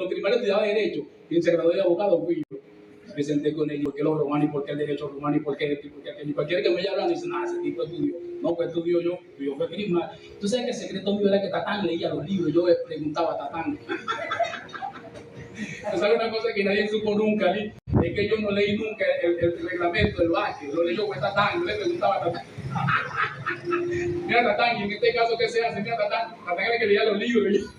[SPEAKER 1] primario estudiaba Derecho, y se graduó de abogado fui yo. Me senté con él, ¿por qué los romanos y por qué el derecho romano y por qué esto y por qué aquello? Y cualquiera que me vaya hablando dice, nada, ese tipo estudió. No, pues estudió yo fui crismal. Tú sabes que el secreto mío era que Tatán leía los libros, yo le preguntaba a Tatán. ¿Tú sabes una cosa que nadie supo nunca? Es que yo no leí nunca el reglamento del básquet, lo leyó fue Tatán, yo le preguntaba a Tatán. Mira Tatán, y en este caso, ¿qué se hace? Mira Tatán era el que leía los libros.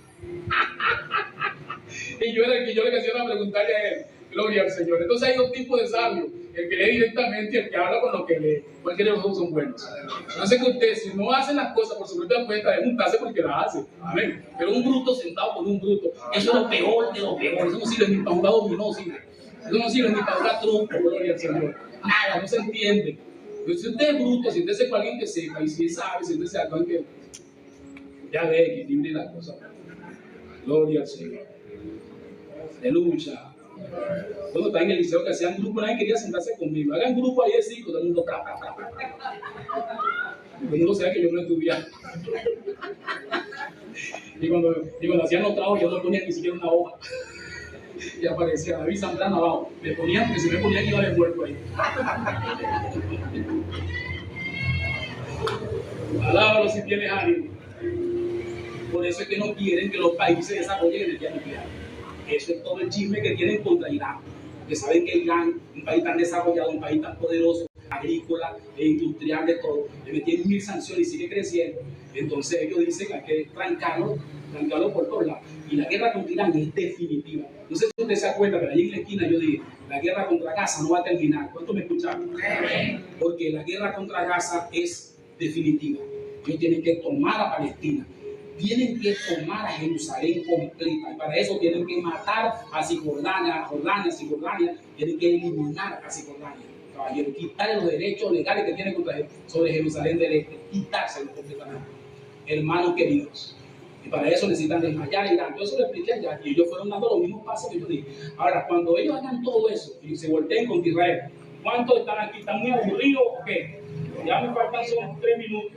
[SPEAKER 1] Y yo era el que yo le hacía preguntarle a él. Gloria al Señor. Entonces hay dos tipos de sabios, el que lee directamente y el que habla con lo que lee. Cualquiera de los dos son buenos. Entonces que usted, si no hace las cosas por su propia cuenta, es un tase porque las hace. Amén. Pero un bruto sentado con un bruto, eso es lo peor de lo peor. Eso no sirve ni para jugar dominó, sirve. Eso no sirve ni para jugar trompo, gloria al Señor. Nada, no se entiende. Entonces, si usted es bruto, si usted es alguien que sepa, y si sabe, si usted es alguien que ya ve, equilibre las cosas. Gloria al Señor. Aleluya. Cuando estaba en el liceo que hacían grupo, nadie quería sentarse conmigo. Hagan grupo ahí de 5, todo el mundo tra. Todo el mundo sabe que yo no estudiaba. Y cuando hacían los trabajos, yo no ponía ni siquiera una hoja. Y aparecía David Zambrano abajo. Me ponían, porque si me ponían iba de muerto ahí. Alábalo si tienes ánimo. Por eso es que no quieren que los países desarrollen energía nuclear. Eso es todo el chisme que tienen contra Irán. Que saben que Irán, un país tan desarrollado, un país tan poderoso, agrícola e industrial de todo, le metieron 1000 sanciones y sigue creciendo. Entonces ellos dicen que hay que trancarlo por todos lados. Y la guerra contra Irán es definitiva. No sé si usted se acuerda, pero allí en la esquina yo dije, la guerra contra Gaza no va a terminar. ¿Cuántos me escucharon? Porque la guerra contra Gaza es definitiva. Ellos tienen que tomar a Palestina. Tienen que tomar a Jerusalén completa. Y para eso tienen que matar a Cisjordania, tienen que eliminar a Cisjordania. Caballero, quitarle los derechos legales que tienen sobre Jerusalén del Este, quitárselos completamente. Hermanos queridos. Y para eso necesitan desmayar a Irán. Yo eso lo expliqué allá. Y ellos fueron dando los mismos pasos que yo dije. Ahora, cuando ellos hagan todo eso y se volteen contra Israel, ¿cuántos están aquí? ¿Están muy aburridos o qué? Ya me faltan son 3 minutos.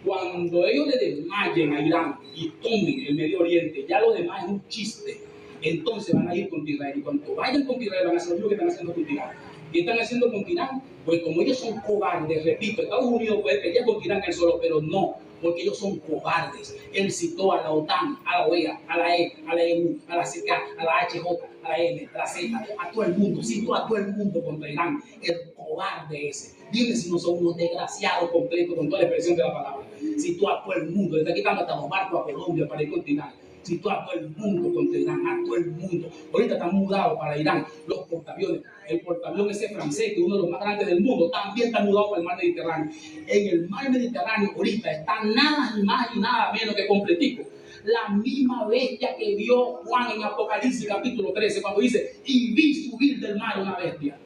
[SPEAKER 1] Cuando ellos le desmayen a Irán y tomen el Medio Oriente, ya lo demás es un chiste. Entonces van a ir contra Israel. Y cuando vayan contra Israel, van a hacer lo mismo que están haciendo contra Irán. ¿Qué están haciendo contra Irán? Pues como ellos son cobardes, repito, Estados Unidos puede pelear contra Irán él solo, pero no, porque ellos son cobardes. Él citó a la OTAN, a la OEA, a la E, a la EU, a la CK, a la HJ, a la M, a la Z, a todo el mundo, citó a todo el mundo contra Irán. El cobarde ese. Dime si no son unos desgraciados completos con toda la expresión de la palabra.
[SPEAKER 2] situó a todo el mundo, le está quitando hasta los barcos a Colombia para ir contra Irán. Situó a todo el mundo contra Irán, a todo el mundo. Ahorita están mudados para Irán los portaaviones. El portaavión ese francés, que es uno de los más grandes del mundo, también está mudado para el mar Mediterráneo. En el mar Mediterráneo ahorita está nada más y nada menos que completico la misma bestia que vio Juan en Apocalipsis capítulo 13, cuando dice, y vi subir del mar una bestia.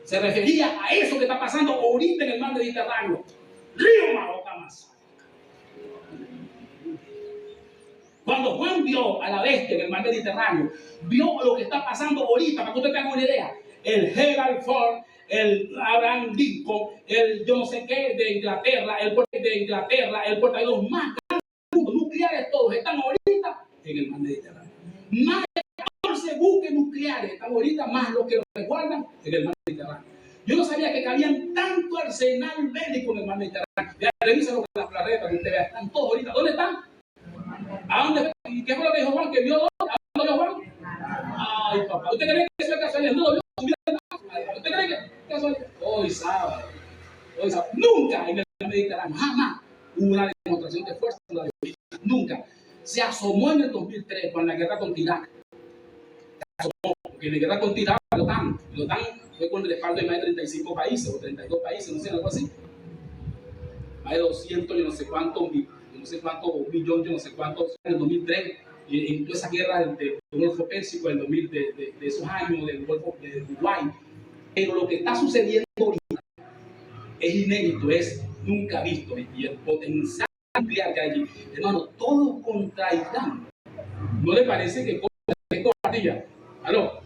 [SPEAKER 2] Se refería a eso que está pasando ahorita en el mar Mediterráneo. Río Marocamas. Cuando Juan vio a la bestia en el mar Mediterráneo, vio lo que está pasando ahorita, para que usted tenga una idea. El Gerald Ford, el Abraham Lincoln, el yo no sé qué de Inglaterra, el portaaviones más grandes del mundo, nucleares todos, están ahorita en el mar Mediterráneo. Más de 14 buques nucleares están ahorita, más los que los resguardan en el mar Mediterráneo. Yo no sabía que cabían tanto arsenal bélico en el mar Mediterráneo. Ya revísalo con las redes para que usted vea, están todos ahorita. ¿Dónde están? ¿A dónde? ¿Y qué fue lo que dijo Juan? ¿Que vio dónde? ¿A dónde vio Juan? Ay, papá. ¿Usted cree que eso es casualidad? ¿No lo vio? ¿Usted cree que es casualidad? Hoy sábado. Nunca en el Mediterráneo, jamás hubo una demostración de fuerza. Nunca. Se asomó en el 2003 con la guerra contra Irak. Se asomó, porque en la guerra contra Irak, la OTAN fue con el respaldo de más de 35 países o 32 países, no sé, algo así. Más de 200, yo no sé cuántos millones, yo no sé cuántos, en el 2003, en toda esa guerra del Golfo Pérsico, del 2000, de esos años, del Golfo de Uruguay. Pero lo que está sucediendo ahorita es inédito, es nunca visto, y el potencial nuclear que hay allí, hermano, todo contra Irán. ¿No le parece que es cobardía? ¿Aló?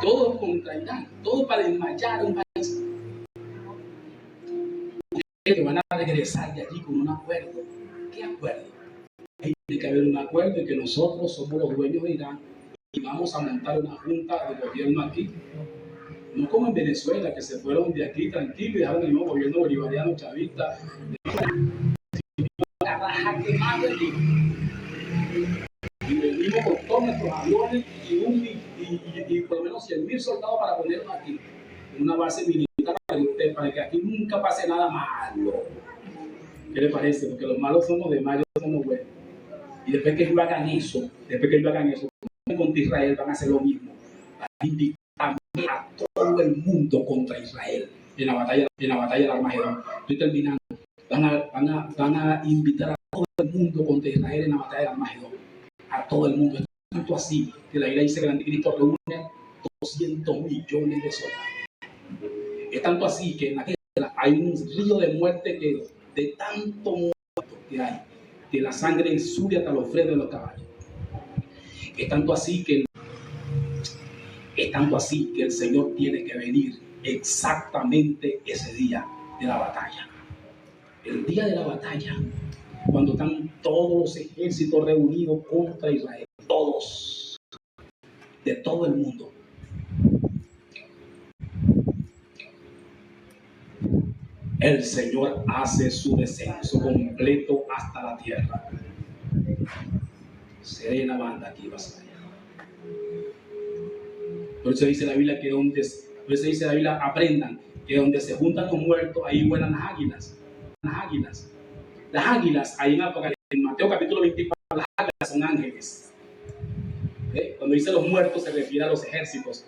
[SPEAKER 2] Todo contra Irán, todo para desmayar a un país. Que van a regresar de allí con un acuerdo. ¿Qué acuerdo? Tiene que haber un acuerdo en que nosotros somos los dueños de Irán y vamos a montar una junta de gobierno aquí. No como en Venezuela, que se fueron de aquí tranquilos y dejaron el mismo gobierno bolivariano chavista. La raja que más de aquí. Y venimos con todos nuestros aviones y por lo menos 100.000 soldados para ponernos aquí en una base militar para que aquí nunca pase nada malo. ¿Qué le parece? Porque los malos somos de mayo, somos buenos. Y después que ellos hagan eso, contra Israel van a hacer lo mismo. Van a invitar a todo el mundo contra Israel en la batalla del Armagedón. Estoy terminando. Van a invitar a todo el mundo contra Israel en la batalla del Armagedón. A todo el mundo. Es tanto así que la Biblia dice que el anticristo reúne 200 millones de soldados. Es tanto así que en la tierra hay un río de muerte que de tanto muerto que hay, que la sangre ensucia hasta los frenos de los caballos. Es tanto así que el Señor tiene que venir exactamente ese día de la batalla. El día de la batalla, cuando están todos los ejércitos reunidos contra Israel, todos, de todo el mundo. El Señor hace su descenso completo hasta la tierra. Serena banda aquí vas allá. Por eso dice la Biblia aprendan que donde se juntan los muertos, ahí vuelan las águilas. Las águilas, ahí en Mateo capítulo 24, las águilas son ángeles. Cuando dice los muertos se refiere a los ejércitos.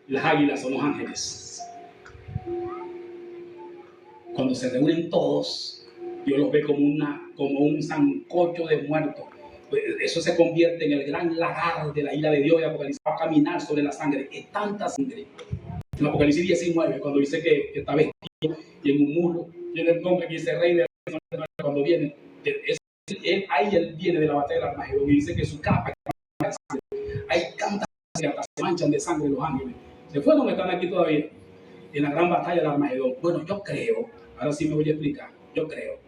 [SPEAKER 2] Y las águilas son los ángeles. Cuando se reúnen todos, Dios los ve como un sancocho de muertos. Eso se convierte en el gran lagar de la ira de Dios y Apocalipsis va a caminar sobre la sangre. Es tanta sangre. En Apocalipsis 19, cuando dice que está vestido y en un muro tiene el nombre que dice Rey de Reyes, cuando viene, ahí él viene de la batalla del Armagedón y dice que su capa es de sangre. Hay tantas que hasta se manchan de sangre los ángeles. ¿Se fueron o están aquí todavía? En la gran batalla del Armagedón. Bueno, yo creo, ahora sí me voy a explicar, yo creo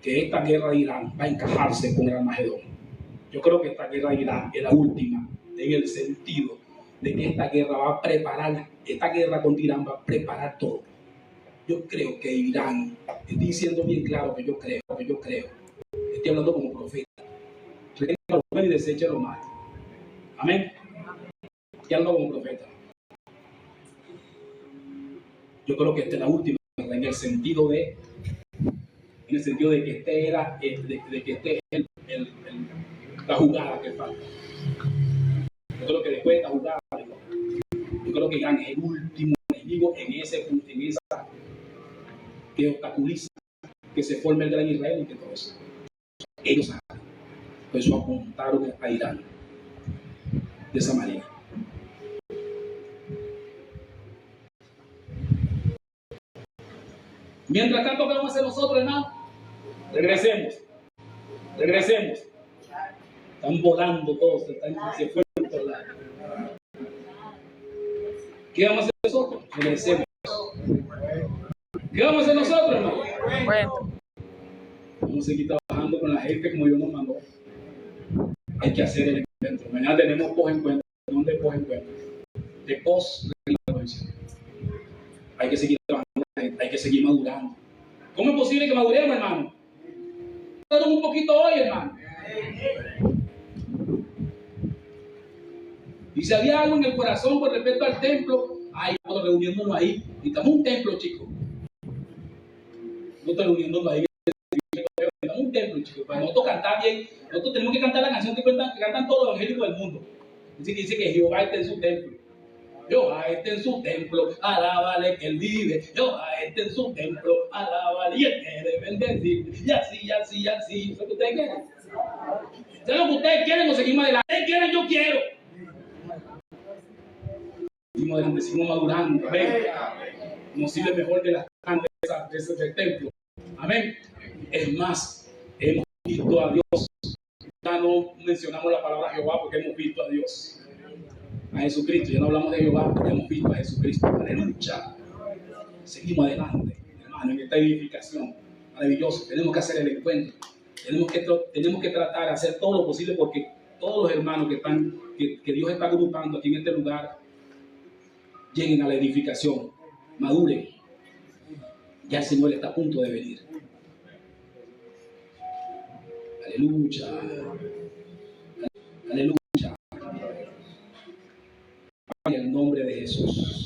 [SPEAKER 2] que esta guerra de Irán va a encajarse con el Armagedón. Yo creo que esta guerra de Irán es la última, en el sentido de que esta guerra contra Irán va a preparar todo. Yo creo que Irán, estoy diciendo bien claro que yo creo, estoy hablando como profeta. Retenga lo bueno y deseche lo malo. Amén. Estoy hablando como profeta. Yo creo que esta es la última, en el sentido de en el sentido de que la jugada que falta. Yo creo que después de esta jugada, yo creo que Irán es el último enemigo en esa que obstaculiza que se forme el gran Israel y que todo eso. Ellos saben. Por eso apuntaron a Irán de esa manera. Mientras tanto, ¿qué vamos a hacer nosotros, hermano? Regresemos. Están volando todos, se fueron por todos lados. ¿Qué vamos a hacer nosotros? Regresemos. ¿Qué vamos a hacer nosotros, hermano? Bueno. Vamos a seguir trabajando con la gente como Dios nos mandó. Hay que hacer el encuentro. Mañana tenemos post-encuentro. ¿Dónde post-encuentro? De post-reunión. Hay que seguir trabajando, hay que seguir madurando. ¿Cómo es posible que maduremos, hermano? Maduremos un poquito hoy, hermano. Y si había algo en el corazón con respecto al templo, ahí estamos reuniéndonos ahí. Necesitamos un templo, chicos. No estamos reuniéndonos ahí. Necesitamos un templo, chicos. Para nosotros cantar bien, nosotros tenemos que cantar la canción que cantan todos los evangélicos del mundo. Dice que Jehová está en su templo. Jehová está en su templo, alábale que él vive. Jehová está en su templo, alábale y él quiere bendecir. Y así. ¿Eso es lo que ustedes quieren? ¿Eso es lo que ustedes quieren o seguimos adelante? ¿Ustedes quieren? Yo quiero. Seguimos adelante, seguimos madurando. Amén. Nos sirve mejor que las cantas de ese templo. Amén. Es más, hemos visto a Dios. Ya no mencionamos la palabra Jehová porque hemos visto a Dios. A Jesucristo, ya no hablamos de Jehová, porque hemos visto a Jesucristo. Aleluya. Seguimos adelante, hermano, en esta edificación. Maravilloso. Tenemos que hacer el encuentro. Tenemos que tratar de hacer todo lo posible porque todos los hermanos que Dios está agrupando aquí en este lugar lleguen a la edificación, maduren. Ya el Señor está a punto de venir. Aleluya. Aleluya. En el nombre de Jesús.